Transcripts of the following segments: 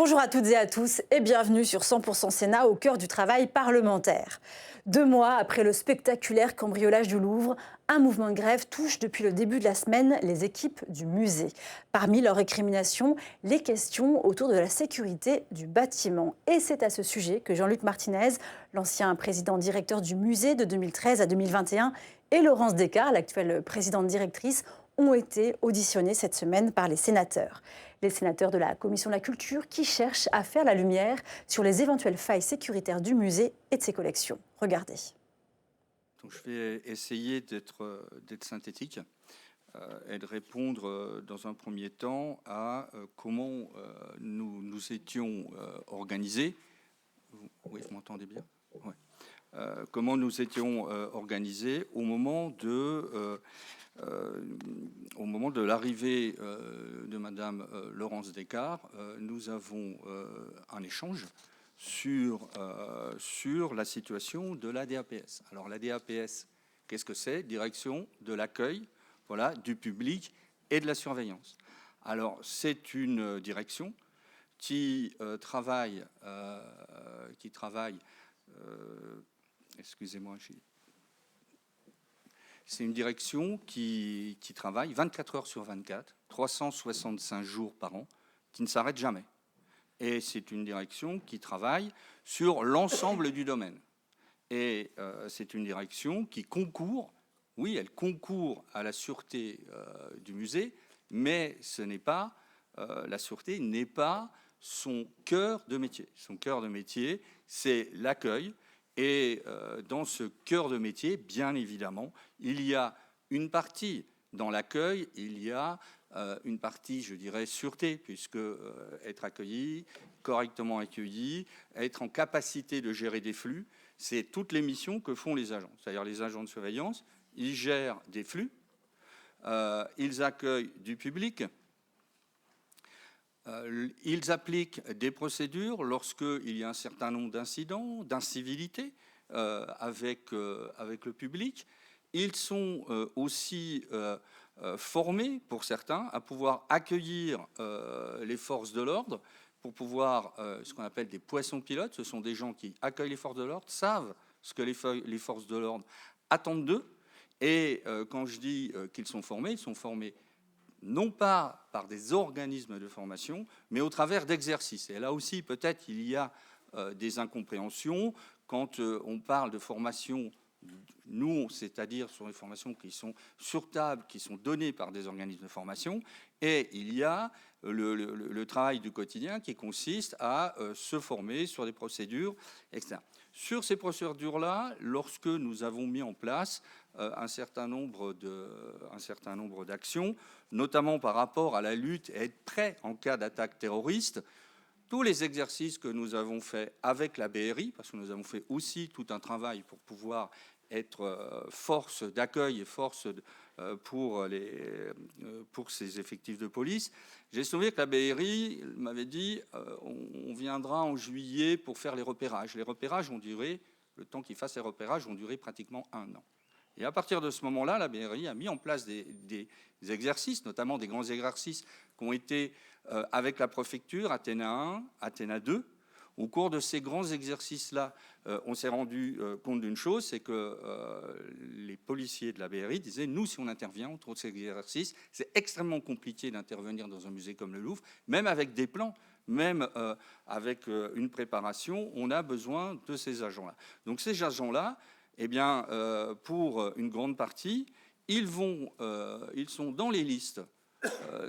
Bonjour à toutes et à tous et bienvenue sur 100% Sénat au cœur du travail parlementaire. 2 mois après le spectaculaire cambriolage du Louvre, un mouvement de grève touche depuis le début de la semaine les équipes du musée. Parmi leurs récriminations, les questions autour de la sécurité du bâtiment. Et c'est à ce sujet que Jean-Luc Martinez, l'ancien président directeur du musée de 2013 à 2021, et Laurence Descartes, l'actuelle présidente directrice, ont été auditionnés cette semaine par les sénateurs. Les sénateurs de la Commission de la Culture qui cherchent à faire la lumière sur les éventuelles failles sécuritaires du musée et de ses collections. Regardez. Donc, je vais essayer d'être synthétique et de répondre dans un premier temps à comment nous étions organisés. Oui, vous m'entendez bien ? Ouais. Comment nous étions organisés au moment de l'arrivée de Madame Laurence Descartes. Nous avons un échange sur la situation de la DAPS. Alors la DAPS, qu'est-ce que c'est ? Direction de l'accueil, voilà, du public et de la surveillance. Alors c'est une direction qui travaille, excusez-moi, c'est une direction qui travaille 24 heures sur 24, 365 jours par an, qui ne s'arrête jamais. Et c'est une direction qui travaille sur l'ensemble du domaine. Et c'est une direction qui concourt, oui, elle concourt à la sûreté du musée, mais ce n'est pas, la sûreté n'est pas son cœur de métier. Son cœur de métier, c'est l'accueil. Et dans ce cœur de métier, bien évidemment, il y a une partie dans l'accueil, il y a une partie, je dirais, sûreté, puisque être accueilli, correctement accueilli, être en capacité de gérer des flux, c'est toutes les missions que font les agents. C'est-à-dire les agents de surveillance, ils gèrent des flux, ils accueillent du public, ils appliquent des procédures lorsqu'il y a un certain nombre d'incidents, d'incivilités avec le public. Ils sont aussi formés, pour certains, à pouvoir accueillir les forces de l'ordre, pour pouvoir, ce qu'on appelle des poissons pilotes. Ce sont des gens qui accueillent les forces de l'ordre, savent ce que les forces de l'ordre attendent d'eux. Et quand je dis qu'ils sont formés, ils sont formés non pas par des organismes de formation, mais au travers d'exercices. Et là aussi, peut-être, il y a des incompréhensions quand on parle de formation. Nous, c'est-à-dire sur les formations qui sont sur table, qui sont données par des organismes de formation, et il y a le travail du quotidien qui consiste à se former sur des procédures, etc. Sur ces procédures-là, lorsque nous avons mis en place un certain nombre d'actions, notamment par rapport à la lutte et être prêt en cas d'attaque terroriste, tous les exercices que nous avons faits avec la BRI, parce que nous avons fait aussi tout un travail pour pouvoir être force d'accueil et force pour ces effectifs de police. J'ai souvenir que la BRI m'avait dit on viendra en juillet pour faire les repérages. Les repérages ont duré, le temps qu'ils fassent les repérages, ont duré pratiquement 1 an. Et à partir de ce moment-là, la BRI a mis en place des exercices, notamment des grands exercices qui ont été avec la préfecture, Athéna 1, Athéna 2. Au cours de ces grands exercices-là, on s'est rendu compte d'une chose, c'est que les policiers de la BRI disaient, nous, si on intervient autour de ces exercices, c'est extrêmement compliqué d'intervenir dans un musée comme le Louvre, même avec des plans, même avec une préparation, on a besoin de ces agents-là. Donc ces agents-là, eh bien, pour une grande partie, ils sont dans les listes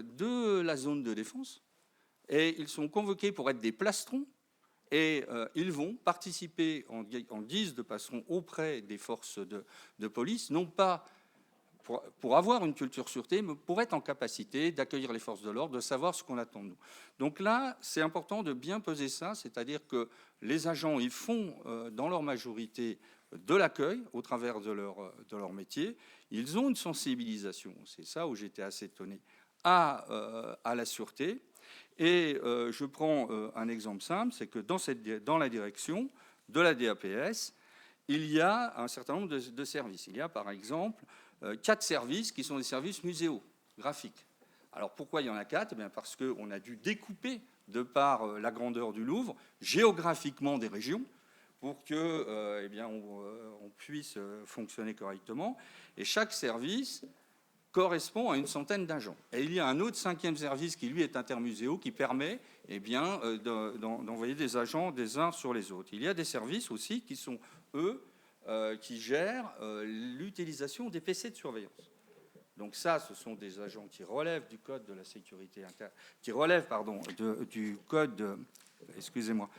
de la zone de défense et ils sont convoqués pour être des plastrons et ils vont participer en guise de plastrons auprès des forces de police, non pas pour avoir une culture sûreté, mais pour être en capacité d'accueillir les forces de l'ordre, de savoir ce qu'on attend de nous. Donc là, c'est important de bien peser ça, c'est-à-dire que les agents, ils font dans leur majorité de l'accueil au travers de leur métier. Ils ont une sensibilisation, c'est ça où j'étais assez étonné, à la sûreté. Et je prends un exemple simple, c'est que dans la direction de la DAPS, il y a un certain nombre de services. Il y a par exemple 4 services qui sont des services muséographiques. Alors pourquoi il y en a 4 ? Eh bien parce qu'on a dû découper de par la grandeur du Louvre, géographiquement des régions, pour que on puisse fonctionner correctement. Et chaque service correspond à une centaine d'agents. Et il y a un autre 5e service qui, lui, est intermuséo, qui permet d'envoyer des agents des uns sur les autres. Il y a des services aussi qui sont, eux, qui gèrent l'utilisation des PC de surveillance. Donc ça, ce sont des agents qui relèvent du code de la sécurité interne, qui relèvent, du code de... Excusez-moi,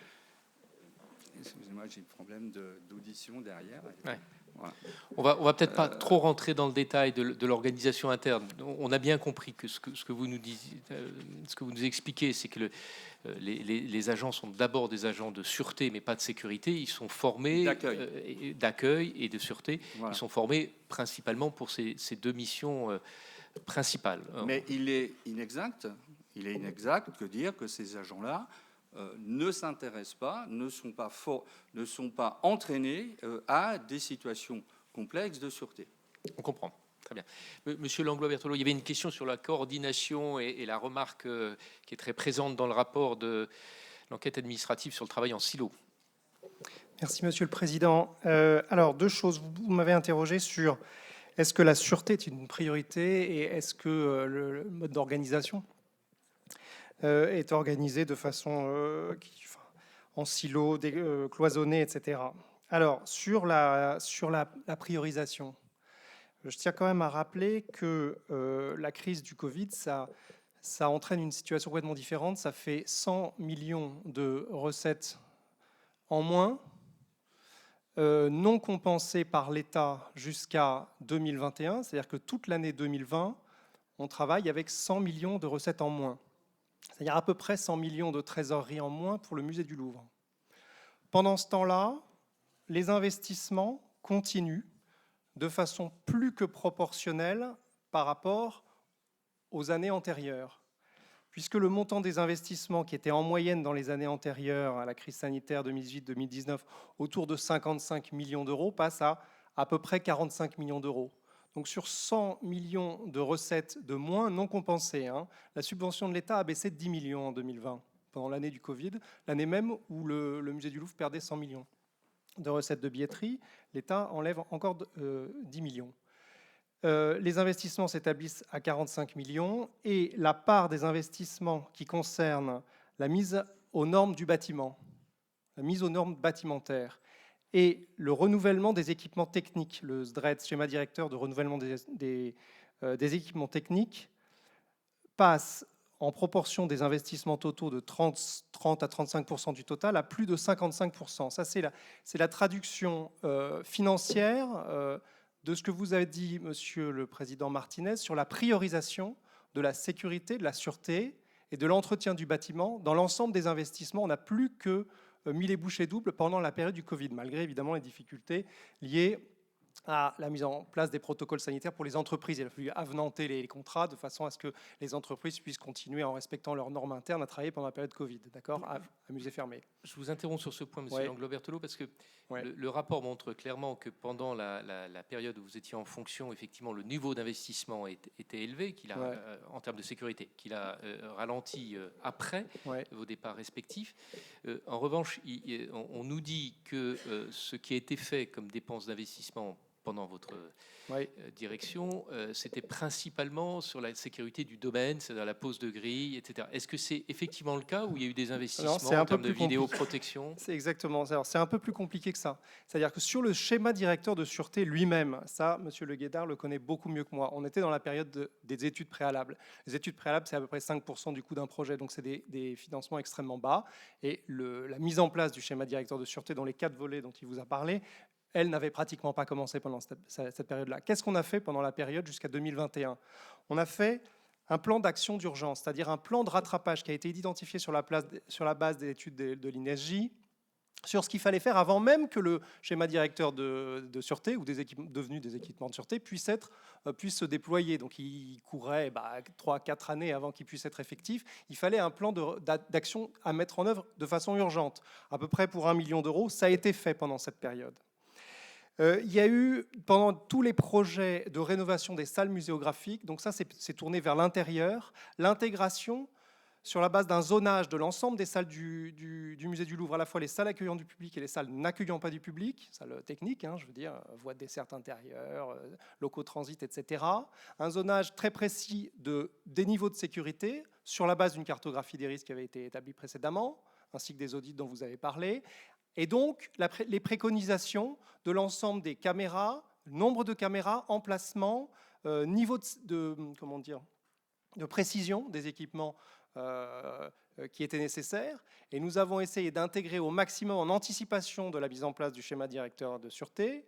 j'ai un problème d'audition derrière. Ouais. Voilà. On va peut-être pas trop rentrer dans le détail de l'organisation interne. On a bien compris que ce que vous nous disiez, ce que vous nous expliquez, c'est que les agents sont d'abord des agents de sûreté, mais pas de sécurité. Ils sont formés d'accueil et de sûreté. Voilà. Ils sont formés principalement pour ces deux missions principales. Mais il est inexact que dire que ces agents-là ne s'intéressent pas, ne sont pas entraînés à des situations complexes de sûreté. On comprend. Très bien. Monsieur Langlois-Berthelot, il y avait une question sur la coordination et la remarque qui est très présente dans le rapport de l'enquête administrative sur le travail en silo. Merci, Monsieur le Président. Alors, deux choses. Vous m'avez interrogé sur est-ce que la sûreté est une priorité et est-ce que le mode d'organisation est organisé de façon en silo, cloisonné, etc. Alors, sur la priorisation, je tiens quand même à rappeler que la crise du Covid, ça entraîne une situation complètement différente. Ça fait 100 millions de recettes en moins, non compensées par l'État jusqu'à 2021. C'est-à-dire que toute l'année 2020, on travaille avec 100 millions de recettes en moins. C'est-à-dire à peu près 100 millions de trésorerie en moins pour le musée du Louvre. Pendant ce temps-là, les investissements continuent de façon plus que proportionnelle par rapport aux années antérieures. Puisque le montant des investissements qui était en moyenne dans les années antérieures à la crise sanitaire 2018-2019 autour de 55 millions d'euros passe à peu près 45 millions d'euros. Donc sur 100 millions de recettes de moins non compensées, la subvention de l'État a baissé de 10 millions en 2020, pendant l'année du Covid, l'année même où le musée du Louvre perdait 100 millions de recettes de billetterie, l'État enlève encore 10 millions. Les investissements s'établissent à 45 millions et la part des investissements qui concernent la mise aux normes du bâtiment, la mise aux normes bâtimentaires, et le renouvellement des équipements techniques, le SDRED, schéma directeur de renouvellement des équipements techniques, passe en proportion des investissements totaux de 30 à 35% du total à plus de 55%. Ça, c'est la traduction financière de ce que vous avez dit, Monsieur le Président Martinez, sur la priorisation de la sécurité, de la sûreté et de l'entretien du bâtiment. Dans l'ensemble des investissements, on n'a plus que mis les bouchées doubles pendant la période du Covid, malgré évidemment les difficultés liées à la mise en place des protocoles sanitaires pour les entreprises. Il a fallu avenanter les contrats de façon à ce que les entreprises puissent continuer en respectant leurs normes internes à travailler pendant la période Covid, d'accord, à musée fermé. Je vous interromps sur ce point, Monsieur Langlois-Berthelot, parce que le rapport montre clairement que pendant la période où vous étiez en fonction, effectivement, le niveau d'investissement était élevé, qu'il a, en termes de sécurité, qu'il a ralenti après vos départs respectifs. En revanche, on nous dit que ce qui a été fait comme dépenses d'investissement pendant votre direction, c'était principalement sur la sécurité du domaine, c'est-à-dire la pose de grilles, etc. Est-ce que c'est effectivement le cas où il y a eu des investissements en termes de vidéoprotection ? C'est exactement ça. Alors, c'est un peu plus compliqué que ça. C'est-à-dire que sur le schéma directeur de sûreté lui-même, ça, Monsieur Le Guettard le connaît beaucoup mieux que moi. On était dans la période des études préalables. Les études préalables, c'est à peu près 5% du coût d'un projet, donc c'est des financements extrêmement bas. Et la mise en place du schéma directeur de sûreté dans les 4 volets dont il vous a parlé, elle n'avait pratiquement pas commencé pendant cette période-là. Qu'est-ce qu'on a fait pendant la période jusqu'à 2021 ? On a fait un plan d'action d'urgence, c'est-à-dire un plan de rattrapage qui a été identifié sur la base des études de l'INSJ, sur ce qu'il fallait faire avant même que le schéma directeur de sûreté ou devenus des équipements de sûreté puisse se déployer. Donc il courait 3-4 années avant qu'il puisse être effectif. Il fallait un plan d'action à mettre en œuvre de façon urgente, à peu près pour 1 million d'euros. Ça a été fait pendant cette période. Il y a eu, pendant tous les projets de rénovation des salles muséographiques, donc ça c'est tourné vers l'intérieur, l'intégration sur la base d'un zonage de l'ensemble des salles du musée du Louvre, à la fois les salles accueillant du public et les salles n'accueillant pas du public, salles techniques, je veux dire, voies de desserte intérieure, locaux transit, etc. Un zonage très précis des niveaux de sécurité sur la base d'une cartographie des risques qui avait été établie précédemment, ainsi que des audits dont vous avez parlé. Et donc, les préconisations de l'ensemble des caméras, nombre de caméras, emplacement, niveau de précision des équipements qui étaient nécessaires. Et nous avons essayé d'intégrer au maximum, en anticipation de la mise en place du schéma directeur de sûreté,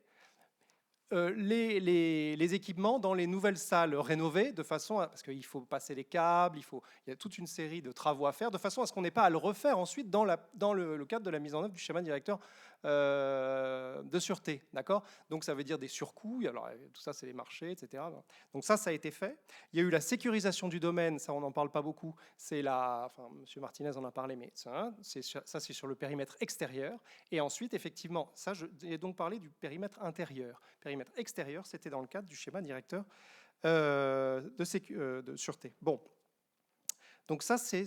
les équipements dans les nouvelles salles rénovées, de façon parce qu'il faut passer les câbles, il y a toute une série de travaux à faire, de façon à ce qu'on n'ait pas à le refaire ensuite dans le cadre de la mise en œuvre du schéma directeur de sûreté. D'accord ? Donc ça veut dire des surcoûts, alors tout ça c'est les marchés, etc. Donc ça a été fait. Il y a eu la sécurisation du domaine, ça on n'en parle pas beaucoup, M. Martinez en a parlé, mais ça c'est sur le périmètre extérieur. Et ensuite, effectivement, j'ai donc parlé du périmètre intérieur. Périmètre extérieur, c'était dans le cadre du schéma directeur de sûreté. Bon, donc ça, c'est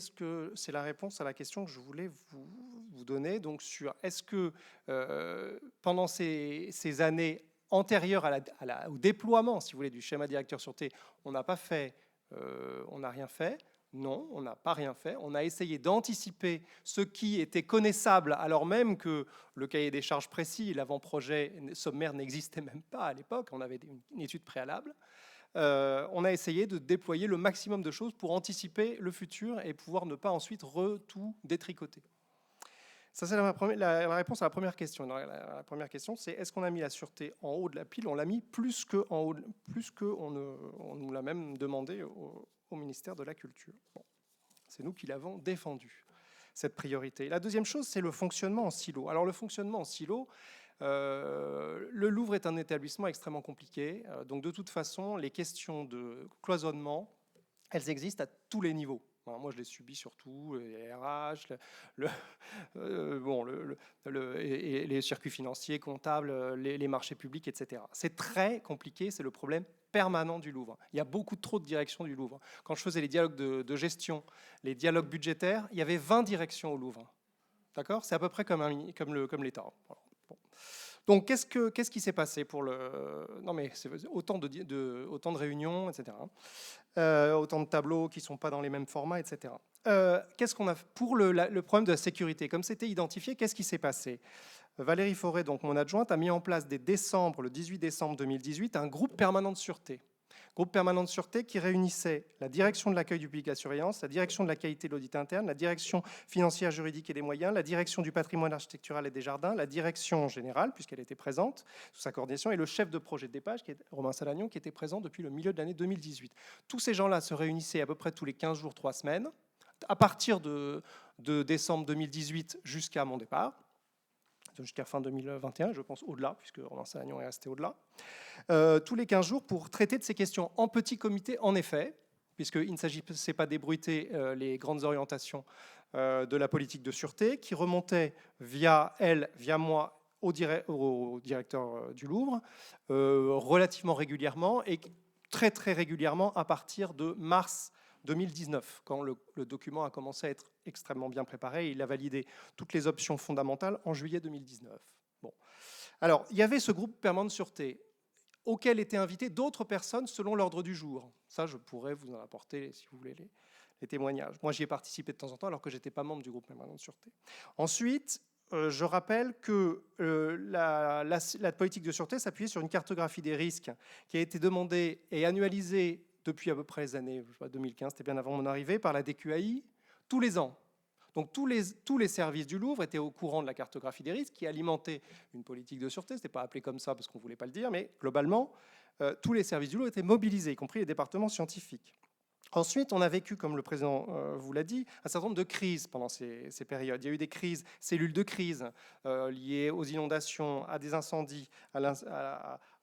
la réponse à la question que je voulais vous donner. Donc sur est-ce que pendant ces années antérieures au déploiement, si vous voulez, du schéma directeur sûreté, on n'a rien fait. Non, on n'a pas rien fait. On a essayé d'anticiper ce qui était connaissable, alors même que le cahier des charges précis, l'avant-projet sommaire n'existait même pas à l'époque. On avait une étude préalable. On a essayé de déployer le maximum de choses pour anticiper le futur et pouvoir ne pas ensuite tout détricoter. Ça, c'est la réponse à la première question. La première question, c'est est-ce qu'on a mis la sûreté en haut de la pile ? On l'a mis plus qu'on nous l'a même demandé au ministère de la Culture. Bon, c'est nous qui l'avons défendu, cette priorité. La deuxième chose, c'est le fonctionnement en silo. Alors, le fonctionnement en silo, le Louvre est un établissement extrêmement compliqué. Donc, de toute façon, les questions de cloisonnement, elles existent à tous les niveaux. Alors, moi, je l'ai subi surtout, les RH, et les circuits financiers, comptables, les marchés publics, etc. C'est très compliqué, c'est le problème permanent du Louvre. Il y a beaucoup trop de directions du Louvre. Quand je faisais les dialogues de gestion, les dialogues budgétaires, il y avait 20 directions au Louvre. D'accord ? C'est à peu près comme l'État. Voilà. Bon. Donc, qu'est-ce qui s'est passé pour le... Non, mais c'est autant de réunions, etc. Autant de tableaux qui ne sont pas dans les mêmes formats, etc. Qu'est-ce qu'on a pour le problème de la sécurité ? Comme c'était identifié, qu'est-ce qui s'est passé ? Valérie Fauré, donc mon adjointe, a mis en place le 18 décembre 2018, un groupe permanent de sûreté. Groupe permanent de sûreté qui réunissait la direction de l'accueil du public et de la surveillance, la direction de la qualité de l'audit interne, la direction financière, juridique et des moyens, la direction du patrimoine architectural et des jardins, la direction générale, puisqu'elle était présente sous sa coordination, et le chef de projet de dépage, qui est Romain Salagnon, qui était présent depuis le milieu de l'année 2018. Tous ces gens-là se réunissaient à peu près tous les 15 jours, 3 semaines, à partir de décembre 2018 jusqu'à mon départ, jusqu'à fin 2021, je pense au-delà, puisque Romain Salagnon est resté au-delà, tous les 15 jours pour traiter de ces questions en petit comité, en effet, puisqu'il ne s'agissait pas d'ébruiter les grandes orientations de la politique de sûreté, qui remontaient via moi, au directeur du Louvre, relativement régulièrement, et très très régulièrement à partir de mars 2019, quand le document a commencé à être extrêmement bien préparé. Il a validé toutes les options fondamentales en juillet 2019. Bon. Alors, il y avait ce groupe permanent de sûreté auquel étaient invitées d'autres personnes selon l'ordre du jour. Ça, je pourrais vous en apporter, si vous voulez, les témoignages. Moi, j'y ai participé de temps en temps, alors que je n'étais pas membre du groupe permanent de sûreté. Ensuite, je rappelle que la politique de sûreté s'appuyait sur une cartographie des risques qui a été demandée et annualisée depuis à peu près les années 2015, c'était bien avant mon arrivée, par la DQAI, tous les ans. Donc tous les services du Louvre étaient au courant de la cartographie des risques qui alimentait une politique de sûreté. Ce n'était pas appelé comme ça parce qu'on ne voulait pas le dire, mais globalement, tous les services du Louvre étaient mobilisés, y compris les départements scientifiques. Ensuite, on a vécu, comme le président vous l'a dit, un certain nombre de crises pendant ces périodes. Il y a eu des crises, cellules de crise liées aux inondations, à des incendies,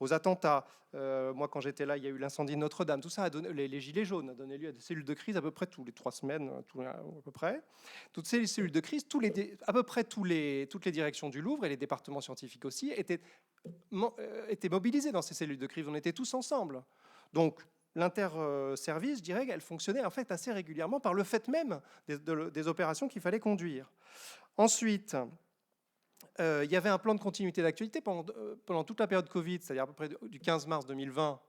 aux attentats. Moi, quand j'étais là, il y a eu l'incendie de Notre-Dame. Tout ça a donné, les gilets jaunes a donné lieu à des cellules de crise à peu près tous les 3 semaines, à peu près. Toutes ces cellules de crise, à peu près toutes les directions du Louvre et les départements scientifiques aussi étaient mobilisés dans ces cellules de crise. On était tous ensemble. Donc, l'interservice, je dirais qu'elle fonctionnait en fait assez régulièrement par le fait même des opérations qu'il fallait conduire. Ensuite, il y avait un plan de continuité d'activité pendant toute la période Covid, c'est-à-dire à peu près du 15 mars 2020.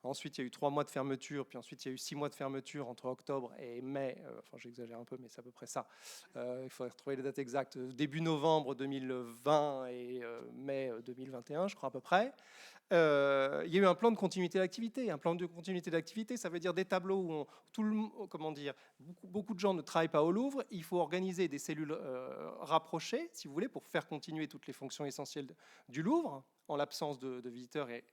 Ensuite, il y a eu 3 mois de fermeture, puis ensuite, il y a eu 6 mois de fermeture entre octobre et mai. Enfin, j'exagère un peu, mais c'est à peu près ça. Il faudrait retrouver les dates exactes. Début novembre 2020 et mai 2021, je crois à peu près. Il y a eu un plan de continuité d'activité. Un plan de continuité d'activité, ça veut dire des tableaux où beaucoup de gens ne travaillent pas au Louvre. Il faut organiser des cellules rapprochées, si vous voulez, pour faire continuer toutes les fonctions essentielles du Louvre, en l'absence de visiteurs et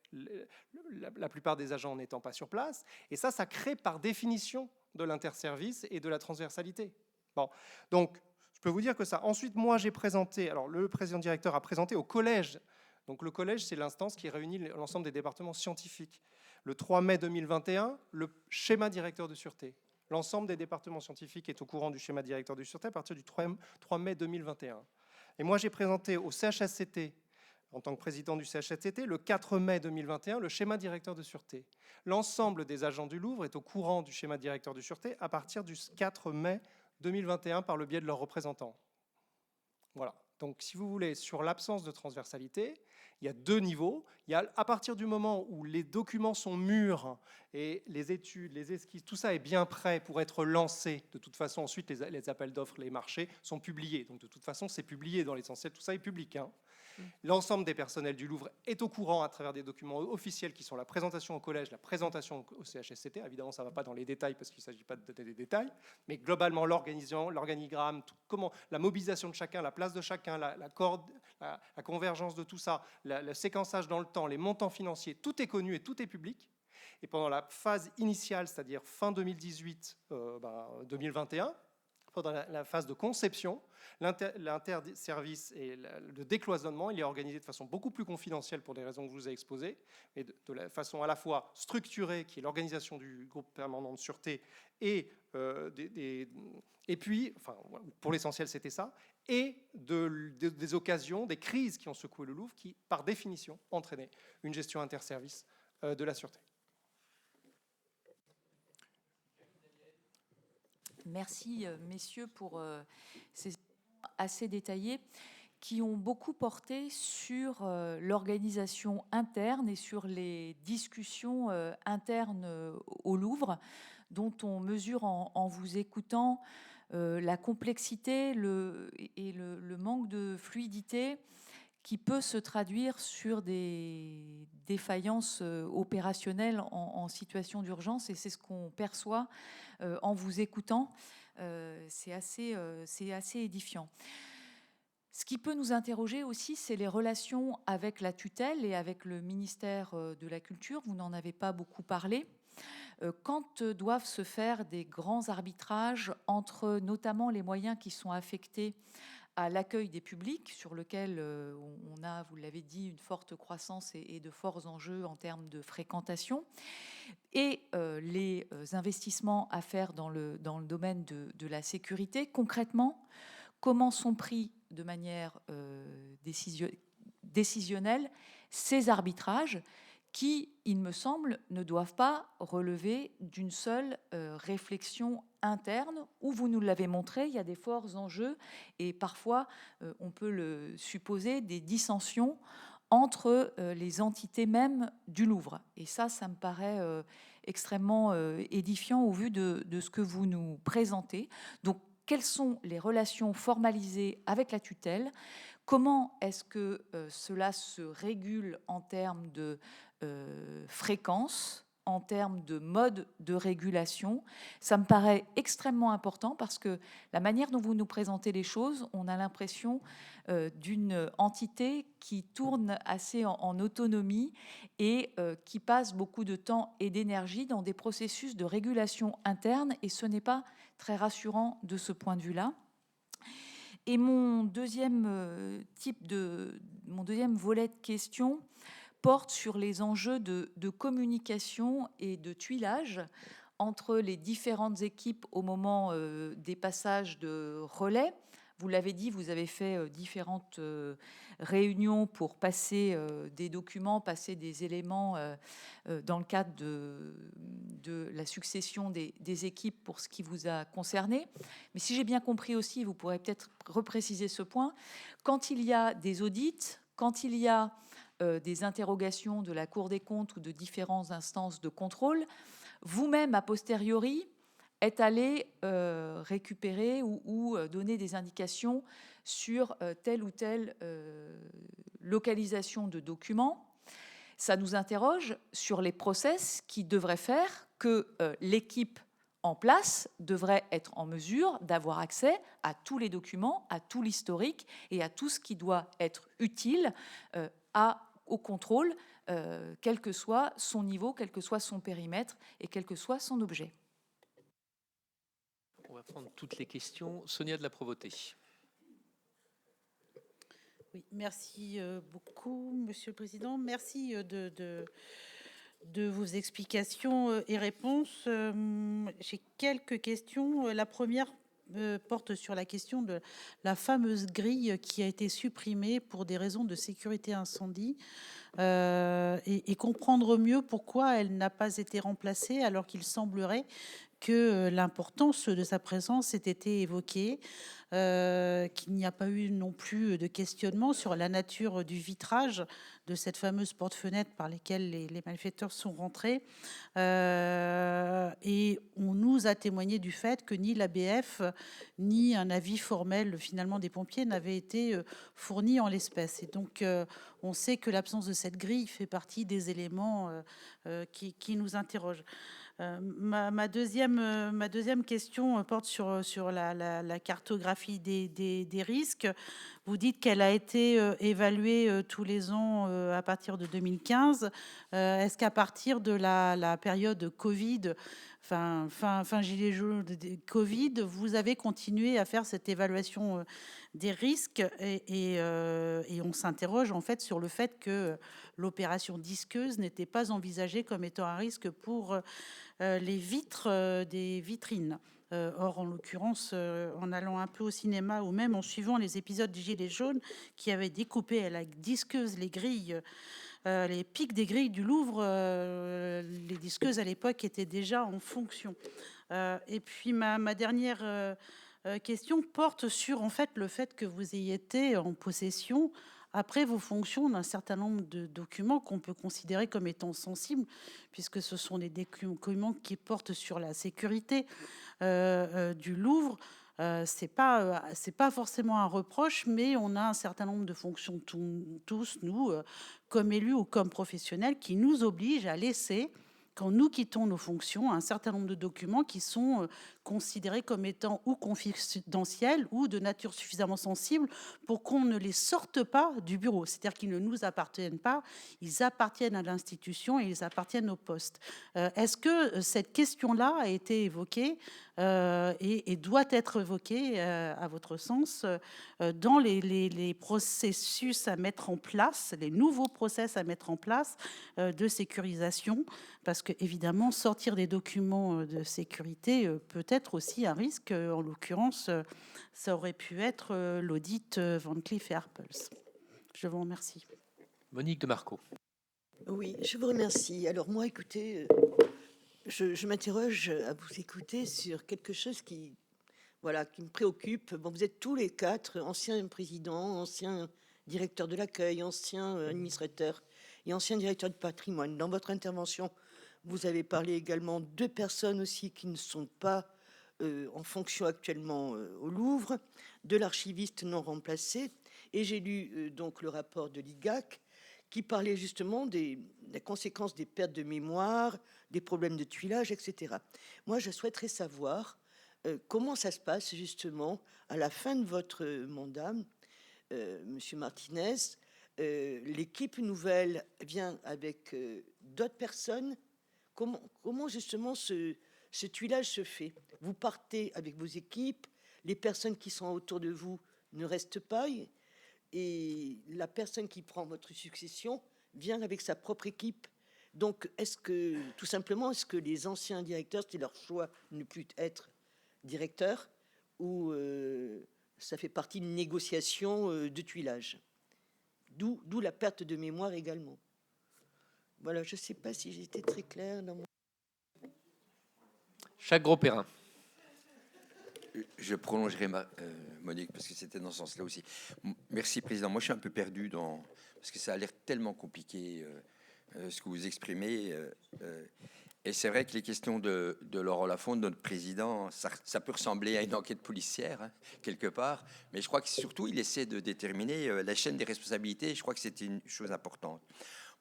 la plupart des agents n'étant pas sur place. Et ça crée par définition de l'interservice et de la transversalité. Bon, donc, je peux vous dire que ça. Ensuite, moi, j'ai présenté, alors le président directeur a présenté au collège. Donc le collège, c'est l'instance qui réunit l'ensemble des départements scientifiques. Le 3 mai 2021, le schéma directeur de sûreté. L'ensemble des départements scientifiques est au courant du schéma directeur de sûreté à partir du 3 mai 2021. Et moi, j'ai présenté au CHSCT, en tant que président du CHSCT, le 4 mai 2021, le schéma directeur de sûreté. L'ensemble des agents du Louvre est au courant du schéma directeur de sûreté à partir du 4 mai 2021 par le biais de leurs représentants. Voilà. Donc, si vous voulez, sur l'absence de transversalité, il y a 2 niveaux. Il y a à partir du moment où les documents sont mûrs et les études, les esquisses, tout ça est bien prêt pour être lancé. De toute façon, ensuite, les appels d'offres, les marchés sont publiés. Donc, de toute façon, c'est publié dans l'essentiel. Tout ça est public. L'ensemble des personnels du Louvre est au courant à travers des documents officiels qui sont la présentation au collège, la présentation au CHSCT. Évidemment, ça ne va pas dans les détails parce qu'il ne s'agit pas de donner des détails, mais globalement, l'organigramme, comment, la mobilisation de chacun, la place de chacun, la convergence de tout ça, le séquençage dans le temps, les montants financiers, tout est connu et tout est public. Et pendant la phase initiale, c'est-à-dire fin 2018, 2021, pendant la phase de conception, l'interservice et le décloisonnement, il est organisé de façon beaucoup plus confidentielle pour des raisons que je vous ai exposées, et de la façon à la fois structurée, qui est l'organisation du groupe permanent de sûreté, et puis, enfin, pour l'essentiel c'était ça, et des occasions, des crises qui ont secoué le Louvre, qui par définition entraînaient une gestion interservice de la sûreté. Merci, messieurs, pour ces assez détaillés qui ont beaucoup porté sur l'organisation interne et sur les discussions internes au Louvre, dont on mesure en vous écoutant la complexité et le manque de fluidité qui peut se traduire sur des défaillances opérationnelles en situation d'urgence, et c'est ce qu'on perçoit en vous écoutant. C'est assez édifiant. Ce qui peut nous interroger aussi, c'est les relations avec la tutelle et avec le ministère de la Culture. Vous n'en avez pas beaucoup parlé. Quand doivent se faire des grands arbitrages entre notamment les moyens qui sont affectés à l'accueil des publics, sur lequel on a, vous l'avez dit, une forte croissance et de forts enjeux en termes de fréquentation, et les investissements à faire dans le domaine de la sécurité. Concrètement, comment sont pris de manière décisionnelle ces arbitrages qui, il me semble, ne doivent pas relever d'une seule réflexion interne, où vous nous l'avez montré, il y a des forts enjeux et parfois, on peut le supposer, des dissensions entre les entités mêmes du Louvre. Et ça me paraît extrêmement édifiant au vu de ce que vous nous présentez. Donc, quelles sont les relations formalisées avec la tutelle? Comment est-ce que cela se régule en termes de fréquence, en termes de mode de régulation? Ça me paraît extrêmement important parce que la manière dont vous nous présentez les choses, on a l'impression d'une entité qui tourne assez en autonomie et qui passe beaucoup de temps et d'énergie dans des processus de régulation interne, et ce n'est pas très rassurant de ce point de vue-là. Et mon deuxième volet de questions porte sur les enjeux de communication et de tuilage entre les différentes équipes au moment des passages de relais. Vous l'avez dit, vous avez fait différentes réunions pour passer des documents, passer des éléments dans le cadre de la succession des équipes pour ce qui vous a concerné. Mais si j'ai bien compris aussi, vous pourrez peut-être repréciser ce point, quand il y a des audits, quand il y a des interrogations de la Cour des comptes ou de différentes instances de contrôle, vous-même, a posteriori, êtes allé récupérer ou donner des indications sur telle ou telle localisation de documents. Ça nous interroge sur les process qui devraient faire que l'équipe en place devrait être en mesure d'avoir accès à tous les documents, à tout l'historique et à tout ce qui doit être utile au contrôle, quel que soit son niveau, quel que soit son périmètre et quel que soit son objet. On va prendre toutes les questions. Sonia de la Provoté. Oui, merci beaucoup, Monsieur le Président. Merci de vos explications et réponses. J'ai quelques questions. La première porte sur la question de la fameuse grille qui a été supprimée pour des raisons de sécurité incendie et comprendre mieux pourquoi elle n'a pas été remplacée alors qu'il semblerait que l'importance de sa présence ait été évoquée, qu'il n'y a pas eu non plus de questionnement sur la nature du vitrage de cette fameuse porte-fenêtre par lesquelles les malfaiteurs sont rentrés. Et on nous a témoigné du fait que ni l'ABF, ni un avis formel finalement des pompiers n'avaient été fournis en l'espèce. Et donc, on sait que l'absence de cette grille fait partie des éléments qui nous interrogent. Ma deuxième question porte sur la cartographie des risques. Vous dites qu'elle a été évaluée tous les ans à partir de 2015. Est-ce qu'à partir de la période Covid, fin gilet jaune, Covid, vous avez continué à faire cette évaluation des risques et on s'interroge en fait sur le fait que l'opération disqueuse n'était pas envisagée comme étant un risque pour les vitres des vitrines. Or, en l'occurrence, en allant un peu au cinéma ou même en suivant les épisodes du Gilet jaune qui avaient découpé à la disqueuse les grilles, les pics des grilles du Louvre, les disqueuses à l'époque étaient déjà en fonction. Et puis ma dernière question porte sur en fait le fait que vous ayez été en possession après vos fonctions d'un certain nombre de documents qu'on peut considérer comme étant sensibles, puisque ce sont des documents qui portent sur la sécurité du Louvre. C'est pas forcément un reproche, mais on a un certain nombre de fonctions tous nous, comme élus ou comme professionnels, qui nous obligent à laisser, quand nous quittons nos fonctions, un certain nombre de documents qui sont considérés comme étant ou confidentiels ou de nature suffisamment sensible pour qu'on ne les sorte pas du bureau. C'est-à-dire qu'ils ne nous appartiennent pas, ils appartiennent à l'institution et ils appartiennent au poste. Est-ce que cette question-là a été évoquée et doit être évoquée, à votre sens, dans les processus à mettre en place, les nouveaux process à mettre en place de sécurisation? Parce que, évidemment, sortir des documents de sécurité peut être aussi un risque. En l'occurrence, ça aurait pu être l'audit Van Cleef & Arpels. Je vous remercie. Monique de Marco. Oui, je vous remercie. Alors moi, écoutez, je m'interroge à vous écouter sur quelque chose qui me préoccupe. Bon, vous êtes tous les quatre anciens présidents, anciens directeurs de l'accueil, anciens administrateurs et anciens directeurs de patrimoine. Dans votre intervention, vous avez parlé également de personnes aussi qui ne sont pas en fonction actuellement au Louvre, de l'archiviste non remplacé. Et j'ai lu donc le rapport de l'IGAC qui parlait justement des conséquences des pertes de mémoire, des problèmes de tuilage, etc. Moi, je souhaiterais savoir comment ça se passe justement à la fin de votre mandat, Monsieur Martinez. L'équipe nouvelle vient avec d'autres personnes. Comment justement ce tuilage se fait? Vous partez avec vos équipes, les personnes qui sont autour de vous ne restent pas, et la personne qui prend votre succession vient avec sa propre équipe. Donc, est-ce que les anciens directeurs, c'est leur choix de ne plus être directeur, ou ça fait partie d'une négociation de tuilage. D'où la perte de mémoire également. Voilà, je ne sais pas si j'étais très claire dans mon... Jacques Grosperrin. Je prolongerai Monique, parce que c'était dans ce sens-là aussi. Merci, Président. Moi, je suis un peu perdu parce que ça a l'air tellement compliqué, ce que vous exprimez. Et c'est vrai que les questions de Laurent Lafont, de notre président, ça peut ressembler à une enquête policière, hein, quelque part. Mais je crois que surtout, il essaie de déterminer la chaîne des responsabilités. Je crois que c'était une chose importante.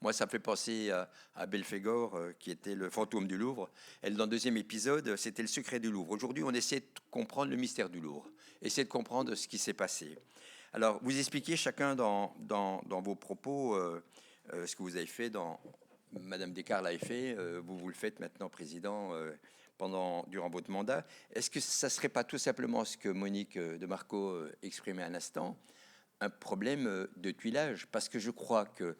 Moi, ça me fait penser à Belphégor, qui était le fantôme du Louvre. Et dans le deuxième épisode, c'était le secret du Louvre. Aujourd'hui, on essaie de comprendre le mystère du Louvre, essayer de comprendre ce qui s'est passé. Alors, vous expliquez chacun dans vos propos ce que vous avez fait. Madame Descartes l'avait fait, vous le faites maintenant, Président, durant votre mandat. Est-ce que ça ne serait pas tout simplement ce que Monique de Marco exprimait un instant, un problème de tuilage? Parce que je crois que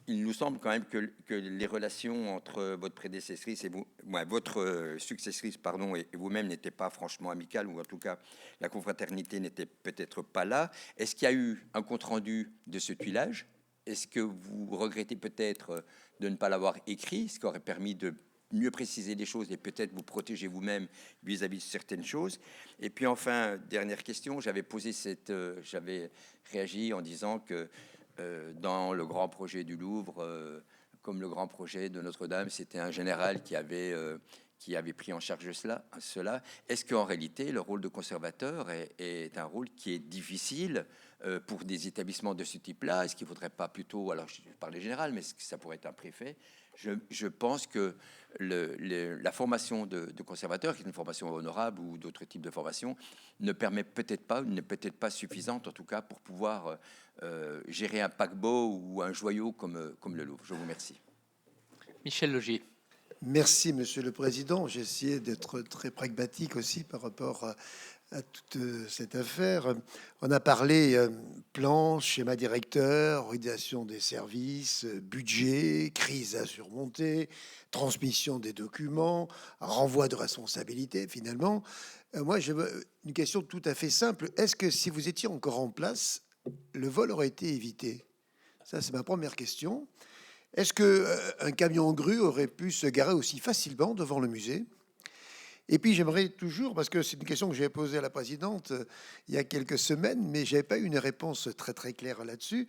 il nous semble quand même que les relations entre votre prédécessrice et vous, votre successrice, pardon, et vous-même n'étaient pas franchement amicales, ou en tout cas la confraternité n'était peut-être pas là. Est-ce qu'il y a eu un compte-rendu de ce tuilage? Est-ce que vous regrettez peut-être de ne pas l'avoir écrit, ce qui aurait permis de mieux préciser les choses et peut-être vous protéger vous-même vis-à-vis de certaines choses? Et puis enfin, dernière question, j'avais réagi en disant que dans le grand projet du Louvre, comme le grand projet de Notre-Dame, c'était un général qui avait pris en charge cela. Est-ce qu'en réalité, le rôle de conservateur est un rôle qui est difficile pour des établissements de ce type-là? Est-ce qu'il ne faudrait pas plutôt, alors je parle général, mais ça pourrait être un préfet? Je pense que la formation de conservateur, qui est une formation honorable ou d'autres types de formations, n'est peut-être pas suffisante, en tout cas, pour pouvoir gérer un paquebot ou un joyau comme le Louvre. Je vous remercie. Michel Laugier. Merci, Monsieur le Président. J'ai essayé d'être très pragmatique aussi par rapport à toute cette affaire. On a parlé plan, schéma directeur, organisation des services, budget, crise à surmonter, transmission des documents, renvoi de responsabilité. Finalement, moi, j'ai une question tout à fait simple. Est-ce que si vous étiez encore en place, le vol aurait été évité? Ça, c'est ma première question. Est-ce qu'un camion grue aurait pu se garer aussi facilement devant le musée? Et puis j'aimerais toujours, parce que c'est une question que j'ai posée à la présidente il y a quelques semaines, mais je n'avais pas eu une réponse très très claire là-dessus,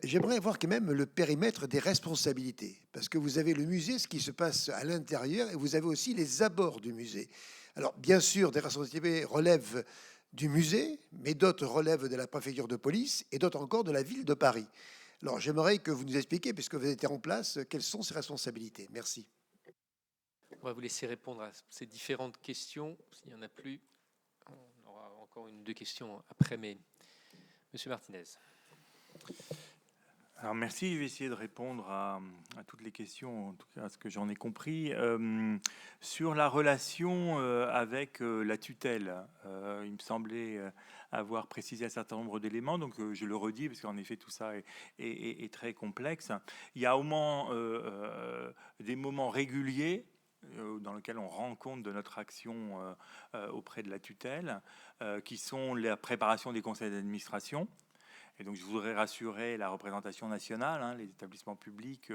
j'aimerais voir quand même le périmètre des responsabilités. Parce que vous avez le musée, ce qui se passe à l'intérieur, et vous avez aussi les abords du musée. Alors bien sûr, des responsabilités relèvent du musée, mais d'autres relèvent de la préfecture de police, et d'autres encore de la ville de Paris. Alors, j'aimerais que vous nous expliquiez, puisque vous étiez en place, quelles sont ces responsabilités. Merci. On va vous laisser répondre à ces différentes questions. S'il n'y en a plus, on aura encore une ou deux questions après, mais Monsieur Martinez. Alors merci, je vais essayer de répondre à toutes les questions, en tout cas à ce que j'en ai compris. Sur la relation avec la tutelle, il me semblait avoir précisé un certain nombre d'éléments, donc je le redis, parce qu'en effet tout ça est très complexe. Il y a au moins des moments réguliers dans lesquels on rend compte de notre action auprès de la tutelle, qui sont la préparation des conseils d'administration. Et donc, je voudrais rassurer la représentation nationale, hein, les établissements publics,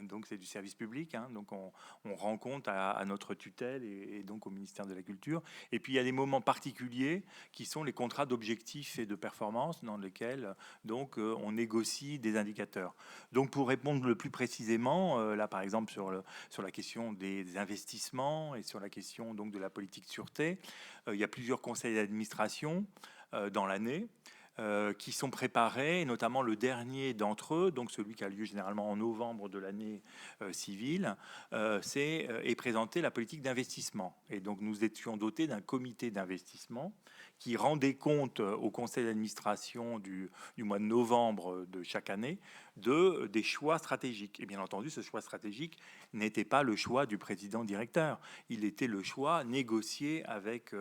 donc c'est du service public, hein, donc on rend compte à notre tutelle et donc au ministère de la Culture. Et puis, il y a des moments particuliers qui sont les contrats d'objectifs et de performance dans lesquels donc on négocie des indicateurs. Donc, pour répondre le plus précisément, là, par exemple, sur la question des investissements et sur la question donc de la politique de sûreté, il y a plusieurs conseils d'administration dans l'année, qui sont préparés, et notamment le dernier d'entre eux, donc celui qui a lieu généralement en novembre de l'année civile, est présenter la politique d'investissement. Et donc nous étions dotés d'un comité d'investissement qui rendait compte au conseil d'administration du mois de novembre de chaque année des choix stratégiques. Et bien entendu, ce choix stratégique n'était pas le choix du président directeur. Il était le choix négocié avec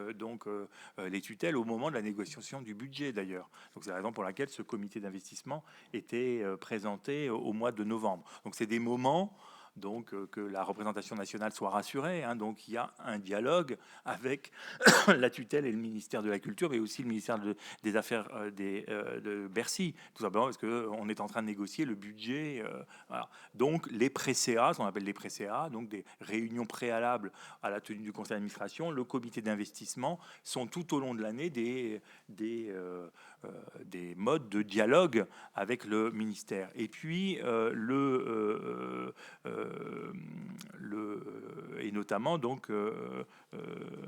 les tutelles au moment de la négociation du budget d'ailleurs. Donc c'est la raison pour laquelle ce comité d'investissement était présenté au mois de novembre. Donc c'est des moments donc que la représentation nationale soit rassurée. Donc il y a un dialogue avec la tutelle et le ministère de la Culture, mais aussi le ministère des Affaires de Bercy, tout simplement parce qu'on est en train de négocier le budget. Voilà. Donc les pré-CA, ce qu'on appelle les pré-CA, donc des réunions préalables à la tenue du conseil d'administration, le comité d'investissement, sont tout au long de l'année des modes de dialogue avec le ministère. Et puis et notamment donc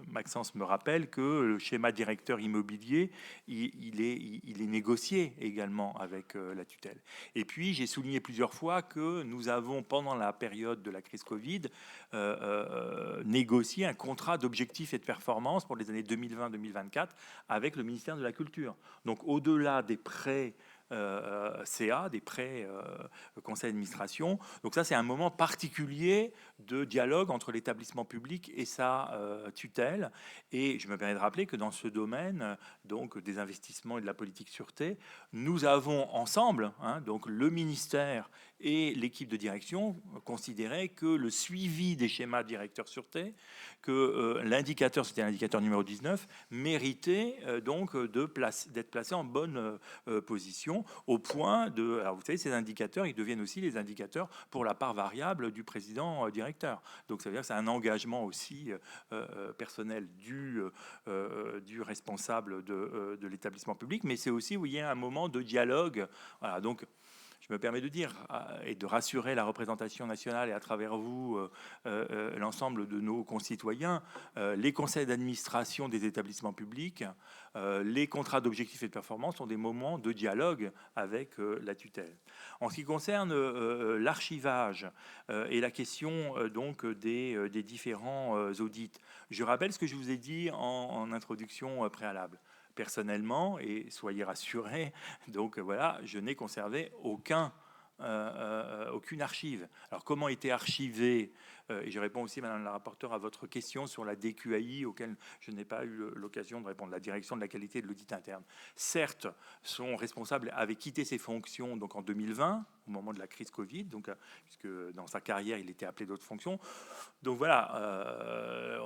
Maxence me rappelle que le schéma directeur immobilier il est négocié également avec la tutelle. Et puis j'ai souligné plusieurs fois que nous avons pendant la période de la crise Covid négocié un contrat d'objectifs et de performance pour les années 2020-2024 avec le ministère de la Culture. Donc au-delà des prêts CA, des prêts conseil d'administration. Donc ça, c'est un moment particulier de dialogue entre l'établissement public et sa tutelle. Et je me permets de rappeler que dans ce domaine, donc des investissements et de la politique sûreté, nous avons ensemble, donc le ministère et l'équipe de direction, considéré que le suivi des schémas directeurs sûreté, que l'indicateur, c'était l'indicateur numéro 19, méritait donc d'être placé en bonne position, au point de... Alors vous savez, ces indicateurs, ils deviennent aussi les indicateurs pour la part variable du président directeur. Donc ça veut dire que c'est un engagement aussi personnel du responsable de l'établissement public, mais c'est aussi, vous voyez, un moment de dialogue. Voilà, donc je me permets de dire et de rassurer la représentation nationale et à travers vous l'ensemble de nos concitoyens, les conseils d'administration des établissements publics, les contrats d'objectifs et de performance sont des moments de dialogue avec la tutelle. En ce qui concerne l'archivage et la question donc des différents audits, je rappelle ce que je vous ai dit en introduction préalable. Personnellement, et soyez rassurés, donc voilà, je n'ai conservé aucune archive. Alors comment était archivé, et je réponds aussi, Madame la rapporteure, à votre question sur la DQAI, auquel je n'ai pas eu l'occasion de répondre, la direction de la qualité de l'audit interne. Certes, son responsable avait quitté ses fonctions donc en 2020, au moment de la crise Covid, donc, puisque dans sa carrière, il était appelé d'autres fonctions. Donc voilà,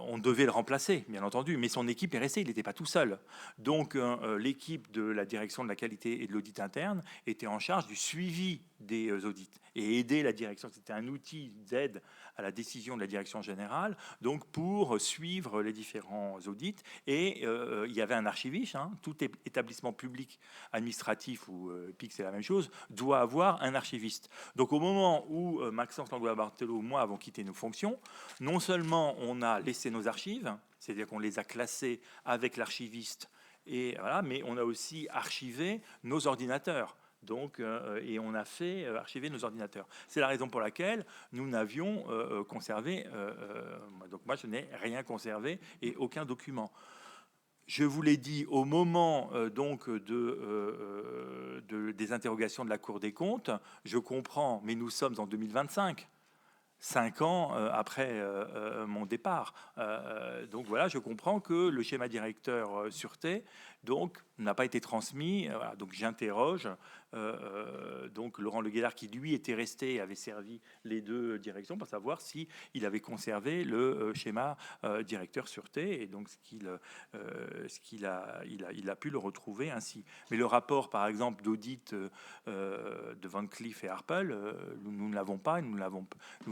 on devait le remplacer, bien entendu, mais son équipe est restée, il n'était pas tout seul. Donc l'équipe de la direction de la qualité et de l'audit interne était en charge du suivi des audits et aider la direction. C'était un outil d'aide à la décision de la direction générale, donc pour suivre les différents audits. Et il y avait un archiviste, tout établissement public administratif ou PIC, c'est la même chose, doit avoir un archiviste. Donc au moment où Maxence Langlois-Barthelot et moi avons quitté nos fonctions, non seulement on a laissé nos archives, c'est-à-dire qu'on les a classées avec l'archiviste, et voilà, mais on a aussi archivé nos ordinateurs. Donc, et on a fait archiver nos ordinateurs. C'est la raison pour laquelle nous n'avions conservé, donc moi je n'ai rien conservé et aucun document. Je vous l'ai dit au moment donc des interrogations de la Cour des comptes, je comprends, mais nous sommes en 2025. 5 ans après mon départ. Donc voilà, je comprends que le schéma directeur sûreté donc n'a pas été transmis. Voilà, donc j'interroge donc Laurent Le Guélard, qui lui était resté et avait servi les deux directions, pour savoir si il avait conservé le schéma directeur sûreté, et donc il a pu le retrouver ainsi. Mais le rapport, par exemple, d'audit de Van Cleef et Arpels, nous ne l'avons pas, et nous ne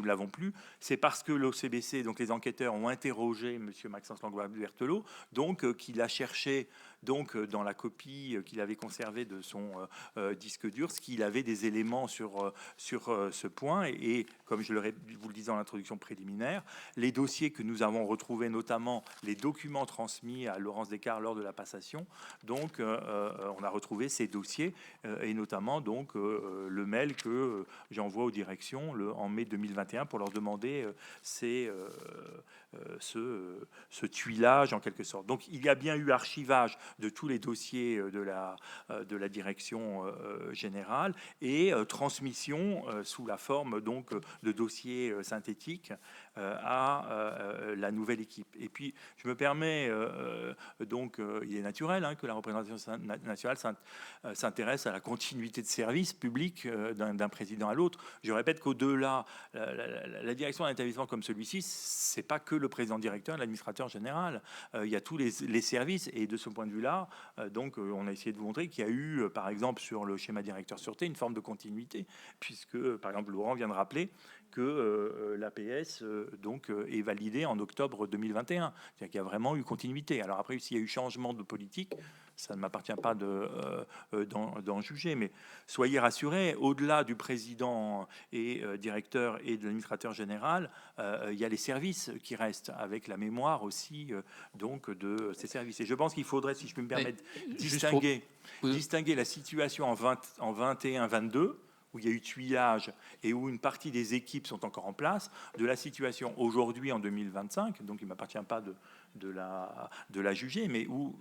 l'avons plus. C'est parce que l'OCBC, donc les enquêteurs, ont interrogé Monsieur Maxence Langlois-Barthelot, donc qu'il a cherché donc dans la copie qu'il avait conservée de son disque dur, ce qu'il avait des éléments sur ce point, et comme je vous le disais en introduction préliminaire, les dossiers que nous avons retrouvés, notamment les documents transmis à Laurence Descartes lors de la passation, donc on a retrouvé ces dossiers et notamment donc le mail que j'envoie aux directions en mai 2021 pour leur demander ce tuilage en quelque sorte. Donc il y a bien eu archivage de tous les dossiers de la direction générale et transmission sous la forme donc de dossiers synthétiques à la nouvelle équipe. Et puis, je me permets, il est naturel que la représentation nationale s'intéresse à la continuité de service public d'un président à l'autre. Je répète qu'au-delà, la direction d'un établissement comme celui-ci, c'est pas que le président directeur, l'administrateur général. Il y a tous les services, et de ce point de vue-là, on a essayé de vous montrer qu'il y a eu, par exemple, sur le schéma directeur sûreté, une forme de continuité, puisque, par exemple, Laurent vient de rappeler que l'APS est validé en octobre 2021. C'est-à-dire qu'il y a vraiment eu continuité. Alors après, s'il y a eu changement de politique, ça ne m'appartient pas d'en juger, mais soyez rassurés, au-delà du président et directeur et de l'administrateur général, il y a les services qui restent, avec la mémoire aussi de ces services. Et je pense qu'il faudrait, si je peux me permettre, distinguer la situation en 21-22, où il y a eu tuilage et où une partie des équipes sont encore en place, de la situation aujourd'hui en 2025, donc il ne m'appartient pas de la juger, mais où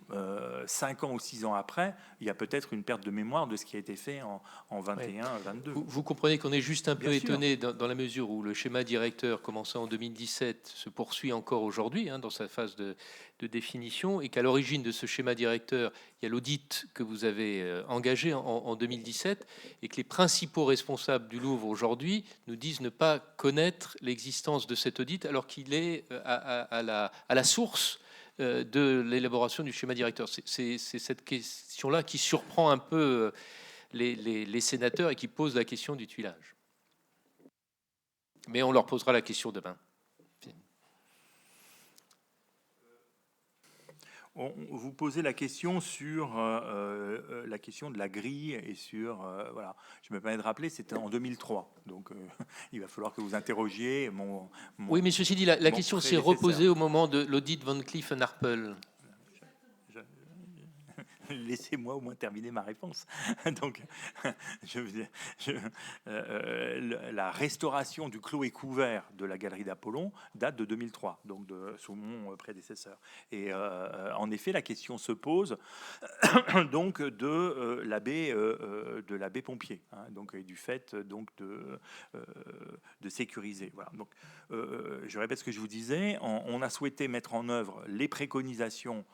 5 ans ou 6 ans après, il y a peut-être une perte de mémoire de ce qui a été fait en 21-22. Vous comprenez qu'on est juste un peu étonné dans la mesure où le schéma directeur commencé en 2017 se poursuit encore aujourd'hui dans sa phase de définition, et qu'à l'origine de ce schéma directeur, il y a l'audit que vous avez engagé en 2017, et que les principaux responsables du Louvre aujourd'hui nous disent ne pas connaître l'existence de cet audit alors qu'il est à la source de l'élaboration du schéma directeur. C'est cette question-là qui surprend un peu les sénateurs et qui pose la question du tuilage. Mais on leur posera la question demain. Vous posez la question sur la question de la grille et sur voilà. Je me permets de rappeler, c'était en 2003, donc il va falloir que vous interrogiez mon oui, mais ceci dit, la question s'est reposée au moment de l'audit Van Cleef & Arpels. Laissez-moi au moins terminer ma réponse. Donc, la restauration du clos et couvert de la galerie d'Apollon date de 2003, donc sous mon prédécesseur. Et en effet, la question se pose donc de l'abbé Pompier, donc et du fait donc de sécuriser. Voilà. Donc, je répète ce que je vous disais. On a souhaité mettre en œuvre les préconisations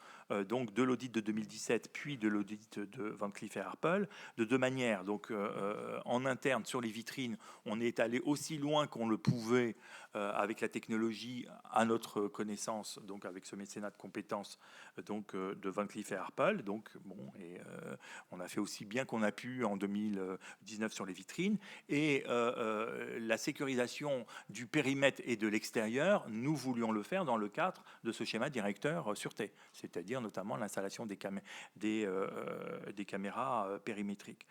donc de l'audit de 2017, puis de l'audit de Van Cleef & Arpels, de deux manières. Donc, en interne, sur les vitrines, on est allé aussi loin qu'on le pouvait avec la technologie à notre connaissance, donc avec ce mécénat de compétences donc de Van Cleef & Arpels. Donc, on a fait aussi bien qu'on a pu en 2019 sur les vitrines. Et la sécurisation du périmètre et de l'extérieur, nous voulions le faire dans le cadre de ce schéma directeur sûreté, c'est-à-dire notamment l'installation des caméras périmétriques.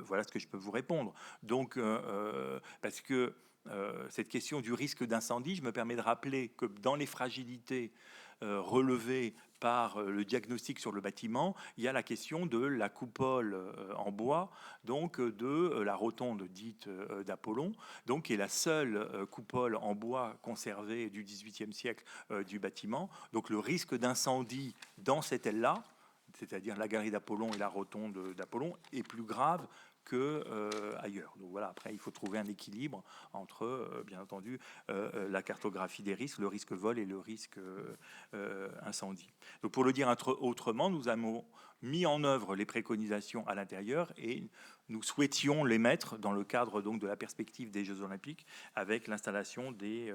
Voilà ce que je peux vous répondre. Donc, parce que cette question du risque d'incendie, je me permets de rappeler que dans les fragilités relevées par le diagnostic sur le bâtiment, il y a la question de la coupole en bois, donc de la rotonde dite d'Apollon, donc qui est la seule coupole en bois conservée du XVIIIe siècle du bâtiment. Donc le risque d'incendie dans cette aile-là, c'est-à-dire la galerie d'Apollon et la rotonde d'Apollon, est plus grave que ailleurs. Donc voilà, après il faut trouver un équilibre entre bien entendu la cartographie des risques, le risque vol et le risque incendie. Donc pour le dire autrement, nous avons mis en œuvre les préconisations à l'intérieur et nous souhaitions les mettre dans le cadre donc de la perspective des Jeux Olympiques avec l'installation des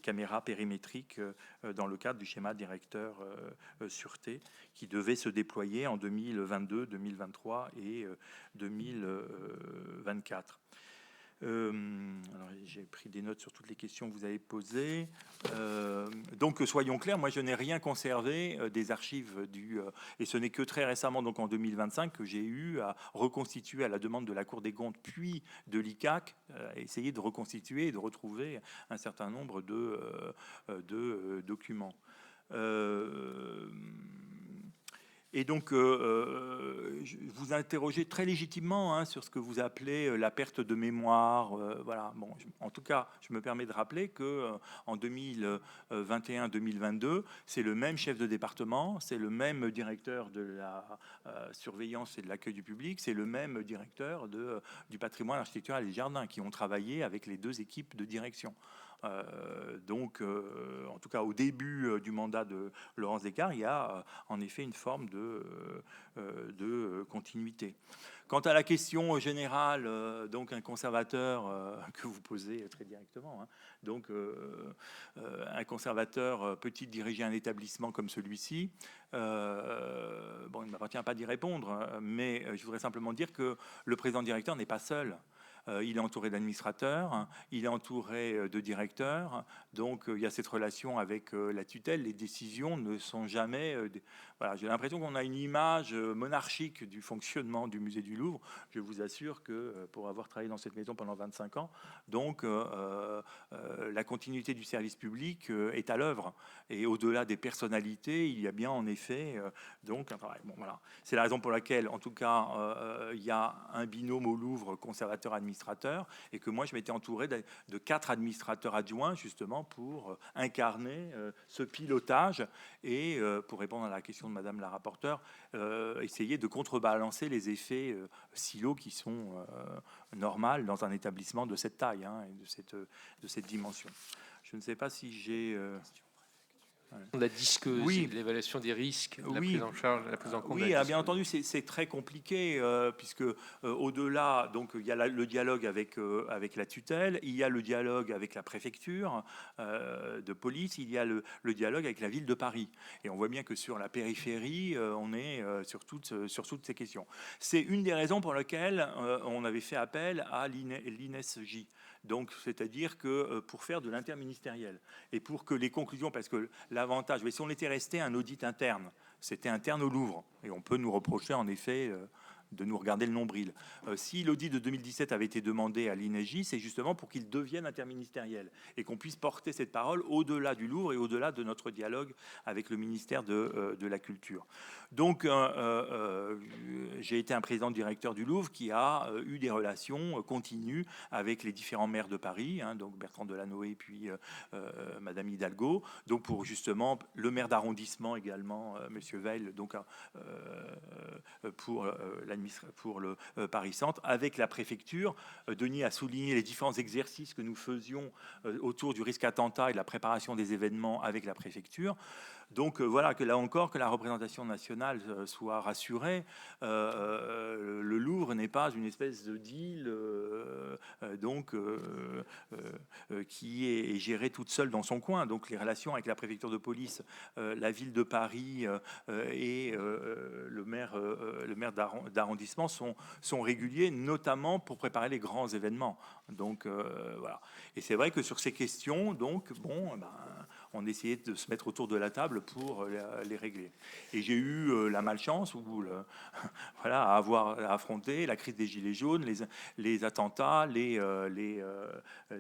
caméras périmétriques dans le cadre du schéma directeur sûreté qui devait se déployer en 2022, 2023 et 2024. Alors j'ai pris des notes sur toutes les questions que vous avez posées. Donc soyons clairs, moi je n'ai rien conservé des archives et ce n'est que très récemment, donc en 2025, que j'ai eu à reconstituer à la demande de la Cour des comptes puis de l'ICAC, essayer de reconstituer et de retrouver un certain nombre de documents. Et donc, je vous interrogez très légitimement sur ce que vous appelez la perte de mémoire. Voilà. Bon, en tout cas, je me permets de rappeler que en 2021-2022, c'est le même chef de département, c'est le même directeur de la surveillance et de l'accueil du public, c'est le même directeur du patrimoine architectural et des jardins qui ont travaillé avec les deux équipes de direction. Donc, en tout cas, au début du mandat de Laurence Descartes, il y a en effet une forme de continuité. Quant à la question générale, donc un conservateur que vous posez très directement, donc un conservateur peut-il diriger un établissement comme celui-ci? Bon, il ne m'appartient pas d'y répondre, mais je voudrais simplement dire que le président directeur n'est pas seul. Il est entouré d'administrateurs, il est entouré de directeurs, donc il y a cette relation avec la tutelle. Les décisions ne sont jamais... Voilà, j'ai l'impression qu'on a une image monarchique du fonctionnement du musée du Louvre. Je vous assure que pour avoir travaillé dans cette maison pendant 25 ans, donc la continuité du service public est à l'œuvre. Et au-delà des personnalités, il y a bien en effet donc un travail. Bon, voilà. C'est la raison pour laquelle, en tout cas, il y a un binôme au Louvre conservateur-administrateur, et que moi je m'étais entouré de 4 administrateurs adjoints justement pour incarner ce pilotage et pour répondre à la question de Madame la rapporteure, essayer de contrebalancer les effets silos qui sont normaux dans un établissement de cette taille et de cette dimension. Je ne sais pas si j'ai... On a dit que oui, l'évaluation des risques, la oui, prise en charge, la prise en compte. Oui, bien entendu, c'est très compliqué puisque au-delà, donc il y a le dialogue avec la tutelle, il y a le dialogue avec la préfecture de police, il y a le dialogue avec la ville de Paris. Et on voit bien que sur la périphérie, on est sur toutes ces questions. C'est une des raisons pour lesquelles on avait fait appel à l'INESJ. Donc, c'est-à-dire que pour faire de l'interministériel et pour que les conclusions, parce que l'avantage, si on était resté un audit interne, c'était interne au Louvre, et on peut nous reprocher en effet de nous regarder le nombril. Si l'audit de 2017 avait été demandé à l'INEJ, c'est justement pour qu'il devienne interministériel et qu'on puisse porter cette parole au-delà du Louvre et au-delà de notre dialogue avec le ministère de la Culture. Donc, j'ai été un président directeur du Louvre qui a eu des relations continues avec les différents maires de Paris, donc Bertrand Delanoë puis Madame Hidalgo, donc pour justement le maire d'arrondissement également, Monsieur Veil, donc pour le Paris Centre, avec la préfecture. Denis a souligné les différents exercices que nous faisions autour du risque attentat et de la préparation des événements avec la préfecture. Donc voilà, que là encore, que la représentation nationale soit rassurée. Le Louvre n'est pas une espèce de deal qui est gérée toute seule dans son coin. Donc les relations avec la préfecture de police, la ville de Paris et le maire d'arrondissement sont réguliers, notamment pour préparer les grands événements. Donc voilà. Et c'est vrai que sur ces questions, donc on essayait de se mettre autour de la table pour les régler. Et j'ai eu la malchance à avoir affronté la crise des Gilets jaunes, les attentats, les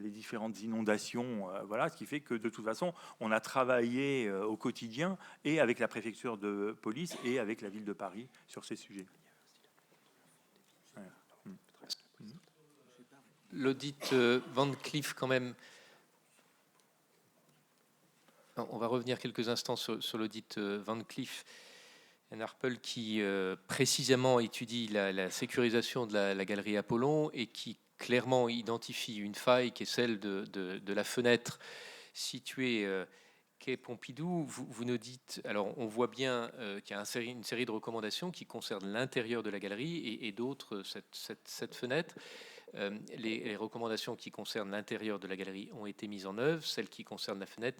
différentes inondations, ce qui fait que de toute façon, on a travaillé au quotidien et avec la préfecture de police et avec la ville de Paris sur ces sujets. L'audit Van Cleef, quand même. On va revenir quelques instants sur l'audit Van Cleef & Arpels qui précisément étudie la sécurisation de la galerie Apollon et qui clairement identifie une faille qui est celle de la fenêtre située quai Pompidou. Vous nous dites, alors on voit bien qu'il y a une série de recommandations qui concernent l'intérieur de la galerie et d'autres cette fenêtre. Les recommandations qui concernent l'intérieur de la galerie ont été mises en œuvre. Celles qui concernent la fenêtre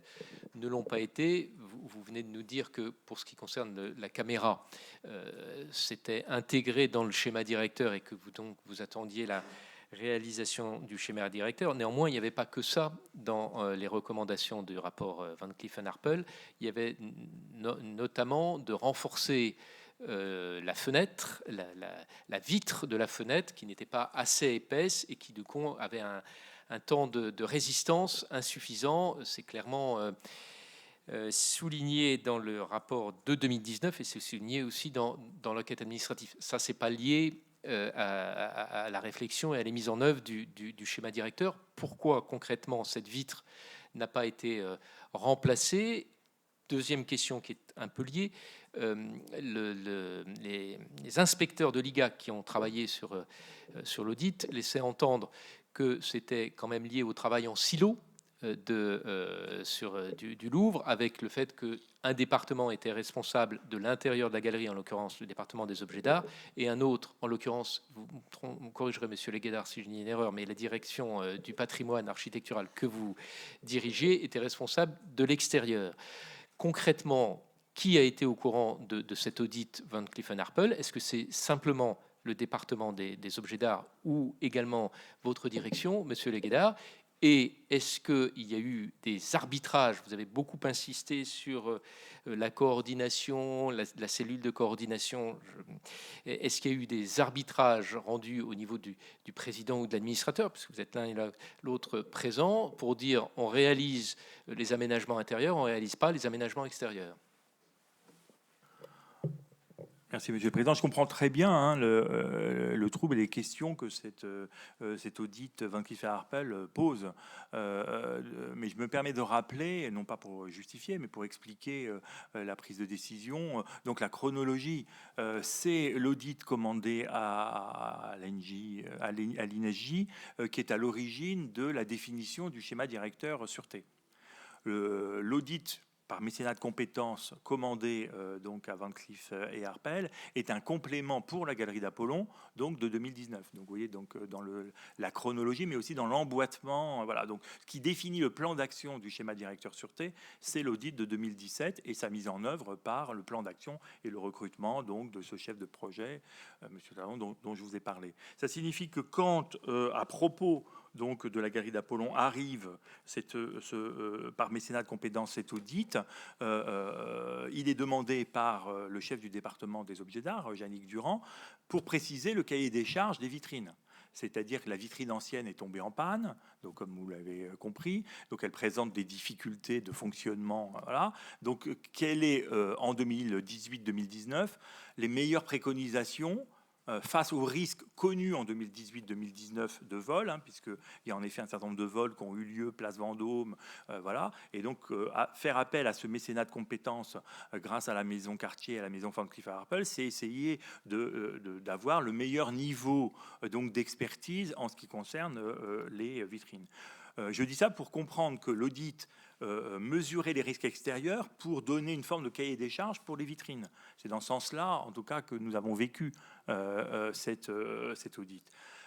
ne l'ont pas été. Vous venez de nous dire que pour ce qui concerne la caméra, c'était intégré dans le schéma directeur et que vous attendiez la réalisation du schéma directeur. Néanmoins, il n'y avait pas que ça dans les recommandations du rapport Van Cleef & Arpels. Il y avait notamment de renforcer la fenêtre, la vitre de la fenêtre qui n'était pas assez épaisse et qui du coup avait un temps de résistance insuffisant. C'est clairement souligné dans le rapport de 2019 et c'est souligné aussi dans l'enquête administrative. Ça, c'est pas lié à la réflexion et à la mise en œuvre du schéma directeur. Pourquoi concrètement cette vitre n'a pas été remplacée? Deuxième question qui est un peu liée, les inspecteurs de l'IGAC qui ont travaillé sur l'audit laissaient entendre que c'était quand même lié au travail en silo du Louvre, avec le fait qu'un département était responsable de l'intérieur de la galerie, en l'occurrence le département des objets d'art, et un autre, en l'occurrence, vous corrigerez monsieur Leguédard si je dis une erreur, mais la direction du patrimoine architectural que vous dirigez était responsable de l'extérieur. Concrètement, qui a été au courant de cet audit Van Cleef & Arpels? Est-ce que c'est simplement le département des objets d'art ou également votre direction, monsieur Leguédard? Et est-ce qu'il y a eu des arbitrages? Vous avez beaucoup insisté sur la coordination, la cellule de coordination. Est-ce qu'il y a eu des arbitrages rendus au niveau du président ou de l'administrateur, parce que vous êtes l'un et l'autre présents, pour dire on réalise les aménagements intérieurs, on ne réalise pas les aménagements extérieurs? Merci, Monsieur le Président. Je comprends très bien le trouble et les questions que cet audit Van Cleef & Arpels pose. Mais je me permets de rappeler, non pas pour justifier, mais pour expliquer la prise de décision. Donc la chronologie, c'est l'audit commandé à l'INAJ qui est à l'origine de la définition du schéma directeur sûreté. L'audit par mécénat de compétences commandé donc à Van Cleef & Arpels est un complément pour la Galerie d'Apollon donc de 2019. Donc vous voyez donc dans la chronologie, mais aussi dans l'emboîtement. Voilà, donc ce qui définit le plan d'action du schéma directeur sûreté, c'est l'audit de 2017 et sa mise en œuvre par le plan d'action et le recrutement donc de ce chef de projet, Monsieur Talon, dont je vous ai parlé. Ça signifie que quand à propos donc de la Galerie d'Apollon arrive par mécénat de compétences cet audit, il est demandé par le chef du département des objets d'art, Yannick Durand, pour préciser le cahier des charges des vitrines. C'est-à-dire que la vitrine ancienne est tombée en panne, donc comme vous l'avez compris, donc elle présente des difficultés de fonctionnement. Voilà. Donc quelle est en 2018-2019 les meilleures préconisations face aux risques connus en 2018-2019 de vol, puisqu'il y a en effet un certain nombre de vols qui ont eu lieu, place Vendôme, voilà, et donc faire appel à ce mécénat de compétences grâce à la maison Cartier, à la maison Van Cleef & Arpels, c'est essayer d'avoir le meilleur niveau donc d'expertise en ce qui concerne les vitrines. Je dis ça pour comprendre que l'audit mesurer les risques extérieurs pour donner une forme de cahier des charges pour les vitrines. C'est dans ce sens-là, en tout cas, que nous avons vécu cet audit.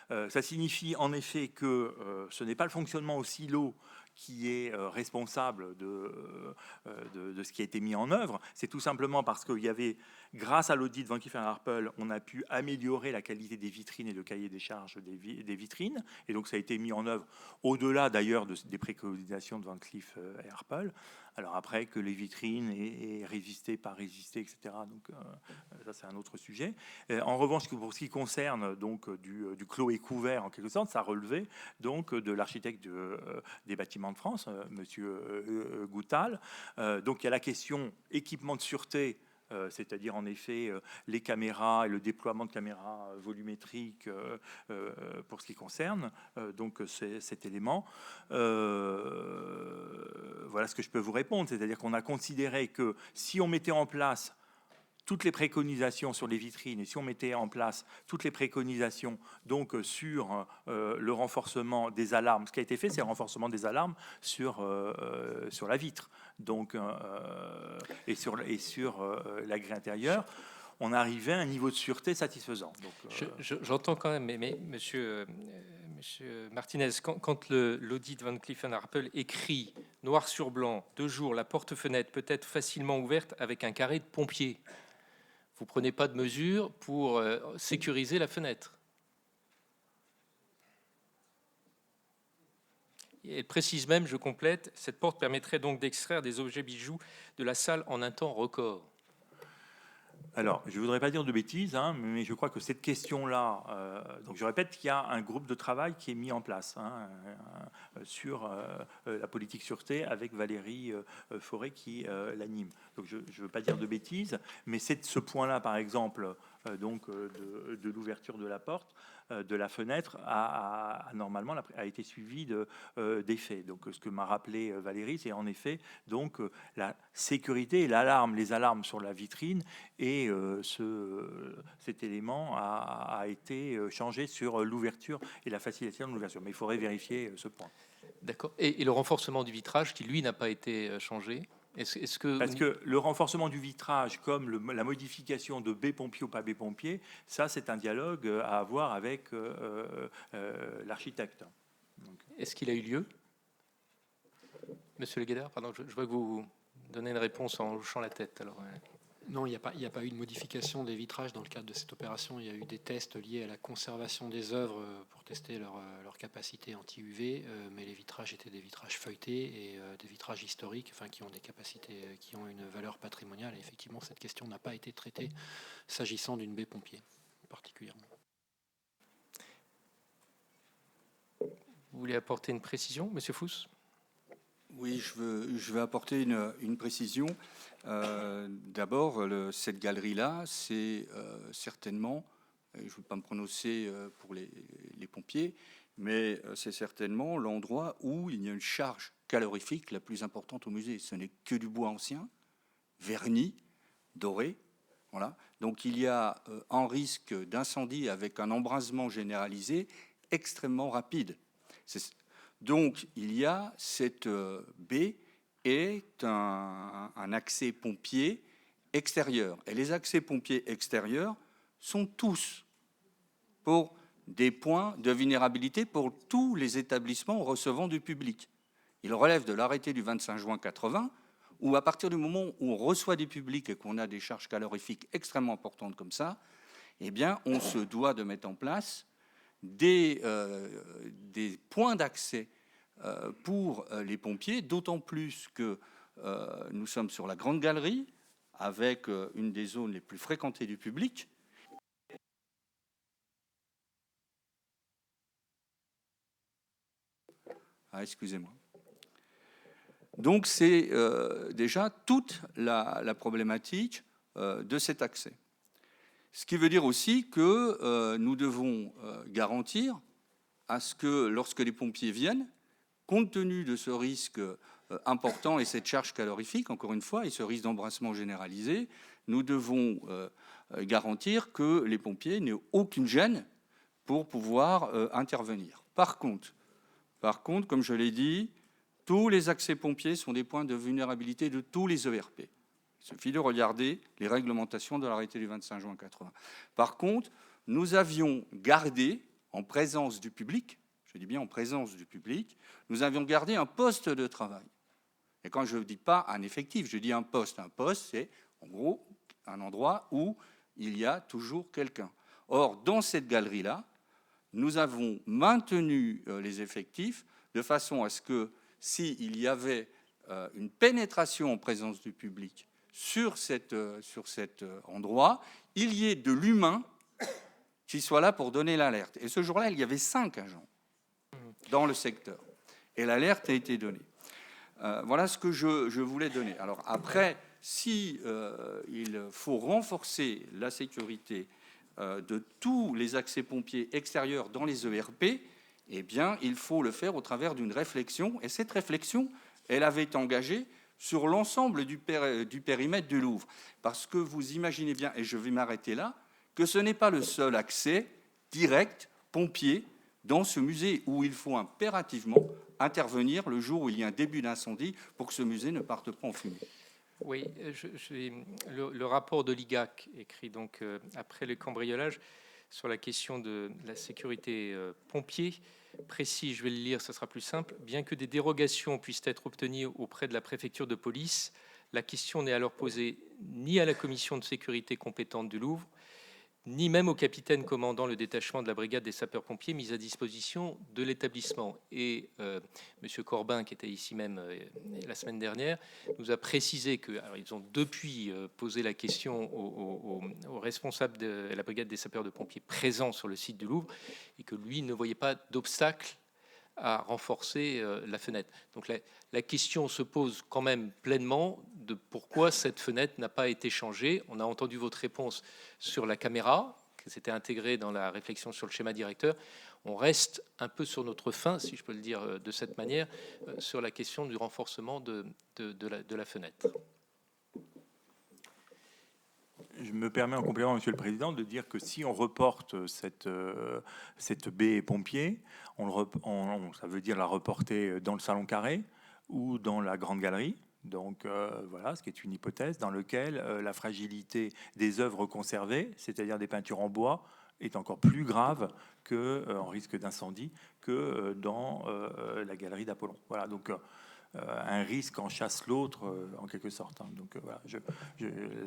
Ça signifie en effet que ce n'est pas le fonctionnement au silo qui est responsable de ce qui a été mis en œuvre. C'est tout simplement parce qu'il y avait, grâce à l'audit Van Cleef & Arpels, on a pu améliorer la qualité des vitrines et le cahier des charges des vitrines. Et donc ça a été mis en œuvre au-delà d'ailleurs des préconisations de Van Cleef & Arpels. Alors après, que les vitrines aient résisté, pas résisté, etc. Donc ça c'est un autre sujet. En revanche, pour ce qui concerne donc du clos et couvert en quelque sorte, ça relevait donc de l'architecte des bâtiments de France, Monsieur Goutal. Donc il y a la question équipement de sûreté. C'est-à-dire en effet les caméras et le déploiement de caméras volumétriques pour ce qui concerne donc cet élément. Voilà ce que je peux vous répondre, c'est-à-dire qu'on a considéré que si on mettait en place toutes les préconisations sur les vitrines et si on mettait en place toutes les préconisations donc sur le renforcement des alarmes, ce qui a été fait, c'est le renforcement des alarmes sur la vitre, donc et sur la grille intérieure, on arrivait à un niveau de sûreté satisfaisant. Donc, j'entends quand même, mais Monsieur Martinez, quand l'audit Van Cleef & Arpels écrit noir sur blanc, de jour, la porte-fenêtre peut être facilement ouverte avec un carré de pompier. Vous ne prenez pas de mesures pour sécuriser la fenêtre. Et elle précise même, je complète, cette porte permettrait donc d'extraire des objets bijoux de la salle en un temps record. Alors, je ne voudrais pas dire de bêtises, hein, mais je crois que cette question-là, donc je répète qu'il y a un groupe de travail qui est mis en place sur la politique sûreté avec Valérie Fauré qui l'anime. Donc je ne veux pas dire de bêtises, mais c'est ce point-là, par exemple, de l'ouverture de la porte, de la fenêtre, normalement a été suivi des faits. Donc ce que m'a rappelé Valérie, c'est en effet donc la sécurité et les alarmes sur la vitrine, et cet élément a été changé sur l'ouverture et la facilitation de l'ouverture. Mais il faudrait vérifier ce point. D'accord. Et le renforcement du vitrage, qui lui n'a pas été changé. Est-ce que... Parce que le renforcement du vitrage, comme la modification de B-pompier ou pas B-pompier, ça c'est un dialogue à avoir avec l'architecte. Est-ce qu'il a eu lieu? Monsieur Le Guédard, pardon, je vois que vous donnez une réponse en hochant la tête. Alors, Non, il n'y a pas eu de modification des vitrages dans le cadre de cette opération. Il y a eu des tests liés à la conservation des œuvres pour tester leur capacité anti-UV, mais les vitrages étaient des vitrages feuilletés et des vitrages historiques, enfin, qui ont des capacités, qui ont une valeur patrimoniale. Et effectivement, cette question n'a pas été traitée s'agissant d'une baie pompier particulièrement. vous voulez apporter une précision, Monsieur Fuss? Oui, je veux apporter une précision. D'abord, cette galerie-là, c'est certainement, je ne veux pas me prononcer pour les pompiers, mais c'est certainement l'endroit où il y a une charge calorifique la plus importante au musée. Ce n'est que du bois ancien, verni, doré. Voilà. Donc il y a un risque d'incendie avec un embrasement généralisé extrêmement rapide. Donc, il y a cette baie est un accès pompier extérieur. Et les accès pompiers extérieurs sont tous pour des points de vulnérabilité pour tous les établissements recevant du public. Il relève de l'arrêté du 25 juin 80, où à partir du moment où on reçoit du public et qu'on a des charges calorifiques extrêmement importantes comme ça, eh bien, on se doit de mettre en place des points d'accès pour les pompiers, d'autant plus que nous sommes sur la Grande Galerie, avec une des zones les plus fréquentées du public. Ah, excusez-moi. Donc c'est déjà toute la problématique de cet accès. Ce qui veut dire aussi que nous devons garantir à ce que lorsque les pompiers viennent, compte tenu de ce risque important et cette charge calorifique, encore une fois, et ce risque d'embrasement généralisé, nous devons garantir que les pompiers n'aient aucune gêne pour pouvoir intervenir. Par contre, comme je l'ai dit, tous les accès pompiers sont des points de vulnérabilité de tous les ERP. Il suffit de regarder les réglementations de l'arrêté du 25 juin 80. Par contre, nous avions gardé, en présence du public, je dis bien en présence du public, nous avions gardé un poste de travail. Et quand je ne dis pas un effectif, je dis un poste. Un poste, c'est en gros un endroit où il y a toujours quelqu'un. Or, dans cette galerie-là, nous avons maintenu les effectifs de façon à ce que s'il y avait une pénétration en présence du public sur cet endroit, il y ait de l'humain qui soit là pour donner l'alerte. Et ce jour-là, il y avait 5 agents dans le secteur. Et l'alerte a été donnée. Voilà ce que je voulais donner. Alors après, si il faut renforcer la sécurité de tous les accès pompiers extérieurs dans les ERP, eh bien, il faut le faire au travers d'une réflexion. Et cette réflexion, elle avait été engagée sur l'ensemble du périmètre du Louvre. Parce que vous imaginez bien, et je vais m'arrêter là, que ce n'est pas le seul accès direct pompier dans ce musée où il faut impérativement intervenir le jour où il y a un début d'incendie pour que ce musée ne parte pas en fumée. Oui, le rapport de l'IGAC, écrit donc après le cambriolage, sur la question de la sécurité pompier, précis, je vais le lire, ça sera plus simple. Bien que des dérogations puissent être obtenues auprès de la préfecture de police, la question n'est alors posée ni à la commission de sécurité compétente du Louvre, ni même au capitaine commandant le détachement de la brigade des sapeurs-pompiers mis à disposition de l'établissement. Et M. Corbin, qui était ici même la semaine dernière, nous a précisé qu'ils ont depuis posé la question aux responsables de la brigade des sapeurs-pompiers présents sur le site du Louvre, et que lui ne voyait pas d'obstacle à renforcer la fenêtre. Donc la question se pose quand même pleinement de pourquoi cette fenêtre n'a pas été changée. On a entendu votre réponse sur la caméra, que c'était intégré dans la réflexion sur le schéma directeur. On reste un peu sur notre faim, si je peux le dire de cette manière, sur la question du renforcement de la fenêtre. Je me permets en complément, Monsieur le Président, de dire que si on reporte cette baie pompier, ça veut dire la reporter dans le salon carré ou dans la grande galerie. Donc voilà, ce qui est une hypothèse dans laquelle la fragilité des œuvres conservées, c'est-à-dire des peintures en bois, est encore plus grave en risque d'incendie que dans la galerie d'Apollon. Voilà, donc un risque en chasse l'autre, en quelque sorte. Donc voilà,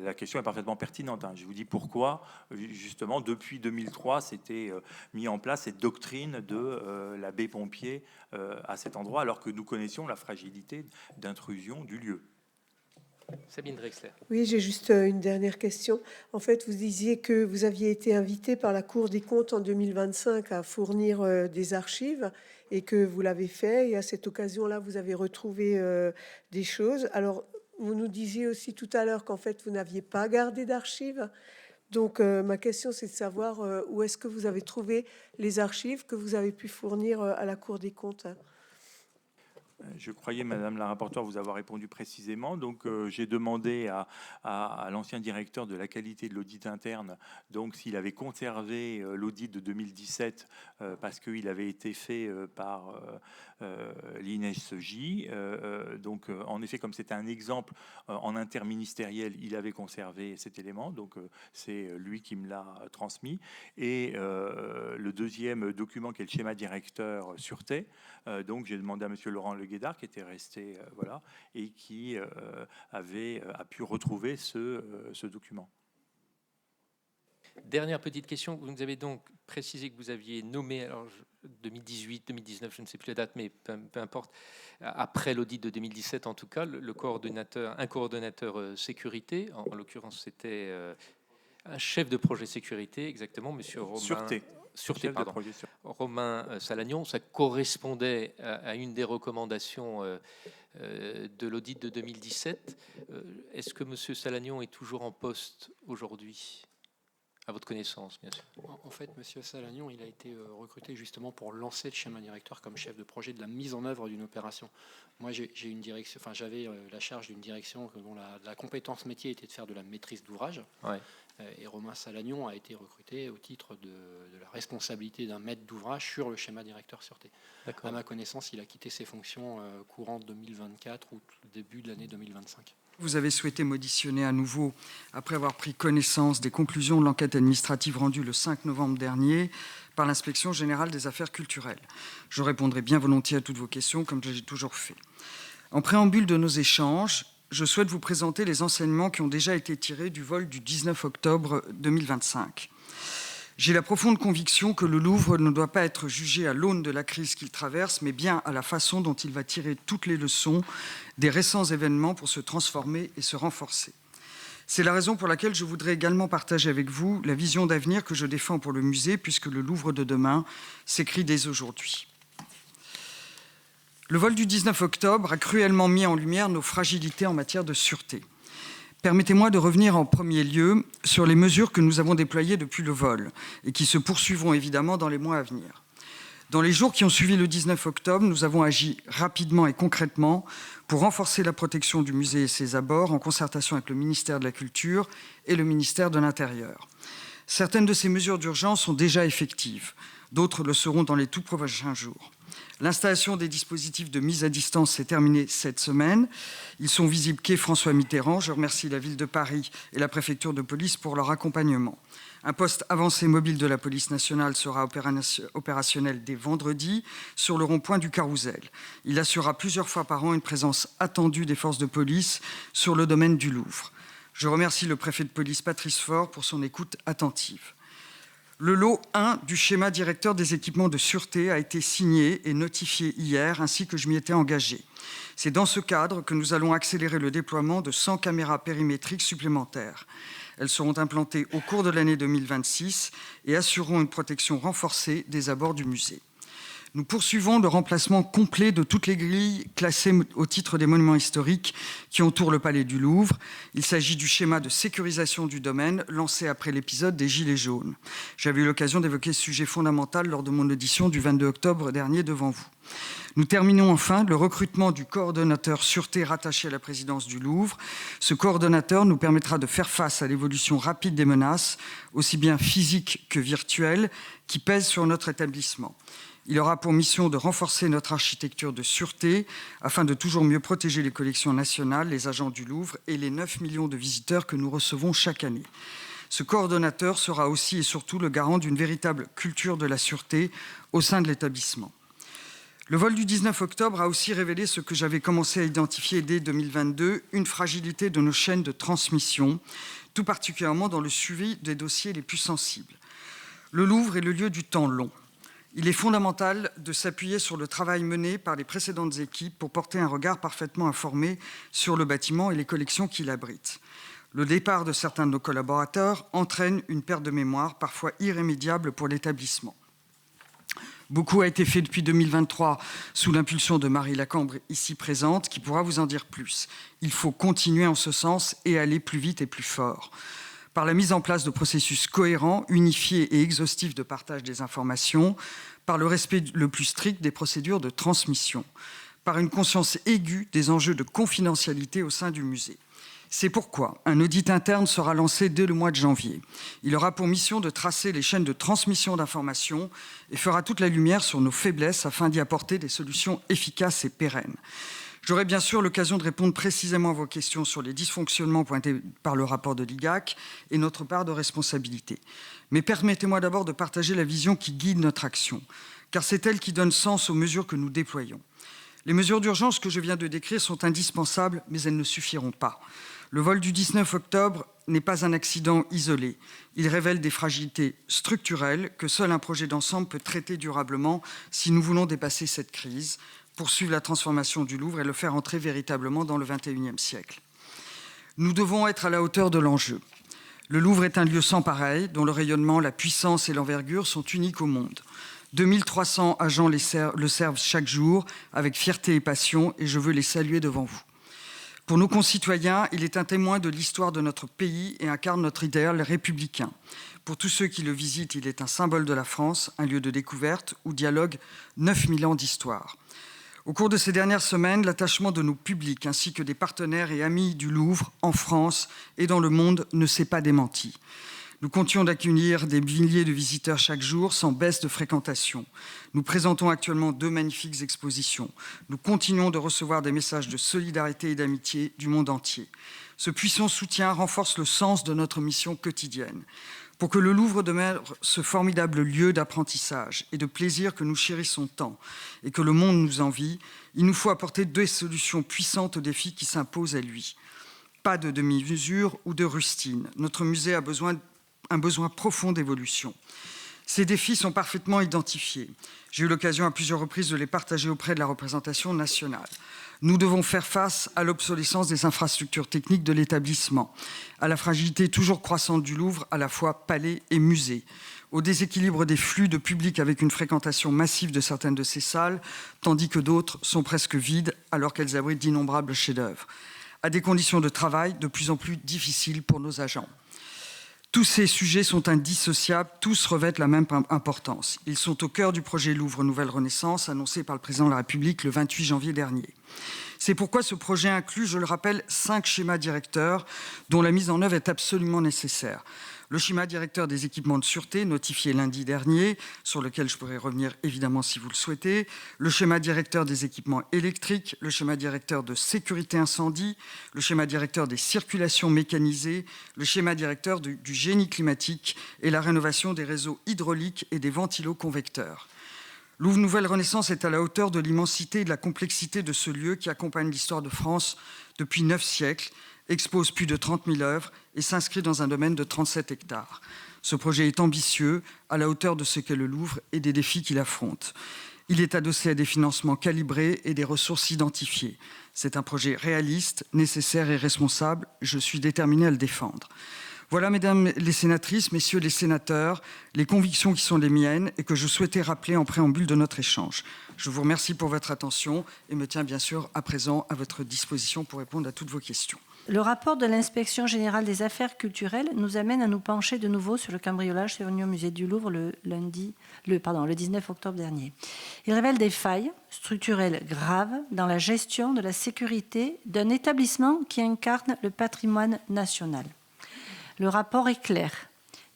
la question est parfaitement pertinente. Je vous dis pourquoi, justement, depuis 2003, c'était mis en place cette doctrine de la baie pompier à cet endroit, alors que nous connaissions la fragilité d'intrusion du lieu. Sabine Drexler. Oui, j'ai juste une dernière question. En fait, vous disiez que vous aviez été invité par la Cour des comptes en 2025 à fournir des archives et que vous l'avez fait. Et à cette occasion-là, vous avez retrouvé des choses. Alors, vous nous disiez aussi tout à l'heure qu'en fait, vous n'aviez pas gardé d'archives. Donc, ma question, c'est de savoir où est-ce que vous avez trouvé les archives que vous avez pu fournir à la Cour des comptes. Je croyais, Madame la rapporteure, vous avoir répondu précisément. Donc, j'ai demandé à l'ancien directeur de la qualité de l'audit interne, donc s'il avait conservé l'audit de 2017 parce qu'il avait été fait par l'INESJ. Donc, en effet, comme c'était un exemple en interministériel, il avait conservé cet élément. Donc, c'est lui qui me l'a transmis. Et le deuxième document, qui est le schéma directeur sûreté, donc j'ai demandé à Monsieur Laurent Le Guédard, qui était resté voilà, et qui a pu retrouver ce document. Dernière petite question, vous nous avez donc précisé que vous aviez nommé, alors 2018, 2019, je ne sais plus la date, mais peu importe, après l'audit de 2017 en tout cas, un coordonnateur sécurité, en l'occurrence c'était un chef de projet sécurité, exactement, Monsieur Romain. Sûreté, pardon. Romain Salagnon, ça correspondait à une des recommandations de l'audit de 2017. Est-ce que Monsieur Salagnon est toujours en poste aujourd'hui ? À votre connaissance, bien sûr. En fait, M. Salagnon, il a été recruté justement pour lancer le schéma directeur comme chef de projet de la mise en œuvre d'une opération. Moi, j'avais la charge d'une direction dont la compétence métier était de faire de la maîtrise d'ouvrage. Ouais. Et Romain Salagnon a été recruté au titre de la responsabilité d'un maître d'ouvrage sur le schéma directeur sûreté. À ma connaissance, il a quitté ses fonctions courant 2024 ou début de l'année 2025. Vous avez souhaité m'auditionner à nouveau après avoir pris connaissance des conclusions de l'enquête administrative rendue le 5 novembre dernier par l'Inspection générale des affaires culturelles. Je répondrai bien volontiers à toutes vos questions, comme j'ai toujours fait. En préambule de nos échanges, je souhaite vous présenter les enseignements qui ont déjà été tirés du vol du 19 octobre 2025. J'ai la profonde conviction que le Louvre ne doit pas être jugé à l'aune de la crise qu'il traverse, mais bien à la façon dont il va tirer toutes les leçons des récents événements pour se transformer et se renforcer. C'est la raison pour laquelle je voudrais également partager avec vous la vision d'avenir que je défends pour le musée, puisque le Louvre de demain s'écrit dès aujourd'hui. Le vol du 19 octobre a cruellement mis en lumière nos fragilités en matière de sûreté. Permettez-moi de revenir en premier lieu sur les mesures que nous avons déployées depuis le vol et qui se poursuivront évidemment dans les mois à venir. Dans les jours qui ont suivi le 19 octobre, nous avons agi rapidement et concrètement pour renforcer la protection du musée et ses abords en concertation avec le ministère de la Culture et le ministère de l'Intérieur. Certaines de ces mesures d'urgence sont déjà effectives, d'autres le seront dans les tout prochains jours. L'installation des dispositifs de mise à distance s'est terminée cette semaine. Ils sont visibles quai François Mitterrand. Je remercie la ville de Paris et la préfecture de police pour leur accompagnement. Un poste avancé mobile de la police nationale sera opérationnel dès vendredi sur le rond-point du Carrousel. Il assurera plusieurs fois par an une présence attendue des forces de police sur le domaine du Louvre. Je remercie le préfet de police Patrice Faure pour son écoute attentive. Le lot 1 du schéma directeur des équipements de sûreté a été signé et notifié hier, ainsi que je m'y étais engagé. C'est dans ce cadre que nous allons accélérer le déploiement de 100 caméras périmétriques supplémentaires. Elles seront implantées au cours de l'année 2026 et assureront une protection renforcée des abords du musée. Nous poursuivons le remplacement complet de toutes les grilles classées au titre des monuments historiques qui entourent le Palais du Louvre. Il s'agit du schéma de sécurisation du domaine lancé après l'épisode des Gilets jaunes. J'avais eu l'occasion d'évoquer ce sujet fondamental lors de mon audition du 22 octobre dernier devant vous. Nous terminons enfin le recrutement du coordonnateur sûreté rattaché à la présidence du Louvre. Ce coordonnateur nous permettra de faire face à l'évolution rapide des menaces, aussi bien physiques que virtuelles, qui pèsent sur notre établissement. Il aura pour mission de renforcer notre architecture de sûreté afin de toujours mieux protéger les collections nationales, les agents du Louvre et les 9 millions de visiteurs que nous recevons chaque année. Ce coordonnateur sera aussi et surtout le garant d'une véritable culture de la sûreté au sein de l'établissement. Le vol du 19 octobre a aussi révélé ce que j'avais commencé à identifier dès 2022, une fragilité de nos chaînes de transmission, tout particulièrement dans le suivi des dossiers les plus sensibles. Le Louvre est le lieu du temps long. Il est fondamental de s'appuyer sur le travail mené par les précédentes équipes pour porter un regard parfaitement informé sur le bâtiment et les collections qu'il abrite. Le départ de certains de nos collaborateurs entraîne une perte de mémoire parfois irrémédiable pour l'établissement. Beaucoup a été fait depuis 2023 sous l'impulsion de Marie Lacambre, ici présente, qui pourra vous en dire plus. Il faut continuer en ce sens et aller plus vite et plus fort. Par la mise en place de processus cohérents, unifiés et exhaustifs de partage des informations, par le respect le plus strict des procédures de transmission, par une conscience aiguë des enjeux de confidentialité au sein du musée. C'est pourquoi un audit interne sera lancé dès le mois de janvier. Il aura pour mission de tracer les chaînes de transmission d'informations et fera toute la lumière sur nos faiblesses afin d'y apporter des solutions efficaces et pérennes. J'aurai bien sûr l'occasion de répondre précisément à vos questions sur les dysfonctionnements pointés par le rapport de l'IGAC et notre part de responsabilité. Mais permettez-moi d'abord de partager la vision qui guide notre action, car c'est elle qui donne sens aux mesures que nous déployons. Les mesures d'urgence que je viens de décrire sont indispensables, mais elles ne suffiront pas. Le vol du 19 octobre n'est pas un accident isolé. Il révèle des fragilités structurelles que seul un projet d'ensemble peut traiter durablement si nous voulons dépasser cette crise, poursuivre la transformation du Louvre et le faire entrer véritablement dans le XXIe siècle. Nous devons être à la hauteur de l'enjeu. Le Louvre est un lieu sans pareil, dont le rayonnement, la puissance et l'envergure sont uniques au monde. 2300 agents le servent chaque jour avec fierté et passion, et je veux les saluer devant vous. Pour nos concitoyens, il est un témoin de l'histoire de notre pays et incarne notre idéal républicain. Pour tous ceux qui le visitent, il est un symbole de la France, un lieu de découverte où dialoguent 9000 ans d'histoire. Au cours de ces dernières semaines, l'attachement de nos publics ainsi que des partenaires et amis du Louvre en France et dans le monde ne s'est pas démenti. Nous comptions d'accueillir des milliers de visiteurs chaque jour sans baisse de fréquentation. Nous présentons actuellement 2 magnifiques expositions. Nous continuons de recevoir des messages de solidarité et d'amitié du monde entier. Ce puissant soutien renforce le sens de notre mission quotidienne. Pour que le Louvre demeure ce formidable lieu d'apprentissage et de plaisir que nous chérissons tant et que le monde nous envie, il nous faut apporter 2 solutions puissantes aux défis qui s'imposent à lui. Pas de demi-mesure ou de rustine. Notre musée a un besoin profond d'évolution. Ces défis sont parfaitement identifiés. J'ai eu l'occasion à plusieurs reprises de les partager auprès de la représentation nationale. Nous devons faire face à l'obsolescence des infrastructures techniques de l'établissement, à la fragilité toujours croissante du Louvre, à la fois palais et musée, au déséquilibre des flux de public avec une fréquentation massive de certaines de ces salles, tandis que d'autres sont presque vides alors qu'elles abritent d'innombrables chefs-d'œuvre, à des conditions de travail de plus en plus difficiles pour nos agents. Tous ces sujets sont indissociables, tous revêtent la même importance. Ils sont au cœur du projet Louvre Nouvelle Renaissance, annoncé par le Président de la République le 28 janvier dernier. C'est pourquoi ce projet inclut, je le rappelle, 5 schémas directeurs dont la mise en œuvre est absolument nécessaire. Le schéma directeur des équipements de sûreté, notifié lundi dernier, sur lequel je pourrais revenir évidemment si vous le souhaitez, le schéma directeur des équipements électriques, le schéma directeur de sécurité incendie, le schéma directeur des circulations mécanisées, le schéma directeur du génie climatique et la rénovation des réseaux hydrauliques et des ventiloconvecteurs. Louvre Nouvelle Renaissance est à la hauteur de l'immensité et de la complexité de ce lieu qui accompagne l'histoire de France depuis 9 siècles, expose plus de 30 000 œuvres et s'inscrit dans un domaine de 37 hectares. Ce projet est ambitieux, à la hauteur de ce qu'est le Louvre et des défis qu'il affronte. Il est adossé à des financements calibrés et des ressources identifiées. C'est un projet réaliste, nécessaire et responsable. Je suis déterminé à le défendre. Voilà, mesdames les sénatrices, messieurs les sénateurs, les convictions qui sont les miennes et que je souhaitais rappeler en préambule de notre échange. Je vous remercie pour votre attention et me tiens bien sûr à présent à votre disposition pour répondre à toutes vos questions. Le rapport de l'Inspection générale des affaires culturelles nous amène à nous pencher de nouveau sur le cambriolage survenu au musée du Louvre le 19 octobre dernier. Il révèle des failles structurelles graves dans la gestion de la sécurité d'un établissement qui incarne le patrimoine national. Le rapport est clair.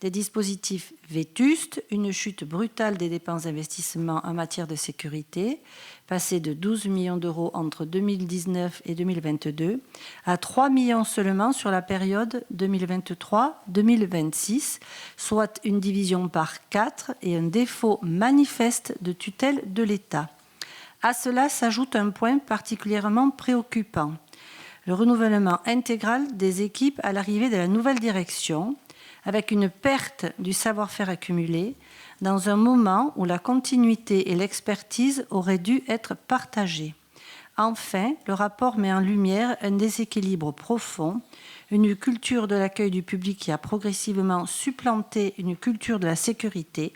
Des dispositifs vétustes, une chute brutale des dépenses d'investissement en matière de sécurité, passée de 12 millions d'euros entre 2019 et 2022 à 3 millions seulement sur la période 2023-2026, soit une division par 4 et un défaut manifeste de tutelle de l'État. À cela s'ajoute un point particulièrement préoccupant. Le renouvellement intégral des équipes à l'arrivée de la nouvelle direction, avec une perte du savoir-faire accumulé, dans un moment où la continuité et l'expertise auraient dû être partagées. Enfin, le rapport met en lumière un déséquilibre profond, une culture de l'accueil du public qui a progressivement supplanté une culture de la sécurité,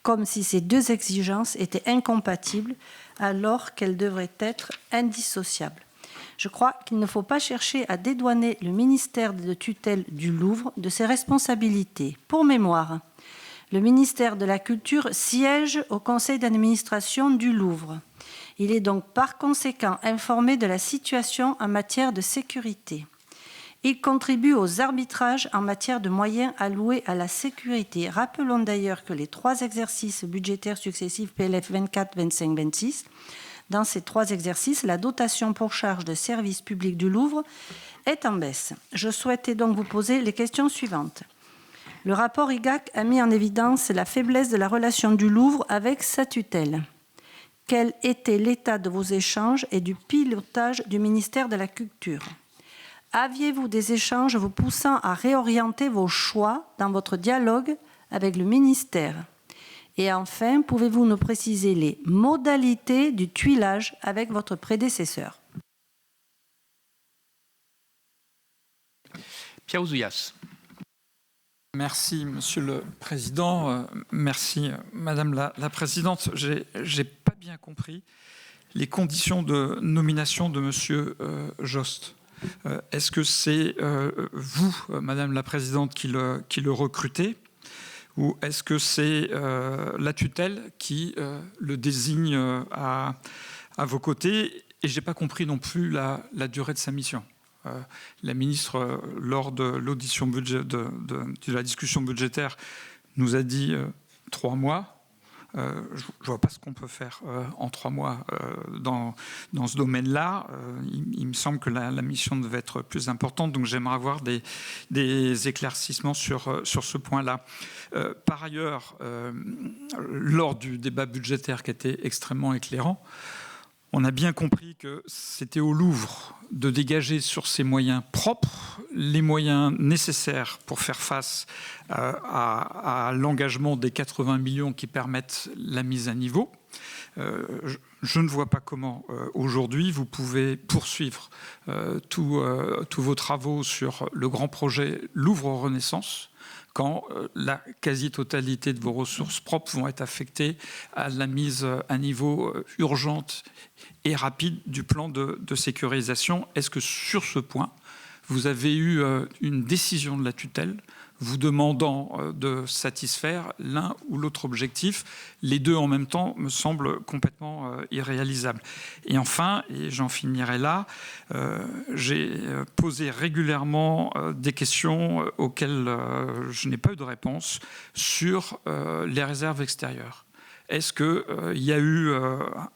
comme si ces deux exigences étaient incompatibles alors qu'elles devraient être indissociables. Je crois qu'il ne faut pas chercher à dédouaner le ministère de tutelle du Louvre de ses responsabilités. Pour mémoire, le ministère de la Culture siège au conseil d'administration du Louvre. Il est donc par conséquent informé de la situation en matière de sécurité. Il contribue aux arbitrages en matière de moyens alloués à la sécurité. Rappelons d'ailleurs que les 3 exercices budgétaires successifs PLF 24, 25, 26, dans ces 3 exercices, la dotation pour charge de service public du Louvre est en baisse. Je souhaitais donc vous poser les questions suivantes. Le rapport IGAC a mis en évidence la faiblesse de la relation du Louvre avec sa tutelle. Quel était l'état de vos échanges et du pilotage du ministère de la Culture ? Aviez-vous des échanges vous poussant à réorienter vos choix dans votre dialogue avec le ministère ? Et enfin, pouvez-vous nous préciser les modalités du tuilage avec votre prédécesseur ? Pierre Ouzoulias. Merci, Monsieur le Président. Merci, Madame la Présidente. J'ai pas bien compris les conditions de nomination de Monsieur Jost. Est-ce que c'est vous, Madame la Présidente, qui le recrutez ? Ou est-ce que c'est la tutelle qui le désigne à vos côtés? Et je n'ai pas compris non plus la durée de sa mission. La ministre, lors de l'audition de la discussion budgétaire, nous a dit 3 mois. Je ne vois pas ce qu'on peut faire en 3 mois dans ce domaine-là. Il me semble que la mission devait être plus importante, donc j'aimerais avoir des éclaircissements sur ce point-là. Par ailleurs, lors du débat budgétaire qui était extrêmement éclairant, on a bien compris que c'était au Louvre de dégager sur ses moyens propres les moyens nécessaires pour faire face à l'engagement des 80 millions qui permettent la mise à niveau. Je ne vois pas comment aujourd'hui vous pouvez poursuivre tous vos travaux sur le grand projet Louvre Renaissance quand la quasi-totalité de vos ressources propres vont être affectées à la mise à niveau urgente et rapide du plan de sécurisation. Est-ce que sur ce point, vous avez eu une décision de la tutelle vous demandant de satisfaire l'un ou l'autre objectif? Les deux en même temps me semblent complètement irréalisables. Et enfin, et j'en finirai là, j'ai posé régulièrement des questions auxquelles je n'ai pas eu de réponse sur les réserves extérieures. Est-ce qu'il y a eu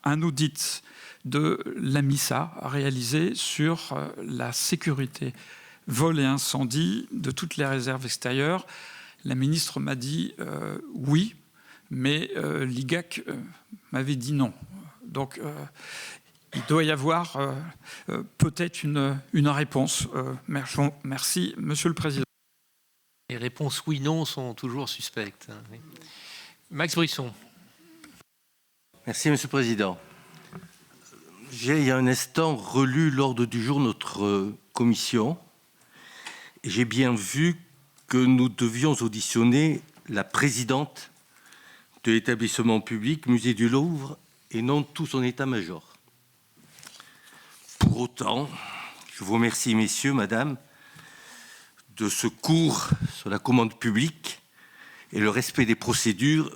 un audit de la MISA réalisé sur la sécurité vol et incendie de toutes les réserves extérieures? La ministre m'a dit oui, mais l'IGAC m'avait dit non. Donc il doit y avoir peut-être une réponse. Merci, Monsieur le Président. Les réponses oui-non sont toujours suspectes. Max Brisson. Merci, Monsieur le Président. J'ai, il y a un instant, relu l'ordre du jour de notre commission et j'ai bien vu que nous devions auditionner la présidente de l'établissement public Musée du Louvre et non tout son état-major. Pour autant, je vous remercie, messieurs, madame, de ce cours sur la commande publique et le respect des procédures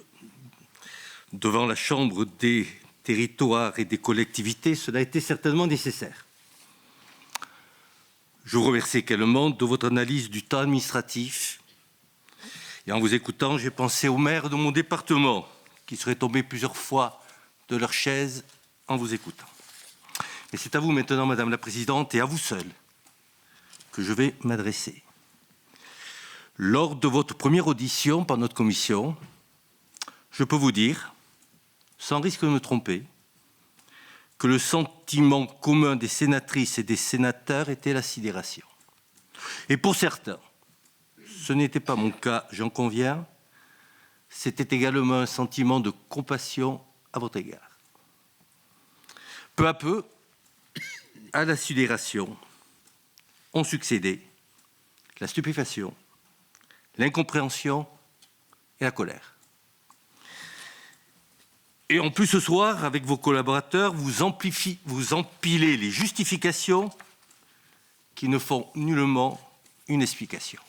devant la Chambre des territoires et des collectivités. Cela a été certainement nécessaire. Je vous remercie également de votre analyse du temps administratif. Et en vous écoutant, j'ai pensé aux maires de mon département qui seraient tombés plusieurs fois de leur chaise en vous écoutant. Mais c'est à vous maintenant, Madame la Présidente, et à vous seule, que je vais m'adresser. Lors de votre première audition par notre commission, je peux vous dire, sans risque de me tromper, que le sentiment commun des sénatrices et des sénateurs était la sidération. Et pour certains, ce n'était pas mon cas, j'en conviens, c'était également un sentiment de compassion à votre égard. Peu à peu, à la sidération, ont succédé la stupéfaction, l'incompréhension et la colère. Et en plus, ce soir, avec vos collaborateurs, vous empilez les justifications qui ne font nullement une explication.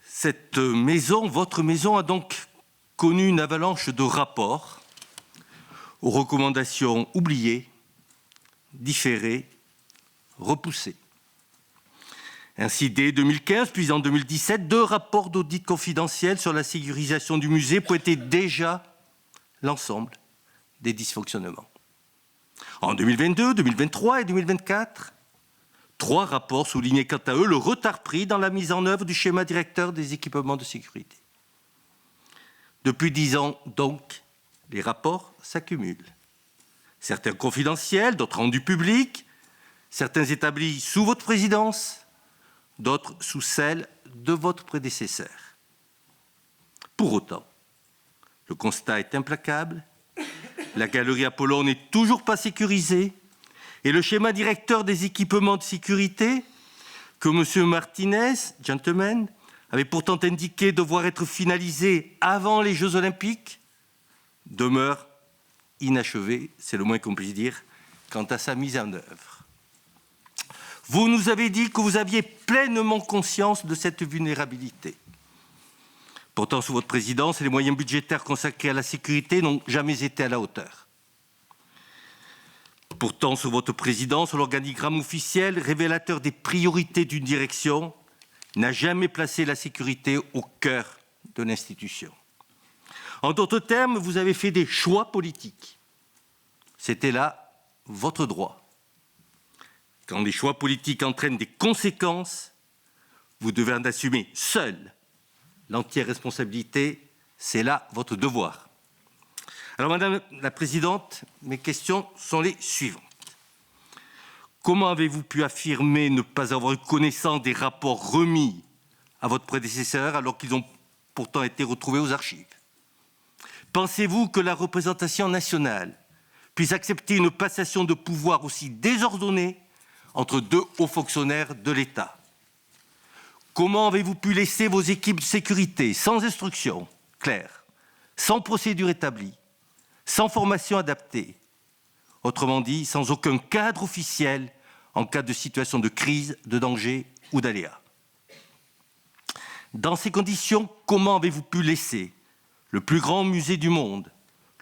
Cette maison, votre maison, a donc connu une avalanche de rapports aux recommandations oubliées, différées, repoussées. Ainsi, dès 2015, puis en 2017, 2 rapports d'audit confidentiels sur la sécurisation du musée pointaient déjà l'ensemble des dysfonctionnements. En 2022, 2023 et 2024, 3 rapports soulignaient quant à eux le retard pris dans la mise en œuvre du schéma directeur des équipements de sécurité. Depuis 10 ans, donc, les rapports s'accumulent. Certains confidentiels, d'autres rendus publics, certains établis sous votre présidence, d'autres sous celle de votre prédécesseur. Pour autant, le constat est implacable, la galerie Apollon n'est toujours pas sécurisée et le schéma directeur des équipements de sécurité, que M. Martinez, gentleman, avait pourtant indiqué devoir être finalisé avant les Jeux Olympiques, demeure inachevé, c'est le moins qu'on puisse dire, quant à sa mise en œuvre. Vous nous avez dit que vous aviez pleinement conscience de cette vulnérabilité. Pourtant, sous votre présidence, les moyens budgétaires consacrés à la sécurité n'ont jamais été à la hauteur. Pourtant, sous votre présidence, l'organigramme officiel, révélateur des priorités d'une direction, n'a jamais placé la sécurité au cœur de l'institution. En d'autres termes, vous avez fait des choix politiques. C'était là votre droit. Quand les choix politiques entraînent des conséquences, vous devez en assumer seul l'entière responsabilité. C'est là votre devoir. Alors, Madame la Présidente, mes questions sont les suivantes. Comment avez-vous pu affirmer ne pas avoir eu connaissance des rapports remis à votre prédécesseur alors qu'ils ont pourtant été retrouvés aux archives? Pensez-vous que la représentation nationale puisse accepter une passation de pouvoir aussi désordonnée entre 2 hauts fonctionnaires de l'État? Comment avez-vous pu laisser vos équipes de sécurité sans instruction claire, sans procédure établie, sans formation adaptée, autrement dit, sans aucun cadre officiel en cas de situation de crise, de danger ou d'aléa? Dans ces conditions, comment avez-vous pu laisser le plus grand musée du monde,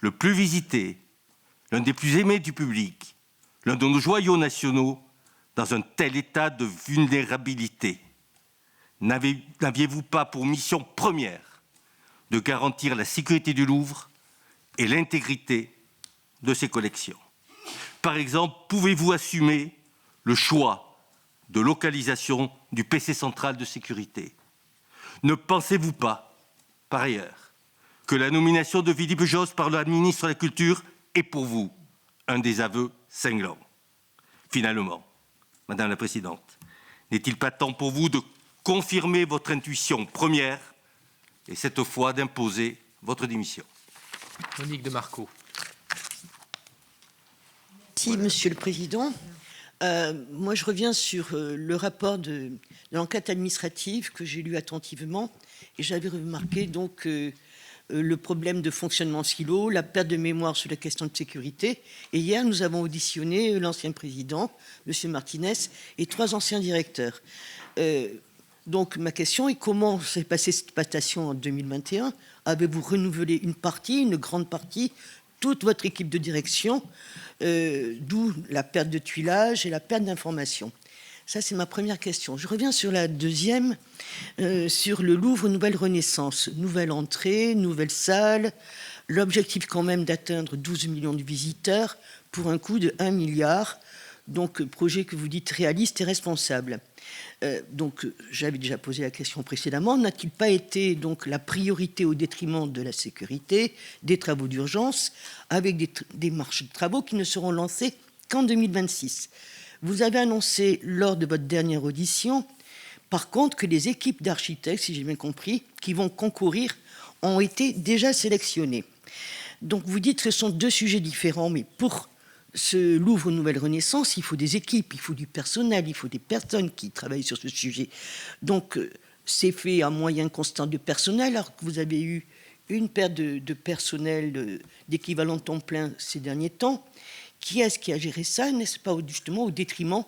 le plus visité, l'un des plus aimés du public, l'un de nos joyaux nationaux, dans un tel état de vulnérabilité? N'aviez-vous pas pour mission première de garantir la sécurité du Louvre et l'intégrité de ses collections? Par exemple, pouvez-vous assumer le choix de localisation du PC central de sécurité? Ne pensez-vous pas, par ailleurs, que la nomination de Philippe Josse par la ministre de la Culture est pour vous un désaveu cinglant? Finalement, Madame la Présidente, n'est-il pas temps pour vous de confirmer votre intuition première et cette fois d'imposer votre démission. Monique de Marco. Merci, Monsieur le Président. Moi, je reviens sur le rapport de l'enquête administrative que j'ai lu attentivement et j'avais remarqué donc le problème de fonctionnement silo, la perte de mémoire sur la question de sécurité. Et hier, nous avons auditionné l'ancien président, Monsieur Martinez, et 3 anciens directeurs. Donc, ma question est comment s'est passée cette passation en 2021? Avez-vous renouvelé une grande partie, toute votre équipe de direction, d'où la perte de tuilage et la perte d'information? Ça, c'est ma première question. Je reviens sur la deuxième, sur le Louvre Nouvelle Renaissance. Nouvelle entrée, nouvelle salle, l'objectif quand même d'atteindre 12 millions de visiteurs pour un coût de 1 milliard. Donc, projet que vous dites réaliste et responsable. Donc, j'avais déjà posé la question précédemment. N'a-t-il pas été donc la priorité au détriment de la sécurité, des travaux d'urgence, avec des marches de travaux qui ne seront lancés qu'en 2026? Vous avez annoncé lors de votre dernière audition, par contre, que les équipes d'architectes, si j'ai bien compris, qui vont concourir, ont été déjà sélectionnées. Donc, vous dites que ce sont 2 sujets différents, mais pour ce Louvre Nouvelle Renaissance, il faut des équipes, il faut du personnel, il faut des personnes qui travaillent sur ce sujet. Donc, c'est fait à moyen constant de personnel, alors que vous avez eu une perte de personnel d'équivalent temps plein ces derniers temps. Qui est-ce qui a géré ça? N'est-ce pas justement au détriment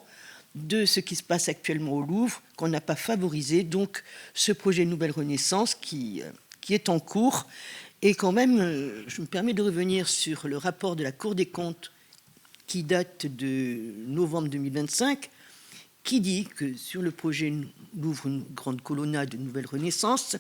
de ce qui se passe actuellement au Louvre, qu'on n'a pas favorisé donc ce projet Nouvelle Renaissance qui est en cours? Et quand même, je me permets de revenir sur le rapport de la Cour des comptes qui date de novembre 2025, qui dit que sur le projet Louvre, une grande colonnade de Nouvelle Renaissance,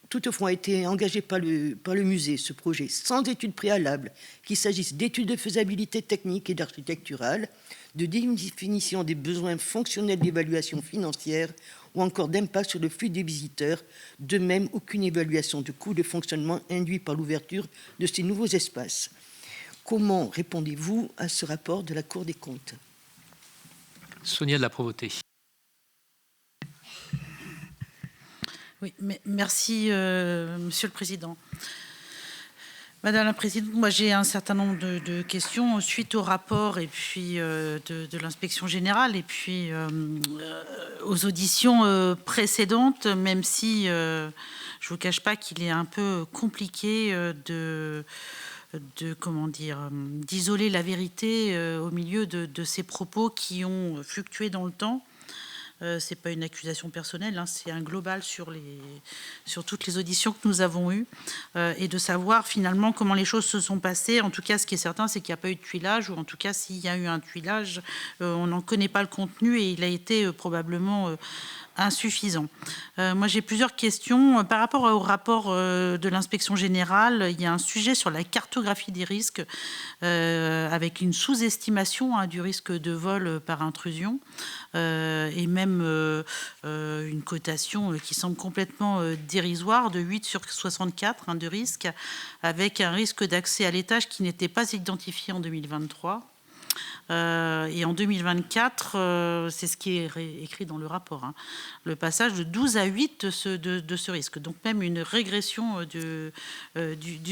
toutefois a été engagé par le musée, ce projet, sans étude préalable, qu'il s'agisse d'études de faisabilité technique et d'architecturale, de définition des besoins fonctionnels d'évaluation financière ou encore d'impact sur le flux des visiteurs, de même aucune évaluation de coût de fonctionnement induit par l'ouverture de ces nouveaux espaces. Comment répondez-vous à ce rapport de la Cour des comptes? Sonia de la Provoté. Oui, merci, Monsieur le Président. Madame la Présidente, moi j'ai un certain nombre de questions suite au rapport et puis de l'inspection générale et puis aux auditions précédentes, même si je ne vous cache pas qu'il est un peu compliqué d'isoler la vérité au milieu de ces propos qui ont fluctué dans le temps. C'est pas une accusation personnelle, hein, c'est un global sur toutes les auditions que nous avons eues et de savoir finalement comment les choses se sont passées. En tout cas, ce qui est certain, c'est qu'il n'y a pas eu de tuilage, ou en tout cas, s'il y a eu un tuilage, on n'en connaît pas le contenu et il a été probablement insuffisant. Moi, j'ai plusieurs questions. Par rapport au rapport de l'inspection générale, il y a un sujet sur la cartographie des risques avec une sous-estimation du risque de vol par intrusion et même une cotation qui semble complètement dérisoire de 8 sur 64 de risque, avec un risque d'accès à l'étage qui n'était pas identifié en 2023. Et en 2024, c'est ce qui est écrit dans le rapport, hein, le passage de 12 à 8 de ce risque, donc même une régression du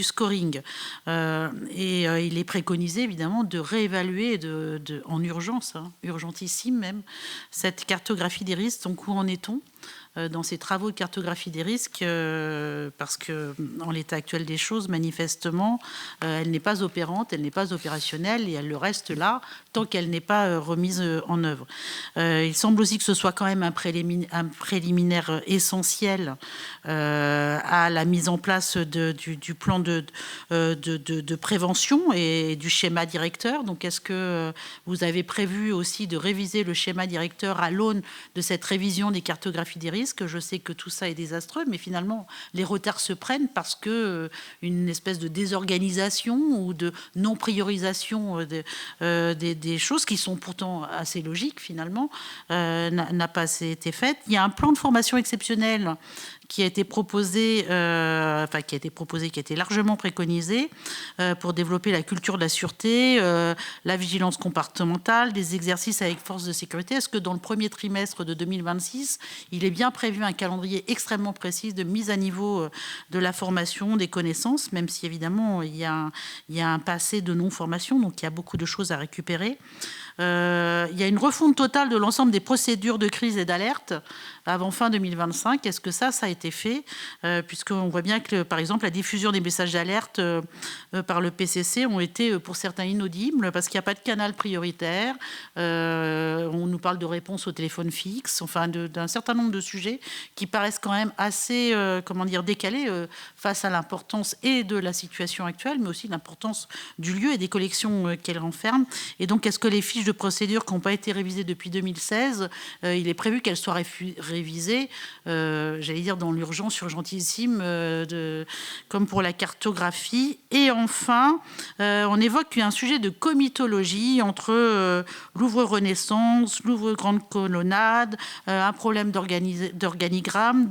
scoring. Et il est préconisé évidemment de réévaluer en urgence, hein, urgentissime même, cette cartographie des risques. Donc où en est-on dans ces travaux de cartographie des risques, parce que en l'état actuel des choses, manifestement, elle n'est pas opérante, elle n'est pas opérationnelle et elle le reste là tant qu'elle n'est pas remise en œuvre. Il semble aussi que ce soit quand même un préliminaire essentiel à la mise en place du plan de prévention et du schéma directeur. Donc, est-ce que vous avez prévu aussi de réviser le schéma directeur à l'aune de cette révision des cartographies des risques? Je sais que tout ça est désastreux, mais finalement, les retards se prennent parce que une espèce de désorganisation ou de non-priorisation des choses qui sont pourtant assez logiques, finalement, n'a pas été faite. Il y a un plan de formation exceptionnel qui a été proposé, qui a été largement préconisé pour développer la culture de la sûreté, la vigilance comportementale, des exercices avec force de sécurité. Est-ce que dans le premier trimestre de 2026, il est bien prévu un calendrier extrêmement précis de mise à niveau de la formation, des connaissances, même si évidemment il y a un passé de non-formation, donc il y a beaucoup de choses à récupérer. Il y a une refonte totale de l'ensemble des procédures de crise et d'alerte avant fin 2025. Est-ce que ça a été fait, puisqu'on voit bien que, par exemple, la diffusion des messages d'alerte par le PCC ont été, pour certains, inaudibles, parce qu'il n'y a pas de canal prioritaire. On nous parle de réponse au téléphone fixe, enfin, d'un certain nombre de sujets qui paraissent quand même assez, décalés face à l'importance et de la situation actuelle, mais aussi l'importance du lieu et des collections qu'elle renferme. Et donc, est-ce que les fiches de procédure qui n'ont pas été révisées depuis 2016, il est prévu qu'elles soient révisées, j'allais dire dans l'urgence urgentissime, comme pour la cartographie. Et enfin, on évoque un sujet de comitologie entre Louvre-Renaissance, Louvre-Grande Colonnade, un problème d'organigramme,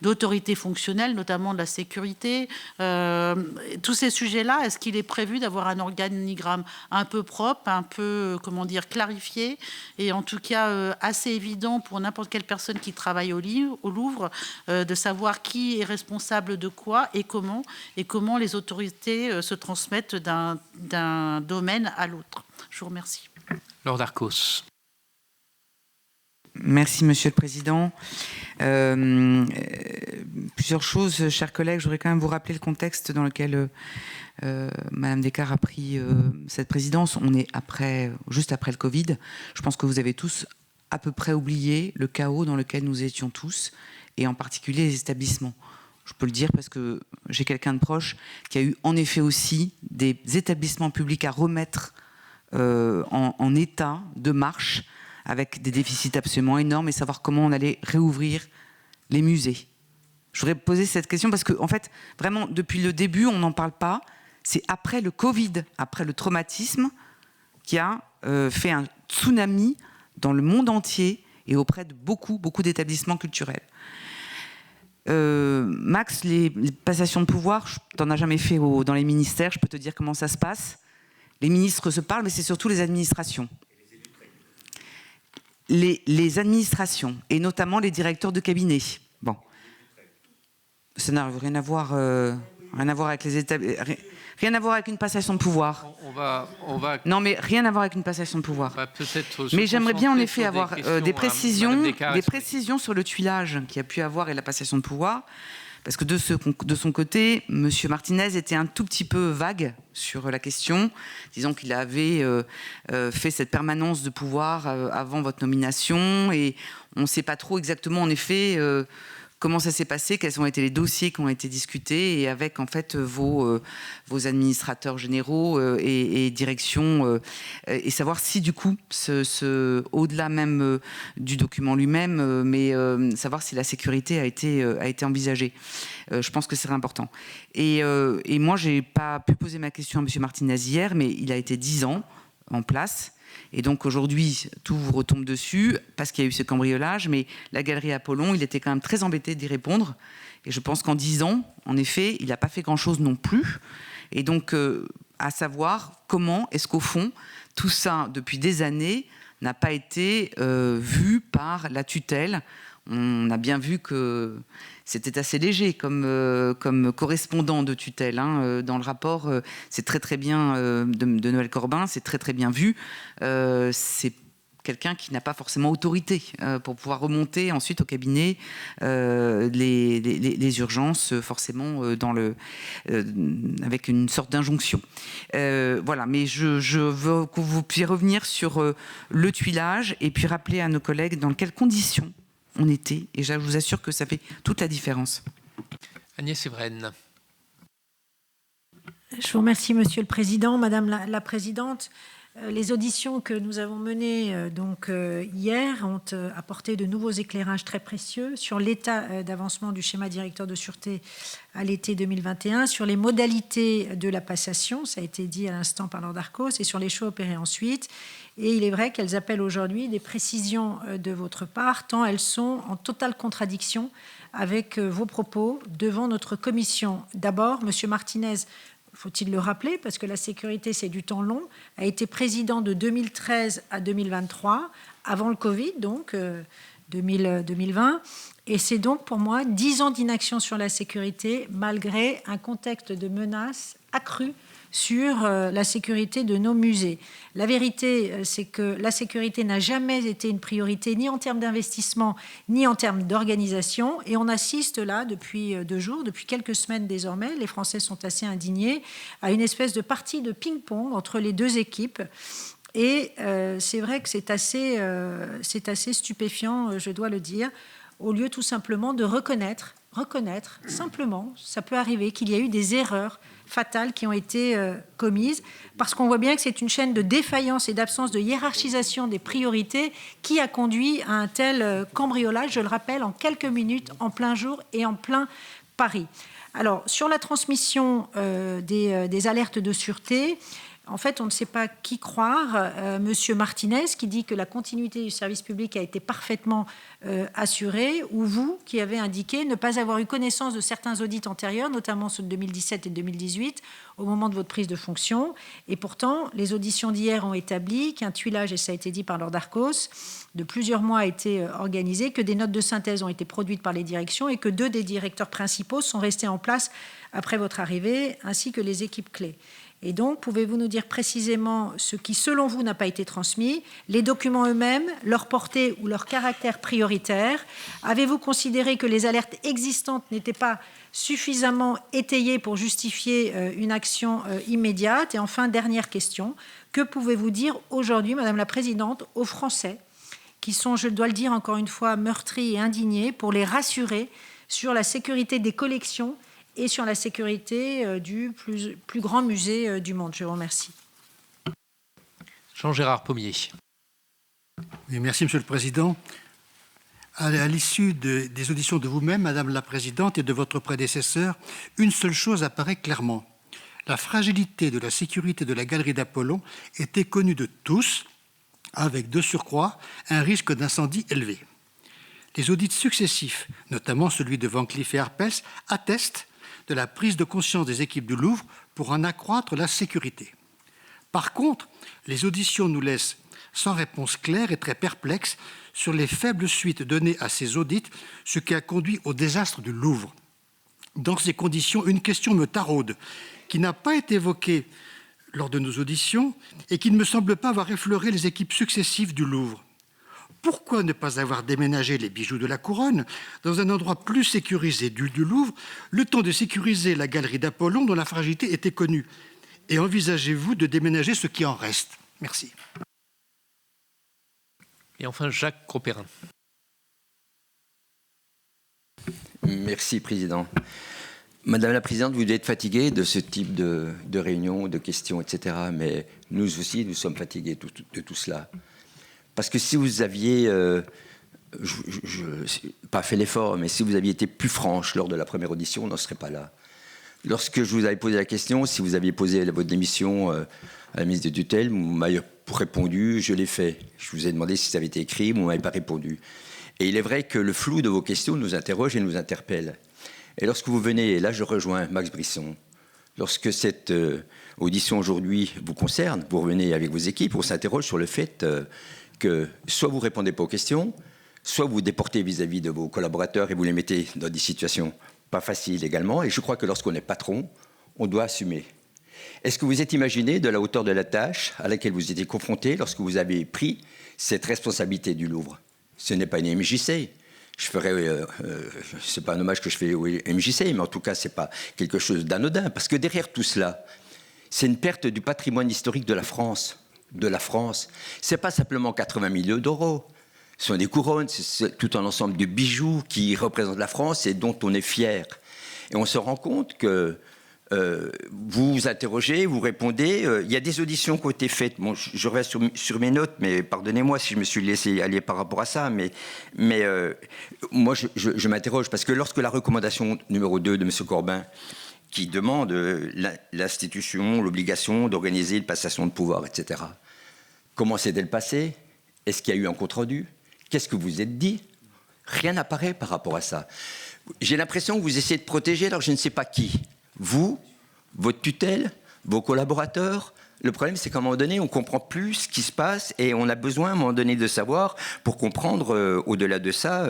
d'autorité fonctionnelle, notamment de la sécurité. Tous ces sujets-là, est-ce qu'il est prévu d'avoir un organigramme un peu propre, un peu, clarifié, et en tout cas assez évident pour n'importe quelle personne qui travaille au Louvre, de savoir qui est responsable de quoi et comment les autorités se transmettent d'un domaine à l'autre. Je vous remercie. Laure Darcos. Merci, Monsieur le Président. Plusieurs choses, chers collègues. Je voudrais quand même vous rappeler le contexte dans lequel Madame Descartes a pris cette présidence. On est juste après le Covid. Je pense que vous avez tous à peu près oublié le chaos dans lequel nous étions tous, et en particulier les établissements. Je peux le dire parce que j'ai quelqu'un de proche qui a eu en effet aussi des établissements publics à remettre en état de marche, avec des déficits absolument énormes, et savoir comment on allait réouvrir les musées. Je voudrais poser cette question parce que, en fait, vraiment, depuis le début, on n'en parle pas. C'est après le Covid, après le traumatisme, qui a fait un tsunami dans le monde entier et auprès de beaucoup d'établissements culturels. Max, les passations de pouvoir, tu n'en as jamais fait dans les ministères, je peux te dire comment ça se passe. Les ministres se parlent, mais c'est surtout les administrations. Les administrations, et notamment les directeurs de cabinet. Bon. Ça n'a rien à voir avec les rien à voir avec une passation de pouvoir. On va... Non, mais rien à voir avec une passation de pouvoir. Mais j'aimerais bien en effet avoir des précisions sur le tuilage qu'il y a pu avoir et la passation de pouvoir. Parce que de son côté, M. Martinez était un tout petit peu vague sur la question, disant qu'il avait fait cette permanence de pouvoir avant votre nomination, et on ne sait pas trop exactement en effet comment ça s'est passé, quels ont été les dossiers qui ont été discutés, et avec en fait vos administrateurs généraux et directions, et savoir si du coup, au-delà même du document lui-même, mais savoir si la sécurité a été envisagée. Je pense que c'est important. Et moi, j'ai pas pu poser ma question à M. Martinez hier, mais il a été 10 ans en place. Et donc aujourd'hui, tout vous retombe dessus parce qu'il y a eu ce cambriolage, mais la galerie Apollon, il était quand même très embêté d'y répondre. Et je pense qu'en 10 ans, en effet, il n'a pas fait grand-chose non plus. Et donc, à savoir comment est-ce qu'au fond, tout ça, depuis des années, n'a pas été vu par la tutelle. On a bien vu que c'était assez léger comme correspondant de tutelle. Dans le rapport, c'est très bien de Noël Corbin, c'est très bien vu. C'est quelqu'un qui n'a pas forcément autorité pour pouvoir remonter ensuite au cabinet les urgences, forcément avec une sorte d'injonction. Voilà, mais je veux que vous puissiez revenir sur le tuilage et puis rappeler à nos collègues dans quelles conditions on était, et je vous assure que ça fait toute la différence. Agnès Evren. Je vous remercie, Monsieur le Président, Madame la Présidente. Les auditions que nous avons menées hier ont apporté de nouveaux éclairages très précieux sur l'état d'avancement du schéma directeur de sûreté à l'été 2021, sur les modalités de la passation, ça a été dit à l'instant par Lord Darcos, et sur les choix opérés ensuite. Et il est vrai qu'elles appellent aujourd'hui des précisions de votre part, tant elles sont en totale contradiction avec vos propos devant notre commission. D'abord, M. Martinez, faut-il le rappeler, parce que la sécurité, c'est du temps long, a été président de 2013 à 2023, avant le Covid, donc 2020. Et c'est donc pour moi 10 ans d'inaction sur la sécurité, malgré un contexte de menace accrue sur la sécurité de nos musées. La vérité, c'est que la sécurité n'a jamais été une priorité, ni en termes d'investissement, ni en termes d'organisation. Et on assiste là, depuis 2 jours, depuis quelques semaines désormais, les Français sont assez indignés, à une espèce de partie de ping-pong entre les 2 équipes. Et c'est vrai que c'est assez stupéfiant, je dois le dire, au lieu tout simplement de reconnaître simplement, ça peut arriver qu'il y a eu des erreurs fatales qui ont été commises, parce qu'on voit bien que c'est une chaîne de défaillance et d'absence de hiérarchisation des priorités qui a conduit à un tel cambriolage, je le rappelle, en quelques minutes, en plein jour et en plein Paris. Alors, sur la transmission des alertes de sûreté, en fait, on ne sait pas qui croire. Monsieur Martinez, qui dit que la continuité du service public a été parfaitement assurée, ou vous, qui avez indiqué ne pas avoir eu connaissance de certains audits antérieurs, notamment ceux de 2017 et 2018, au moment de votre prise de fonction. Et pourtant, les auditions d'hier ont établi qu'un tuilage, et ça a été dit par Lord Darcos, de plusieurs mois a été organisé, que des notes de synthèse ont été produites par les directions et que 2 des directeurs principaux sont restés en place après votre arrivée, ainsi que les équipes clés. Et donc, pouvez-vous nous dire précisément ce qui, selon vous, n'a pas été transmis, les documents eux-mêmes, leur portée ou leur caractère prioritaire? Avez-vous considéré que les alertes existantes n'étaient pas suffisamment étayées pour justifier une action immédiate? Et enfin, dernière question, que pouvez-vous dire aujourd'hui, Madame la Présidente, aux Français qui sont, je dois le dire encore une fois, meurtris et indignés, pour les rassurer sur la sécurité des collections et sur la sécurité du plus grand musée du monde? Je vous remercie. Jean-Gérard Pommier. Oui, merci, Monsieur le Président. À l'issue des auditions de vous-même, Madame la Présidente, et de votre prédécesseur, une seule chose apparaît clairement. La fragilité de la sécurité de la galerie d'Apollon était connue de tous, avec de surcroît un risque d'incendie élevé. Les audits successifs, notamment celui de Van Cleef et Arpels, attestent de la prise de conscience des équipes du Louvre pour en accroître la sécurité. Par contre, les auditions nous laissent sans réponse claire et très perplexes sur les faibles suites données à ces audits, ce qui a conduit au désastre du Louvre. Dans ces conditions, une question me taraude, qui n'a pas été évoquée lors de nos auditions et qui ne me semble pas avoir effleuré les équipes successives du Louvre. Pourquoi ne pas avoir déménagé les bijoux de la couronne dans un endroit plus sécurisé du Louvre, le temps de sécuriser la galerie d'Apollon dont la fragilité était connue? Et envisagez-vous de déménager ce qui en reste? Merci. Et enfin, Jacques Cropérin. Merci, Président. Madame la Présidente, vous devez être fatiguée de ce type de réunions, de questions, etc. Mais nous aussi, nous sommes fatigués de tout cela. Parce que si vous aviez, pas fait l'effort, mais si vous aviez été plus franche lors de la première audition, on n'en serait pas là. Lorsque je vous avais posé la question, si vous aviez posé votre démission à la ministre de tutelle, vous m'avez répondu, je l'ai fait. Je vous ai demandé si ça avait été écrit, vous ne m'avez pas répondu. Et il est vrai que le flou de vos questions nous interroge et nous interpelle. Et lorsque vous venez, et là je rejoins Max Brisson, lorsque cette audition aujourd'hui vous concerne, vous revenez avec vos équipes, on s'interroge sur le fait que soit vous ne répondez pas aux questions, soit vous déportez vis-à-vis de vos collaborateurs et vous les mettez dans des situations pas faciles également. Et je crois que lorsqu'on est patron, on doit assumer. Est-ce que vous êtes imaginé de la hauteur de la tâche à laquelle vous étiez confronté lorsque vous avez pris cette responsabilité du Louvre? Ce n'est pas une MJC. C'est pas un hommage que je fais au MJC, mais en tout cas, c'est pas quelque chose d'anodin. Parce que derrière tout cela, c'est une perte du patrimoine historique de la France. C'est pas simplement 80 millions d'euros. Ce sont des couronnes, c'est tout un ensemble de bijoux qui représentent la France et dont on est fier. Et on se rend compte que vous vous interrogez, vous répondez. Il y a des auditions qui ont été faites. Bon, je reste sur mes notes, mais pardonnez-moi si je me suis laissé aller par rapport à ça. Mais moi, je m'interroge parce que lorsque la recommandation numéro 2 de M. Corbin, qui demande l'institution, l'obligation d'organiser une passation de pouvoir, etc., comment s'est-elle passée? Est-ce qu'il y a eu un compte-rendu? Qu'est-ce que vous êtes dit? Rien n'apparaît par rapport à ça. J'ai l'impression que vous essayez de protéger, alors je ne sais pas qui. Vous, votre tutelle, vos collaborateurs. Le problème, c'est qu'à un moment donné, on ne comprend plus ce qui se passe et on a besoin, à un moment donné, de savoir pour comprendre, au-delà de ça,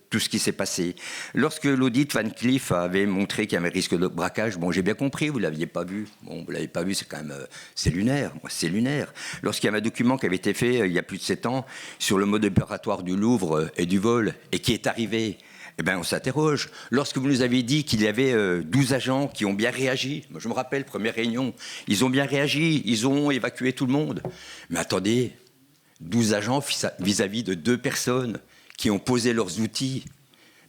tout ce qui s'est passé. Lorsque l'audit Van Cleef avait montré qu'il y avait un risque de braquage, bon, j'ai bien compris, vous ne l'aviez pas vu. Bon, vous ne l'avez pas vu, c'est quand même... c'est lunaire, c'est lunaire. Lorsqu'il y avait un document qui avait été fait, il y a plus de 7 ans, sur le mode opératoire du Louvre et du vol, et qui est arrivé... Eh bien, on s'interroge. Lorsque vous nous avez dit qu'il y avait 12 agents qui ont bien réagi, moi je me rappelle, première réunion, ils ont bien réagi, ils ont évacué tout le monde. Mais attendez, 12 agents vis-à-vis de 2 personnes qui ont posé leurs outils.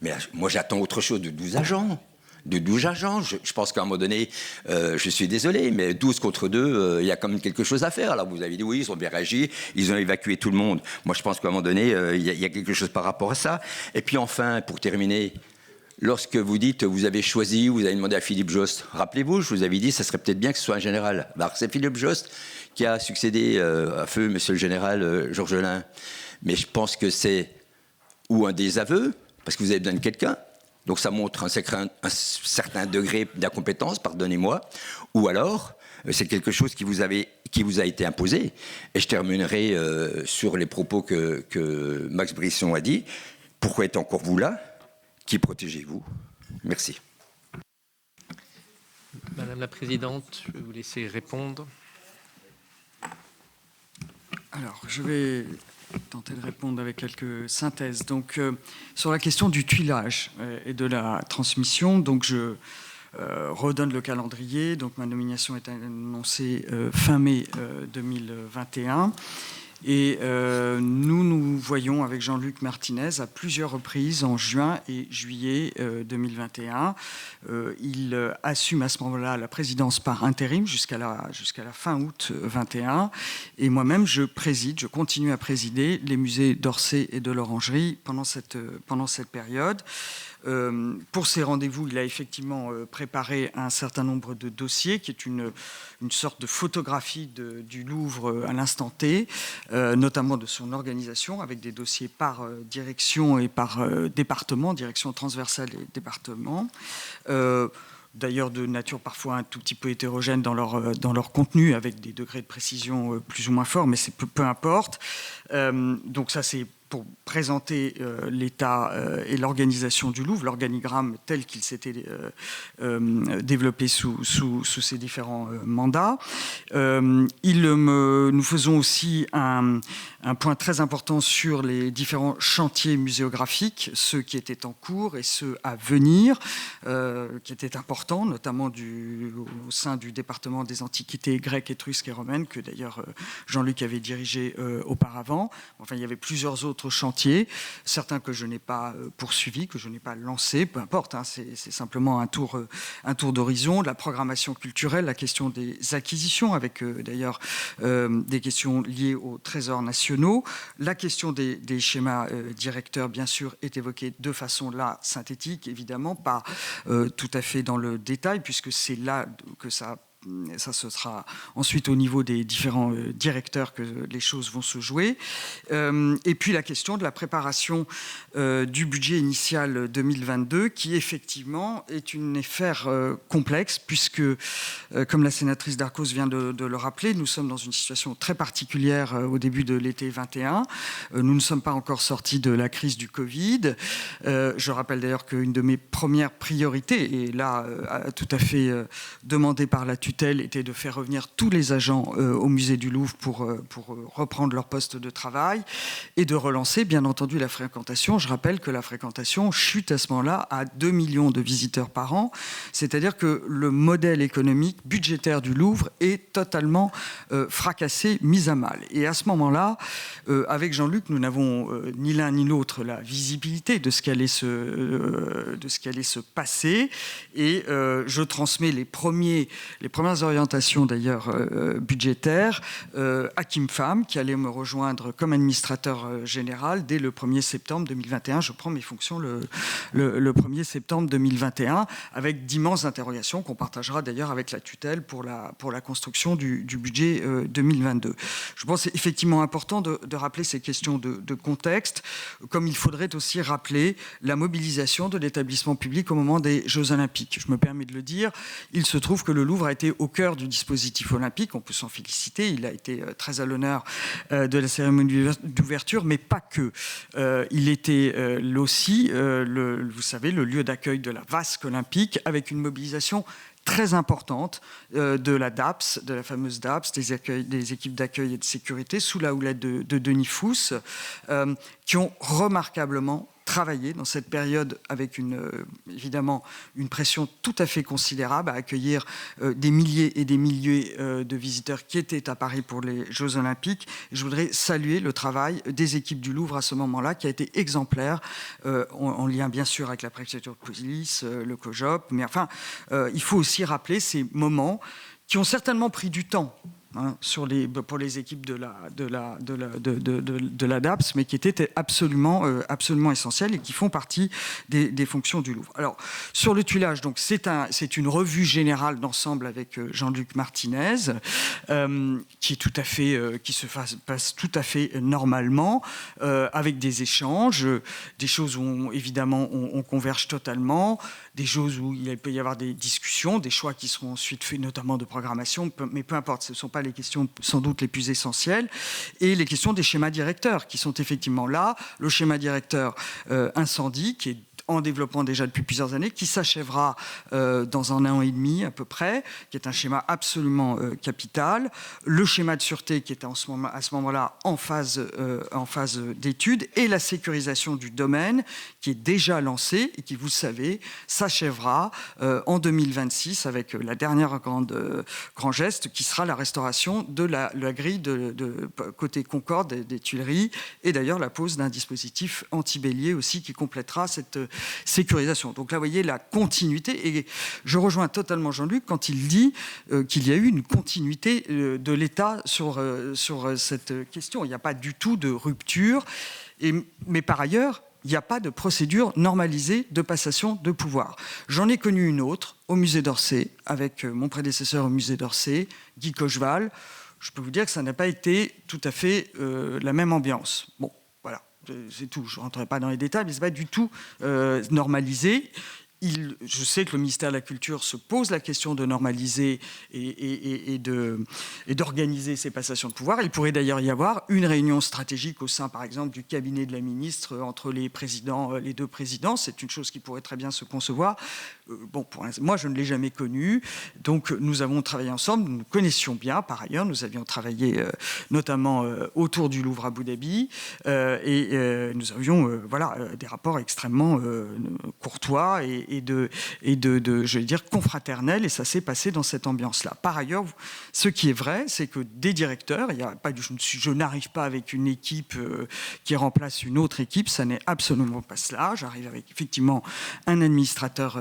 Mais là, moi j'attends autre chose de 12 agents. De 12 agents, je pense qu'à un moment donné, je suis désolé, mais 12 contre 2, il y a quand même quelque chose à faire. Alors vous avez dit oui, ils ont bien réagi, ils ont évacué tout le monde. Moi je pense qu'à un moment donné, il y a quelque chose par rapport à ça. Et puis enfin, pour terminer, lorsque vous dites vous avez choisi, vous avez demandé à Philippe Jost, rappelez-vous, je vous avais dit ça serait peut-être bien que ce soit un général. Alors c'est Philippe Jost qui a succédé à feu monsieur le général Georges Lain. Mais je pense que c'est ou un désaveu, parce que vous avez besoin de quelqu'un. Donc ça montre un certain degré d'incompétence, pardonnez-moi, ou alors c'est quelque chose qui vous a été imposé. Et je terminerai sur les propos que Max Brisson a dit. Pourquoi êtes encore vous là? Qui protégez-vous? Merci. Madame la Présidente, je vais vous laisser répondre. Alors, je vais tenter de répondre avec quelques synthèses. Donc, sur la question du tuilage et de la transmission, donc je redonne le calendrier. Donc, ma nomination est annoncée fin mai 2021. Et nous nous voyons avec Jean-Luc Martinez à plusieurs reprises en juin et juillet 2021. Il assume à ce moment-là la présidence par intérim jusqu'à la fin août 21. Et moi-même, je continue à présider les musées d'Orsay et de l'Orangerie pendant cette période. Pour ces rendez-vous, il a effectivement préparé un certain nombre de dossiers, qui est une sorte de photographie du Louvre à l'instant T, notamment de son organisation, avec des dossiers par direction et par département, direction transversale et département. D'ailleurs de nature parfois un tout petit peu hétérogène dans leur contenu, avec des degrés de précision plus ou moins forts, mais c'est peu importe. Donc ça, c'est pour présenter l'état et l'organisation du Louvre, l'organigramme tel qu'il s'était développé sous ces différents mandats. Nous faisons aussi un point très important sur les différents chantiers muséographiques, ceux qui étaient en cours et ceux à venir, qui étaient importants, notamment au sein du département des antiquités grecques, étrusques et romaines, que d'ailleurs Jean-Luc avait dirigé auparavant. Enfin, il y avait plusieurs autres chantiers, certains que je n'ai pas poursuivis, que je n'ai pas lancés, peu importe, hein, c'est simplement un tour d'horizon. La programmation culturelle, la question des acquisitions, avec d'ailleurs des questions liées aux trésors nationaux. La question des schémas directeurs, bien sûr, est évoquée de façon là synthétique, évidemment, pas tout à fait dans le détail, puisque c'est là que ça, ce sera ensuite au niveau des différents directeurs que les choses vont se jouer. Et puis la question de la préparation du budget initial 2022, qui effectivement est une affaire complexe, puisque, comme la sénatrice Darcos vient de le rappeler, nous sommes dans une situation très particulière au début de l'été 21. Nous ne sommes pas encore sortis de la crise du Covid. Je rappelle d'ailleurs qu'une de mes premières priorités, et là tout à fait demandée par la tutelle, tutelle était de faire revenir tous les agents au musée du Louvre pour reprendre leur poste de travail et de relancer, bien entendu, la fréquentation. Je rappelle que la fréquentation chute à ce moment-là à 2 millions de visiteurs par an, c'est-à-dire que le modèle économique, budgétaire du Louvre est totalement fracassé, mis à mal. Et à ce moment-là, avec Jean-Luc, nous n'avons ni l'un ni l'autre la visibilité de ce qui allait se passer. Et je transmets les premières orientations d'ailleurs budgétaires à Kim Pham, qui allait me rejoindre comme administrateur général dès le 1er septembre 2021. Je prends mes fonctions le 1er septembre 2021, avec d'immenses interrogations qu'on partagera d'ailleurs avec la tutelle pour la construction du budget 2022. Je pense que c'est effectivement important de rappeler ces questions de contexte, comme il faudrait aussi rappeler la mobilisation de l'établissement public au moment des Jeux Olympiques. Je me permets de le dire, il se trouve que le Louvre a été au cœur du dispositif olympique, on peut s'en féliciter, il a été très à l'honneur de la cérémonie d'ouverture, mais pas que. Il était aussi, vous savez, le lieu d'accueil de la vasque olympique, avec une mobilisation très importante de la DAPS, de la fameuse DAPS, des équipes d'accueil et de sécurité, sous la houlette de Denis Fousse, qui ont remarquablement travaillé dans cette période avec évidemment une pression tout à fait considérable à accueillir des milliers et des milliers de visiteurs qui étaient à Paris pour les Jeux Olympiques. Et je voudrais saluer le travail des équipes du Louvre à ce moment-là, qui a été exemplaire, en lien bien sûr avec la préfecture de police, le COJOP, mais enfin, il faut aussi rappeler ces moments qui ont certainement pris du temps, pour les équipes de la DAPS, mais qui étaient absolument essentielles et qui font partie des fonctions du Louvre. Alors, sur le tuilage, donc, c'est une revue générale d'ensemble avec Jean-Luc Martinez, qui se passe tout à fait normalement, avec des échanges, des choses où évidemment on converge totalement, des choses où il peut y avoir des discussions, des choix qui seront ensuite faits, notamment de programmation, mais peu importe, ce ne sont pas les questions sans doute les plus essentielles, et les questions des schémas directeurs qui sont effectivement là. Le schéma directeur incendie, qui est en développement déjà depuis plusieurs années, qui s'achèvera dans 1 an et demi à peu près, qui est un schéma absolument capital. Le schéma de sûreté qui est à ce moment-là en phase d'étude, et la sécurisation du domaine qui est déjà lancée et qui, vous le savez, s'achèvera en 2026 avec la dernière grand geste qui sera la restauration de la grille de côté Concorde des Tuileries, et d'ailleurs la pose d'un dispositif anti-bélier aussi qui complétera cette sécurisation. Donc là, vous voyez la continuité, et je rejoins totalement Jean-Luc quand il dit qu'il y a eu une continuité de l'État sur cette question. Il n'y a pas du tout de rupture, mais par ailleurs, il n'y a pas de procédure normalisée de passation de pouvoir. J'en ai connu une autre au musée d'Orsay, avec mon prédécesseur au musée d'Orsay, Guy Cocheval. Je peux vous dire que ça n'a pas été tout à fait la même ambiance. Bon, voilà, c'est tout. Je ne rentrerai pas dans les détails, mais ce n'est pas du tout normalisé. Je sais que le ministère de la Culture se pose la question de normaliser et d'organiser ces passations de pouvoir. Il pourrait d'ailleurs y avoir une réunion stratégique au sein, par exemple, du cabinet de la ministre entre les deux présidents. C'est une chose qui pourrait très bien se concevoir. Bon, moi, je ne l'ai jamais connu. Donc, nous avons travaillé ensemble. Nous nous connaissions bien. Par ailleurs, nous avions travaillé notamment autour du Louvre à Abu Dhabi. Et nous avions des rapports extrêmement courtois et je vais dire, confraternel, et ça s'est passé dans cette ambiance-là. Par ailleurs, ce qui est vrai, c'est que des directeurs, je n'arrive pas avec une équipe qui remplace une autre équipe, ça n'est absolument pas cela. J'arrive avec effectivement un administrateur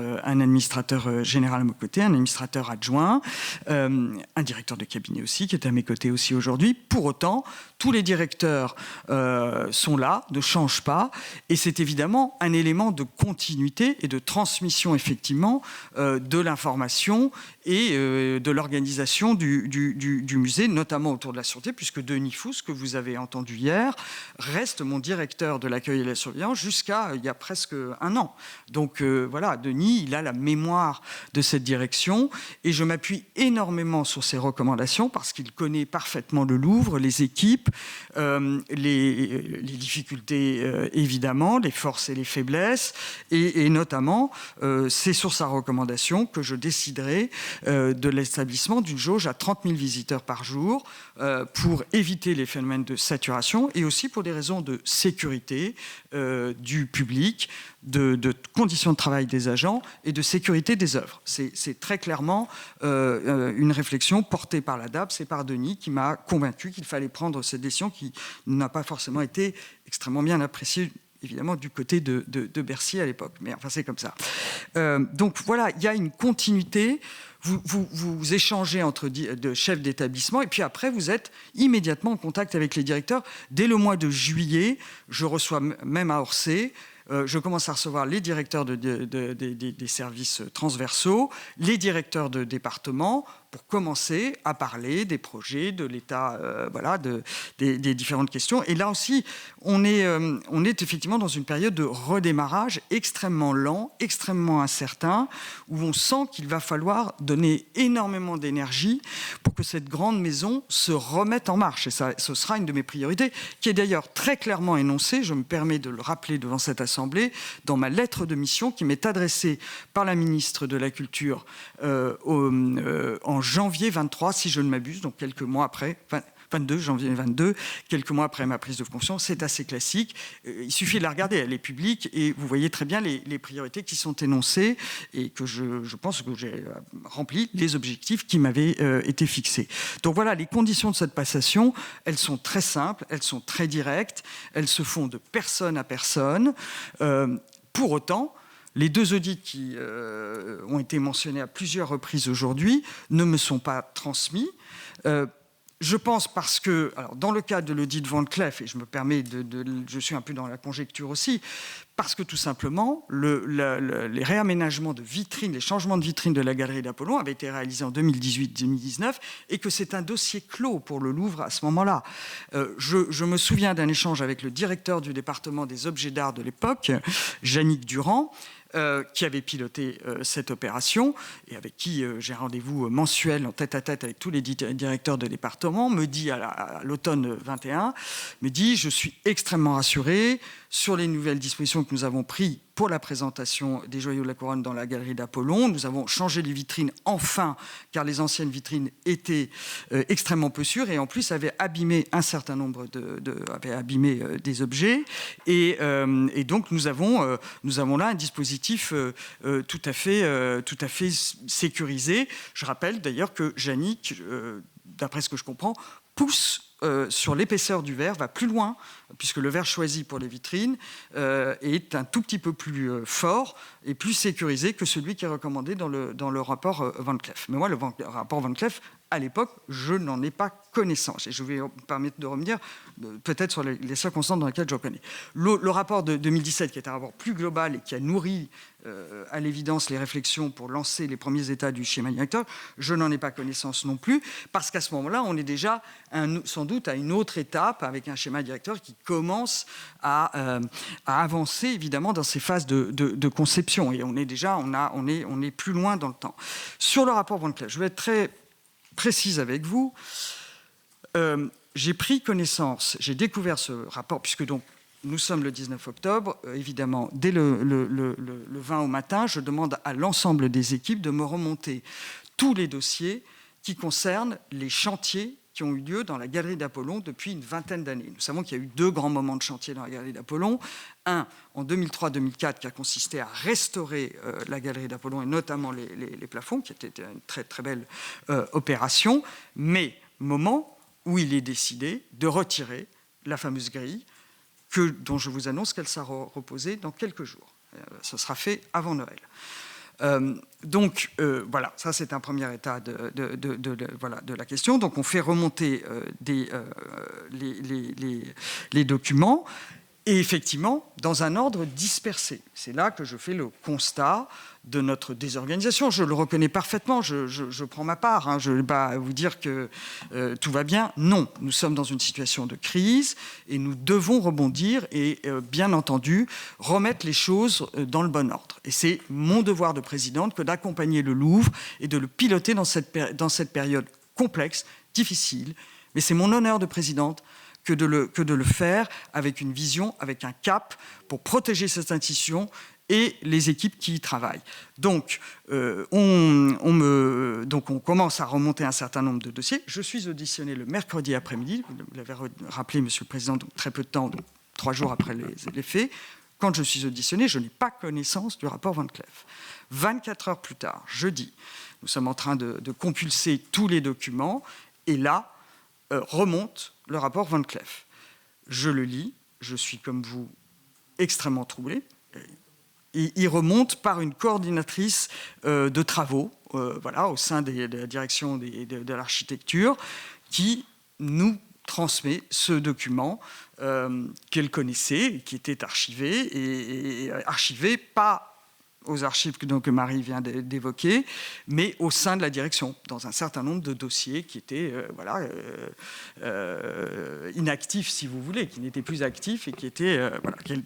général à mes côtés, un administrateur adjoint, un directeur de cabinet aussi, qui est à mes côtés aussi aujourd'hui. Pour autant, tous les directeurs sont là, ne changent pas, et c'est évidemment un élément de continuité et de transmission effectivement de l'information et de l'organisation du musée, notamment autour de la sûreté, puisque Denis Fousse, que vous avez entendu hier, reste mon directeur de l'accueil et de la surveillance jusqu'à il y a presque 1 an. Donc voilà, Denis, il a a la mémoire de cette direction, et je m'appuie énormément sur ses recommandations parce qu'il connaît parfaitement le Louvre, les équipes, les difficultés évidemment, les forces et les faiblesses, et notamment c'est sur sa recommandation que je déciderai de l'établissement d'une jauge à 30 000 visiteurs par jour pour éviter les phénomènes de saturation et aussi pour des raisons de sécurité du public, de conditions de travail des agents et de sécurité des œuvres. C'est très clairement une réflexion portée par la DABS et par Denis qui m'a convaincu qu'il fallait prendre cette décision qui n'a pas forcément été extrêmement bien appréciée évidemment du côté de Bercy à l'époque. Mais enfin, c'est comme ça. Donc voilà, il y a une continuité. Vous échangez entre de chefs d'établissement et puis après, vous êtes immédiatement en contact avec les directeurs. Dès le mois de juillet, je reçois même à Orsay, je commence à recevoir les directeurs des services transversaux, les directeurs de département, pour commencer à parler des projets, de l'état, voilà, des différentes questions. Et là aussi, on est effectivement dans une période de redémarrage extrêmement lent, extrêmement incertain, où on sent qu'il va falloir donner énormément d'énergie pour que cette grande maison se remette en marche. Et ça, ce sera une de mes priorités, qui est d'ailleurs très clairement énoncée, je me permets de le rappeler devant cette Assemblée, dans ma lettre de mission qui m'est adressée par la ministre de la Culture en janvier 23, si je ne m'abuse, donc quelques mois après, 22, janvier 22, quelques mois après ma prise de fonction. C'est assez classique. Il suffit de la regarder, elle est publique et vous voyez très bien les priorités qui sont énoncées et que je pense que j'ai rempli les objectifs qui m'avaient été fixés. Donc voilà, les conditions de cette passation, elles sont très simples, elles sont très directes, elles se font de personne à personne. Pour autant, les deux audits qui ont été mentionnés à plusieurs reprises aujourd'hui ne me sont pas transmis. Je pense parce que, alors dans le cadre de l'audit de Van Cleef, et je me permets je suis un peu dans la conjecture aussi, parce que tout simplement, les réaménagements de vitrines, les changements de vitrines de la galerie d'Apollon avaient été réalisés en 2018-2019 et que c'est un dossier clos pour le Louvre à ce moment-là. Je me souviens d'un échange avec le directeur du département des objets d'art de l'époque, Yannick Durand, qui avait piloté cette opération et avec qui j'ai rendez-vous mensuel en tête-à-tête avec tous les directeurs de département, me dit à l'automne 21, me dit « Je suis extrêmement rassuré sur les nouvelles dispositions que nous avons prises pour la présentation des joyaux de la couronne dans la galerie d'Apollon. Nous avons changé les vitrines enfin, car les anciennes vitrines étaient extrêmement peu sûres et en plus avaient abîmé un certain nombre avaient abîmé des objets. Et donc nous avons là un dispositif tout à fait sécurisé. Je rappelle d'ailleurs que Yannick, d'après ce que je comprends, pousse sur l'épaisseur du verre, va plus loin, puisque le verre choisi pour les vitrines est un tout petit peu plus fort et plus sécurisé que celui qui est recommandé dans le rapport Van Cleef. Mais moi, le rapport Van Cleef, à l'époque, je n'en ai pas connaissance. Et je vais me permettre de revenir peut-être sur les circonstances dans lesquelles je reconnais. Le rapport de 2017, qui est un rapport plus global et qui a nourri à l'évidence les réflexions pour lancer les premiers états du schéma directeur, je n'en ai pas connaissance non plus, parce qu'à ce moment-là, on est déjà sans doute à une autre étape avec un schéma directeur qui commence à avancer évidemment dans ces phases de conception. Et on est déjà, on est plus loin dans le temps. Sur le rapport Van Cleef, je vais être très précise avec vous. J'ai pris connaissance, j'ai découvert ce rapport, puisque donc nous sommes le 19 octobre, évidemment, dès le 20 au matin, je demande à l'ensemble des équipes de me remonter tous les dossiers qui concernent les chantiers qui ont eu lieu dans la galerie d'Apollon depuis une vingtaine d'années. Nous savons qu'il y a eu deux grands moments de chantier dans la galerie d'Apollon. Un, en 2003-2004, qui a consisté à restaurer la galerie d'Apollon et notamment les plafonds, qui était une très, très belle opération, mais moment où il est décidé de retirer la fameuse grille dont je vous annonce qu'elle sera reposée dans quelques jours. Ce sera fait avant Noël. Voilà, ça c'est un premier état de la question. Donc on fait remonter les documents. Et effectivement, dans un ordre dispersé. C'est là que je fais le constat de notre désorganisation. Je le reconnais parfaitement, je prends ma part. Hein. Je ne vais pas vous dire que tout va bien. Non, nous sommes dans une situation de crise et nous devons rebondir et, bien entendu, remettre les choses dans le bon ordre. Et c'est mon devoir de présidente que d'accompagner le Louvre et de le piloter dans cette période complexe, difficile. Mais c'est mon honneur de présidente que de le faire avec une vision, avec un cap, pour protéger cette institution et les équipes qui y travaillent. Donc, on commence à remonter un certain nombre de dossiers. Je suis auditionné le mercredi après-midi, vous l'avez rappelé, Monsieur le Président, donc très peu de temps, donc 3 jours après les faits. Quand je suis auditionné, je n'ai pas connaissance du rapport Van Cleef. 24 heures plus tard, jeudi, nous sommes en train de compulser tous les documents, et là, remonte le rapport Van Cleef. Je le lis, je suis comme vous extrêmement troublé. Et il remonte par une coordinatrice de travaux, voilà, au sein de la direction de l'architecture, qui nous transmet ce document qu'elle connaissait, qui était archivé, et archivé pas aux archives que Marie vient d'évoquer, mais au sein de la direction, dans un certain nombre de dossiers qui étaient inactifs, si vous voulez, qui n'étaient plus actifs et qui étaient,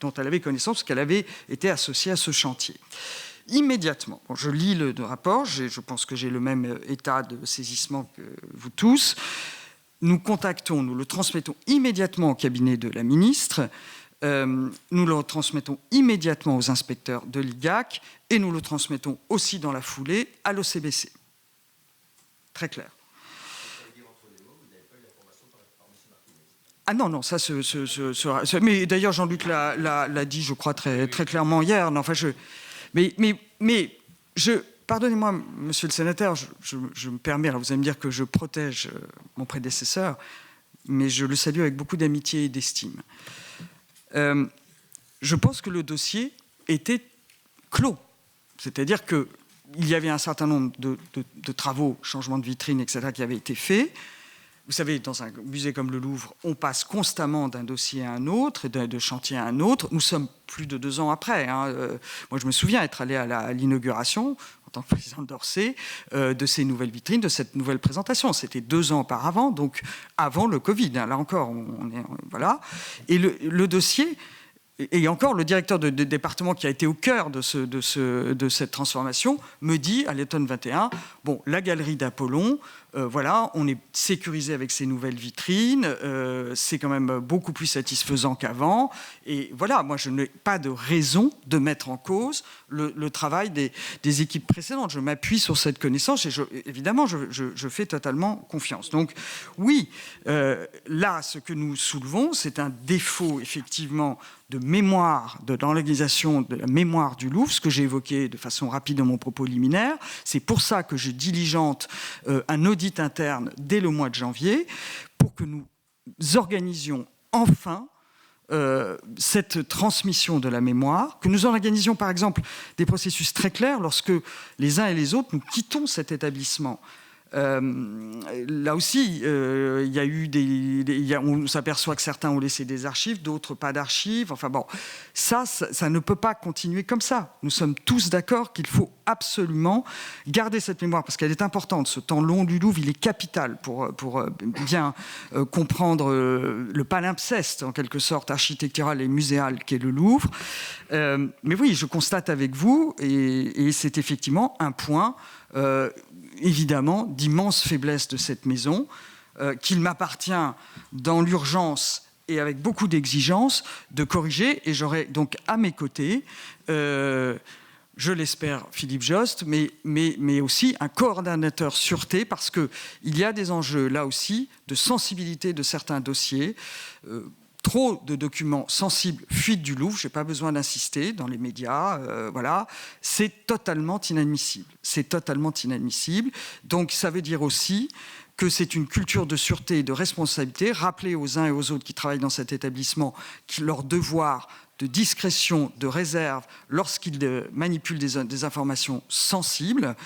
dont elle avait connaissance, parce qu'elle avait été associée à ce chantier. Immédiatement, je lis le rapport, je pense que j'ai le même état de saisissement que vous tous. Nous le transmettons immédiatement au cabinet de la ministre. Nous le transmettons immédiatement aux inspecteurs de l'IGAC et nous le transmettons aussi dans la foulée à l'OCBC. Très clair. Ah non, ça mais d'ailleurs Jean-Luc l'a dit, je crois, très clairement hier. Non, enfin, pardonnez-moi, monsieur le sénateur, je me permets, alors vous allez me dire que je protège mon prédécesseur, mais je le salue avec beaucoup d'amitié et d'estime. Je pense que le dossier était clos. C'est-à-dire qu'il y avait un certain nombre de travaux, changements de vitrine, etc., qui avaient été faits. Vous savez, dans un musée comme le Louvre, on passe constamment d'un dossier à un autre, de chantier à un autre. Nous sommes plus de 2 ans après. Hein. Moi, je me souviens être allé à l'inauguration, en tant que président d'Orsay, de ces nouvelles vitrines, de cette nouvelle présentation. C'était 2 ans auparavant, donc avant le Covid. Hein. Là encore, voilà. Et le dossier... Et encore, le directeur de département qui a été au cœur de cette transformation me dit à l'automne 21, bon, la galerie d'Apollon, voilà, on est sécurisé avec ces nouvelles vitrines, c'est quand même beaucoup plus satisfaisant qu'avant. Et voilà, moi, je n'ai pas de raison de mettre en cause le travail des équipes précédentes. Je m'appuie sur cette connaissance et évidemment, je fais totalement confiance. Donc, oui, là, ce que nous soulevons, c'est un défaut, effectivement, de mémoire, dans l'organisation de la mémoire du Louvre, ce que j'ai évoqué de façon rapide dans mon propos liminaire. C'est pour ça que je diligente un audit interne dès le mois de janvier, pour que nous organisions enfin cette transmission de la mémoire, que nous organisions par exemple des processus très clairs lorsque les uns et les autres nous quittons cet établissement. Là aussi, il y a eu on s'aperçoit que certains ont laissé des archives, d'autres pas d'archives. Enfin bon, ça ne peut pas continuer comme ça. Nous sommes tous d'accord qu'il faut absolument garder cette mémoire parce qu'elle est importante. Ce temps long du Louvre, il est capital pour bien comprendre le palimpseste, en quelque sorte, architectural et muséal qu'est le Louvre. Mais oui, je constate avec vous, et c'est effectivement un point... évidemment, d'immenses faiblesses de cette maison, qu'il m'appartient dans l'urgence et avec beaucoup d'exigence de corriger. Et j'aurai donc à mes côtés, je l'espère, Philippe Jost, mais aussi un coordonnateur sûreté, parce qu'il y a des enjeux, là aussi, de sensibilité de certains dossiers. Trop de documents sensibles fuitent du Louvre, je n'ai pas besoin d'insister dans les médias, voilà, c'est totalement inadmissible. C'est totalement inadmissible. Donc ça veut dire aussi que c'est une culture de sûreté et de responsabilité. Rappeler aux uns et aux autres qui travaillent dans cet établissement leur devoir de discrétion, de réserve, lorsqu'ils manipulent des informations sensibles,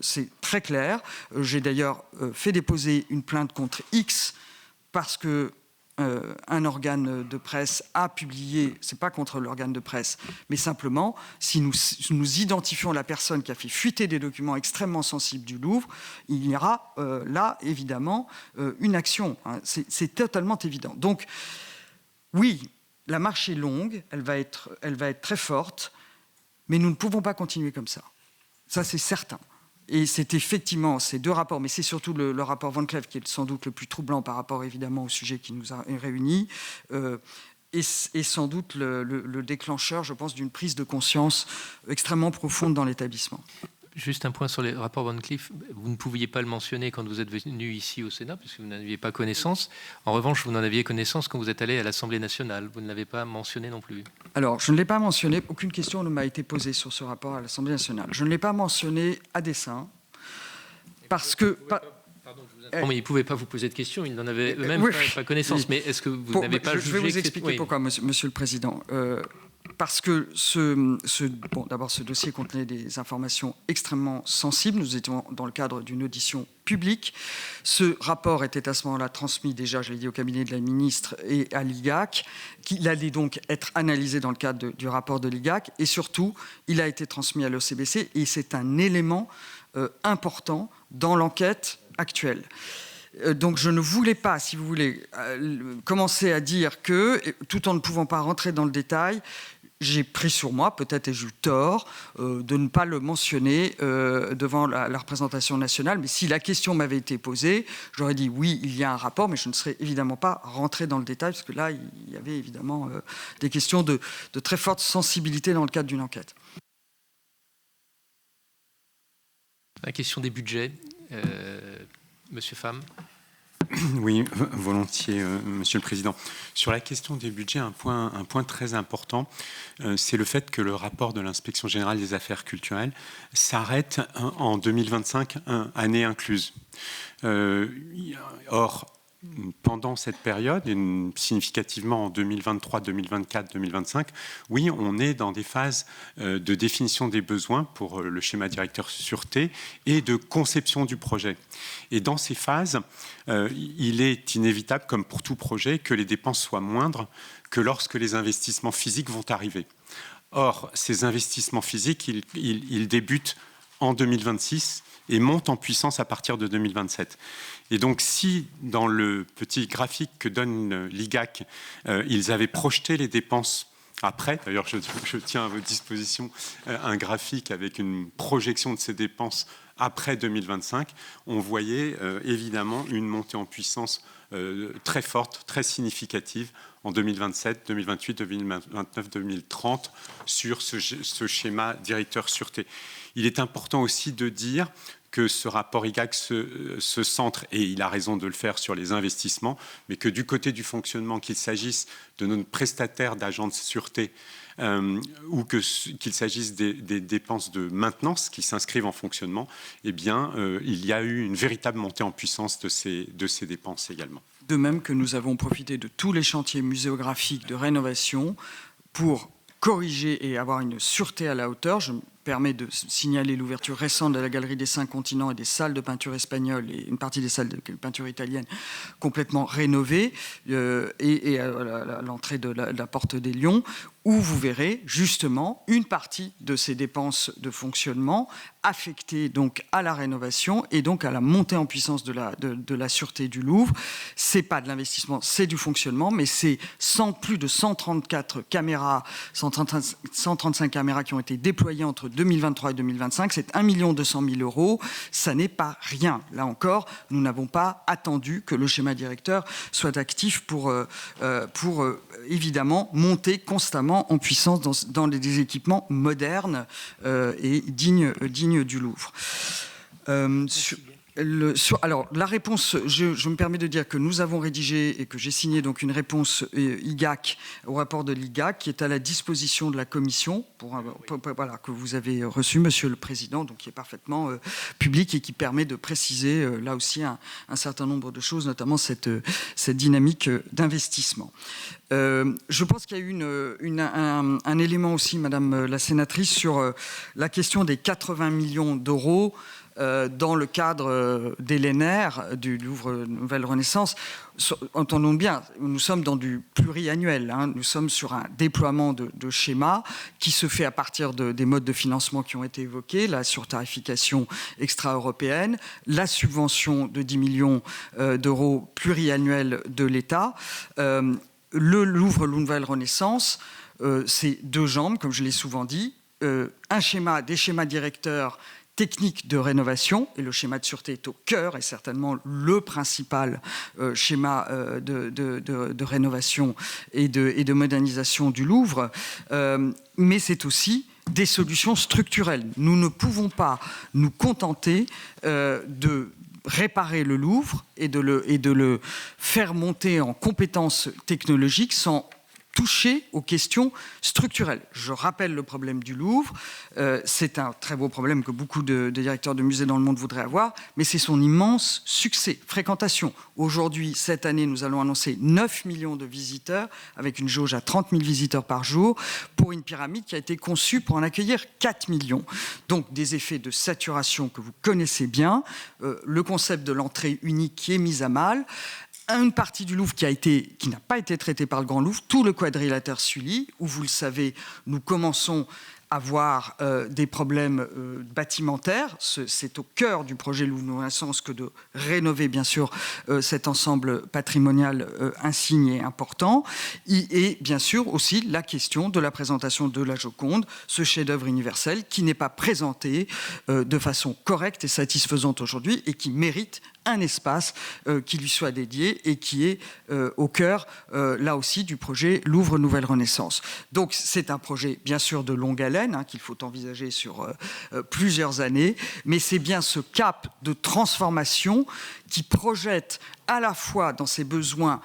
c'est très clair. J'ai d'ailleurs fait déposer une plainte contre X parce que un organe de presse a publié, c'est pas contre l'organe de presse, mais simplement, si nous identifions la personne qui a fait fuiter des documents extrêmement sensibles du Louvre, il y aura là, évidemment, une action. Hein. C'est totalement évident. Donc, oui, la marche est longue, elle va être très forte, mais nous ne pouvons pas continuer comme ça. Ça, c'est certain. Et c'est effectivement ces deux rapports, mais c'est surtout le rapport Van Cleef qui est sans doute le plus troublant par rapport évidemment au sujet qui nous a réunis, et sans doute le déclencheur, je pense, d'une prise de conscience extrêmement profonde dans l'établissement. Juste un point sur les rapports Van Cleef. Vous ne pouviez pas le mentionner quand vous êtes venu ici au Sénat, puisque vous n'en aviez pas connaissance. En revanche, vous n'en aviez connaissance quand vous êtes allé à l'Assemblée nationale. Vous ne l'avez pas mentionné non plus. Alors, je ne l'ai pas mentionné. Aucune question ne m'a été posée sur ce rapport à l'Assemblée nationale. Je ne l'ai pas mentionné à dessein, parce que... Mais ils ne pouvaient pas vous poser de questions. Ils n'en avaient eux-mêmes pas connaissance. Mais est-ce que vous n'avez pas jugé... Je vais vous expliquer pourquoi, Monsieur le Président. Parce que d'abord, ce dossier contenait des informations extrêmement sensibles. Nous étions dans le cadre d'une audition publique. Ce rapport était à ce moment-là transmis déjà, je l'ai dit, au cabinet de la ministre et à l'IGAC. Il allait donc être analysé dans le cadre du rapport de l'IGAC. Et surtout, il a été transmis à l'OCBC et c'est un élément important dans l'enquête actuelle. Donc je ne voulais pas, si vous voulez, commencer à dire que, tout en ne pouvant pas rentrer dans le détail, j'ai pris sur moi, peut-être ai-je eu tort, de ne pas le mentionner devant la représentation nationale. Mais si la question m'avait été posée, j'aurais dit oui, il y a un rapport, mais je ne serais évidemment pas rentré dans le détail, parce que là, il y avait évidemment des questions de très forte sensibilité dans le cadre d'une enquête. La question des budgets, Monsieur Pham. Oui, volontiers, Monsieur le Président. Sur la question des budgets, un point très important, c'est le fait que le rapport de l'Inspection générale des affaires culturelles s'arrête en 2025, année incluse. Or, pendant cette période, et significativement en 2023, 2024, 2025, oui, on est dans des phases de définition des besoins pour le schéma directeur sûreté et de conception du projet. Et dans ces phases, il est inévitable, comme pour tout projet, que les dépenses soient moindres que lorsque les investissements physiques vont arriver. Or, ces investissements physiques, ils débutent en 2026 et montent en puissance à partir de 2027. Et donc, si dans le petit graphique que donne l'IGAC, ils avaient projeté les dépenses après, d'ailleurs je tiens à votre disposition un graphique avec une projection de ces dépenses après 2025, on voyait évidemment une montée en puissance très forte, très significative en 2027, 2028, 2029, 2030 sur ce schéma directeur sûreté. Il est important aussi de dire que ce rapport IGAC se centre, et il a raison de le faire, sur les investissements, mais que du côté du fonctionnement, qu'il s'agisse de nos prestataires d'agents de sûreté ou qu'il s'agisse des dépenses de maintenance qui s'inscrivent en fonctionnement, eh bien, il y a eu une véritable montée en puissance de ces dépenses également. De même que nous avons profité de tous les chantiers muséographiques de rénovation pour corriger et avoir une sûreté à la hauteur. Je me permets de signaler l'ouverture récente de la Galerie des 5 continents et des salles de peinture espagnole et une partie des salles de peinture italienne complètement rénovées et à l'entrée de la Porte des Lions, où vous verrez justement une partie de ces dépenses de fonctionnement affectées donc à la rénovation et donc à la montée en puissance de la sûreté du Louvre. C'est pas de l'investissement, c'est du fonctionnement, mais c'est plus de 134 caméras, 135 caméras qui ont été déployées entre 2023 et 2025. C'est 1 200 000 €. Ça n'est pas rien. Là encore, nous n'avons pas attendu que le schéma directeur soit actif pour évidemment monter constamment en puissance dans des équipements modernes et dignes du Louvre. Alors, la réponse, je me permets de dire que nous avons rédigé et que j'ai signé donc une réponse IGAC au rapport de l'IGAC qui est à la disposition de la commission que vous avez reçu, Monsieur le Président, donc qui est parfaitement public et qui permet de préciser là aussi un certain nombre de choses, notamment cette dynamique d'investissement. Je pense qu'il y a eu un élément aussi, Madame la sénatrice, sur la question des 80 millions d'euros. dans le cadre des LNR, du Louvre Nouvelle Renaissance. Entendons bien, nous sommes dans du pluriannuel. Hein. Nous sommes sur un déploiement de schémas qui se fait à partir des modes de financement qui ont été évoqués, la surtarification extra-européenne, la subvention de 10 millions d'euros pluriannuelle de l'État. Le Louvre Nouvelle Renaissance, c'est 2 jambes, comme je l'ai souvent dit, des schémas directeurs techniques de rénovation, et le schéma de sûreté est au cœur, et certainement le principal schéma de rénovation et de modernisation du Louvre, mais c'est aussi des solutions structurelles. Nous ne pouvons pas nous contenter de réparer le Louvre et de le faire monter en compétences technologiques sans toucher aux questions structurelles. Je rappelle le problème du Louvre. C'est un très beau problème que beaucoup de directeurs de musées dans le monde voudraient avoir, mais c'est son immense succès, fréquentation. Aujourd'hui, cette année, nous allons annoncer 9 millions de visiteurs, avec une jauge à 30 000 visiteurs par jour, pour une pyramide qui a été conçue pour en accueillir 4 millions. Donc des effets de saturation que vous connaissez bien, le concept de l'entrée unique qui est mis à mal, une partie du Louvre qui n'a pas été traitée par le Grand Louvre, tout le quadrilatère Sully, où vous le savez, nous commençons à voir des problèmes bâtimentaires. C'est au cœur du projet Louvre Renaissance que de rénover, bien sûr, cet ensemble patrimonial insigne et important. Et bien sûr aussi la question de la présentation de la Joconde, ce chef-d'œuvre universel qui n'est pas présenté de façon correcte et satisfaisante aujourd'hui et qui mérite un espace qui lui soit dédié et qui est au cœur, là aussi, du projet Louvre Nouvelle Renaissance. Donc c'est un projet, bien sûr, de longue haleine, hein, qu'il faut envisager sur plusieurs années, mais c'est bien ce cap de transformation qui projette à la fois dans ses besoins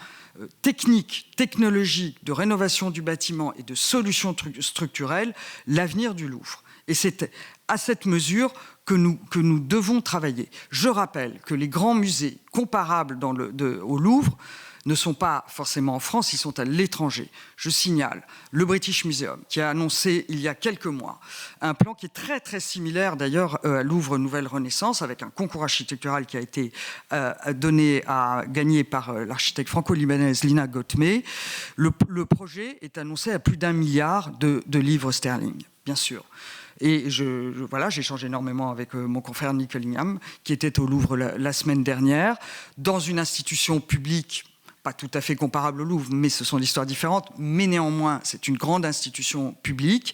techniques, technologiques, de rénovation du bâtiment et de solutions structurelles, l'avenir du Louvre. Et c'est à cette mesure que nous devons travailler. Je rappelle que les grands musées comparables au Louvre ne sont pas forcément en France, ils sont à l'étranger. Je signale le British Museum, qui a annoncé il y a quelques mois un plan qui est très très similaire d'ailleurs à Louvre Nouvelle Renaissance, avec un concours architectural qui a été gagné par l'architecte franco-libanaise Lina Gothmé. Le projet est annoncé à plus d'1 milliard de livres sterling, bien sûr. Et voilà, j'échange énormément avec mon confrère Nick Ellingham, qui était au Louvre la semaine dernière, dans une institution publique, pas tout à fait comparable au Louvre, mais ce sont des histoires différentes, mais néanmoins, c'est une grande institution publique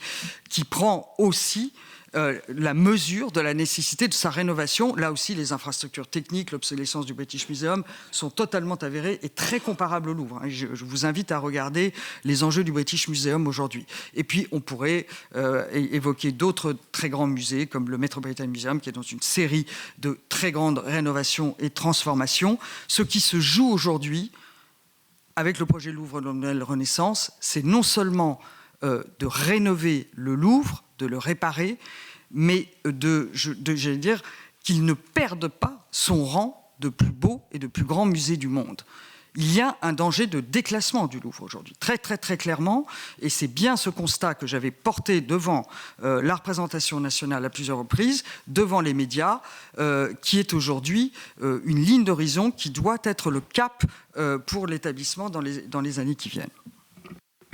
qui prend aussi la mesure de la nécessité de sa rénovation. Là aussi, les infrastructures techniques, l'obsolescence du British Museum sont totalement avérées et très comparables au Louvre. Je vous invite à regarder les enjeux du British Museum aujourd'hui. Et puis, on pourrait évoquer d'autres très grands musées, comme le Metropolitan Museum, qui est dans une série de très grandes rénovations et transformations. Ce qui se joue aujourd'hui, avec le projet Louvre Nouvelle Renaissance, c'est non seulement de rénover le Louvre, de le réparer, mais j'allais dire, qu'il ne perde pas son rang de plus beau et de plus grand musée du monde. Il y a un danger de déclassement du Louvre aujourd'hui, très très très clairement, et c'est bien ce constat que j'avais porté devant la représentation nationale à plusieurs reprises, devant les médias, qui est aujourd'hui une ligne d'horizon qui doit être le cap pour l'établissement dans les années qui viennent.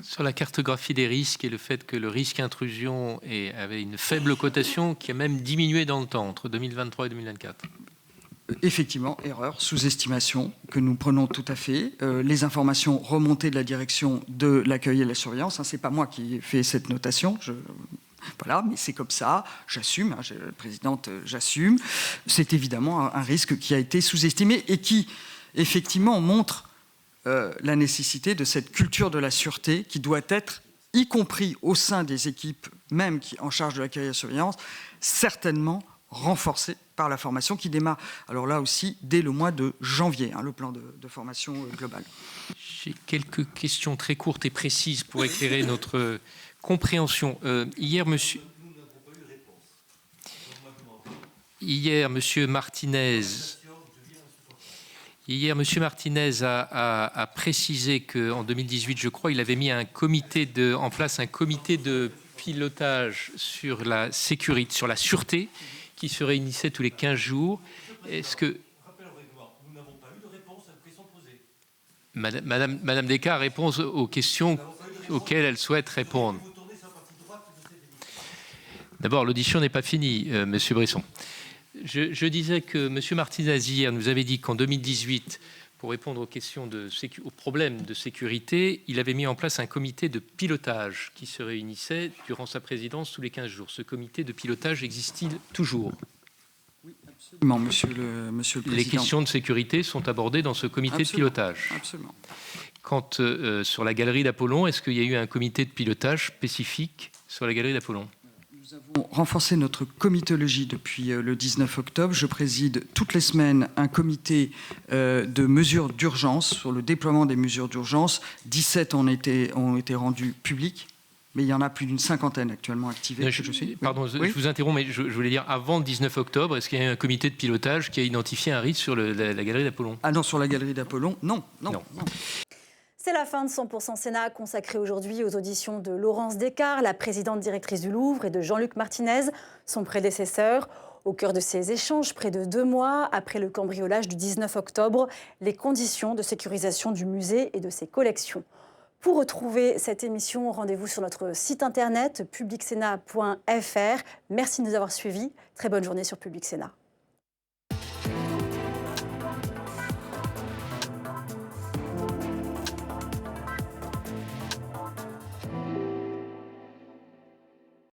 Sur la cartographie des risques et le fait que le risque intrusion avait une faible cotation qui a même diminué dans le temps, entre 2023 et 2024. Effectivement, erreur, sous-estimation que nous prenons tout à fait. Les informations remontées de la direction de l'accueil et de la surveillance, hein, ce n'est pas moi qui ai fait cette notation, voilà, mais c'est comme ça, j'assume, hein, présidente, j'assume. C'est évidemment un risque qui a été sous-estimé et qui, effectivement, montre la nécessité de cette culture de la sûreté qui doit être, y compris au sein des équipes même qui en charge de l'accueil et de la surveillance, certainement renforcée par la formation qui démarre, alors là aussi, dès le mois de janvier, hein, le plan de formation global. J'ai quelques questions très courtes et précises pour éclairer notre compréhension. Hier, Monsieur Martinez a précisé qu'en 2018, je crois, il avait mis en place un comité de pilotage sur la sécurité, sur la sûreté, qui se réunissait tous les 15 jours. Est-ce que... Madame Descartes répond aux questions auxquelles elle souhaite répondre. D'abord, l'audition n'est pas finie, Monsieur Brisson. Je disais que M. Martinez hier nous avait dit qu'en 2018, pour répondre aux problèmes de sécurité, il avait mis en place un comité de pilotage qui se réunissait durant sa présidence tous les 15 jours. Ce comité de pilotage existe-t-il toujours? Oui, absolument, monsieur le Président. Les questions de sécurité sont abordées dans ce comité de pilotage. Absolument. Quant sur la galerie d'Apollon, est-ce qu'il y a eu un comité de pilotage spécifique sur la galerie d'Apollon? Nous avons renforcé notre comitologie depuis le 19 octobre. Je préside toutes les semaines un comité de mesures d'urgence sur le déploiement des mesures d'urgence. 17 ont été rendus publics, mais il y en a plus d'une cinquantaine actuellement activés. Pardon, je vous interromps, mais je voulais dire, avant le 19 octobre, est-ce qu'il y a eu un comité de pilotage qui a identifié un risque sur la galerie d'Apollon? Ah non, sur la galerie d'Apollon, non. C'est la fin de 100% Sénat, consacrée aujourd'hui aux auditions de Laurence Descartes, la présidente directrice du Louvre, et de Jean-Luc Martinez, son prédécesseur. Au cœur de ces échanges, près de 2 mois après le cambriolage du 19 octobre, les conditions de sécurisation du musée et de ses collections. Pour retrouver cette émission, rendez-vous sur notre site internet publicsénat.fr. Merci de nous avoir suivis. Très bonne journée sur Public Sénat.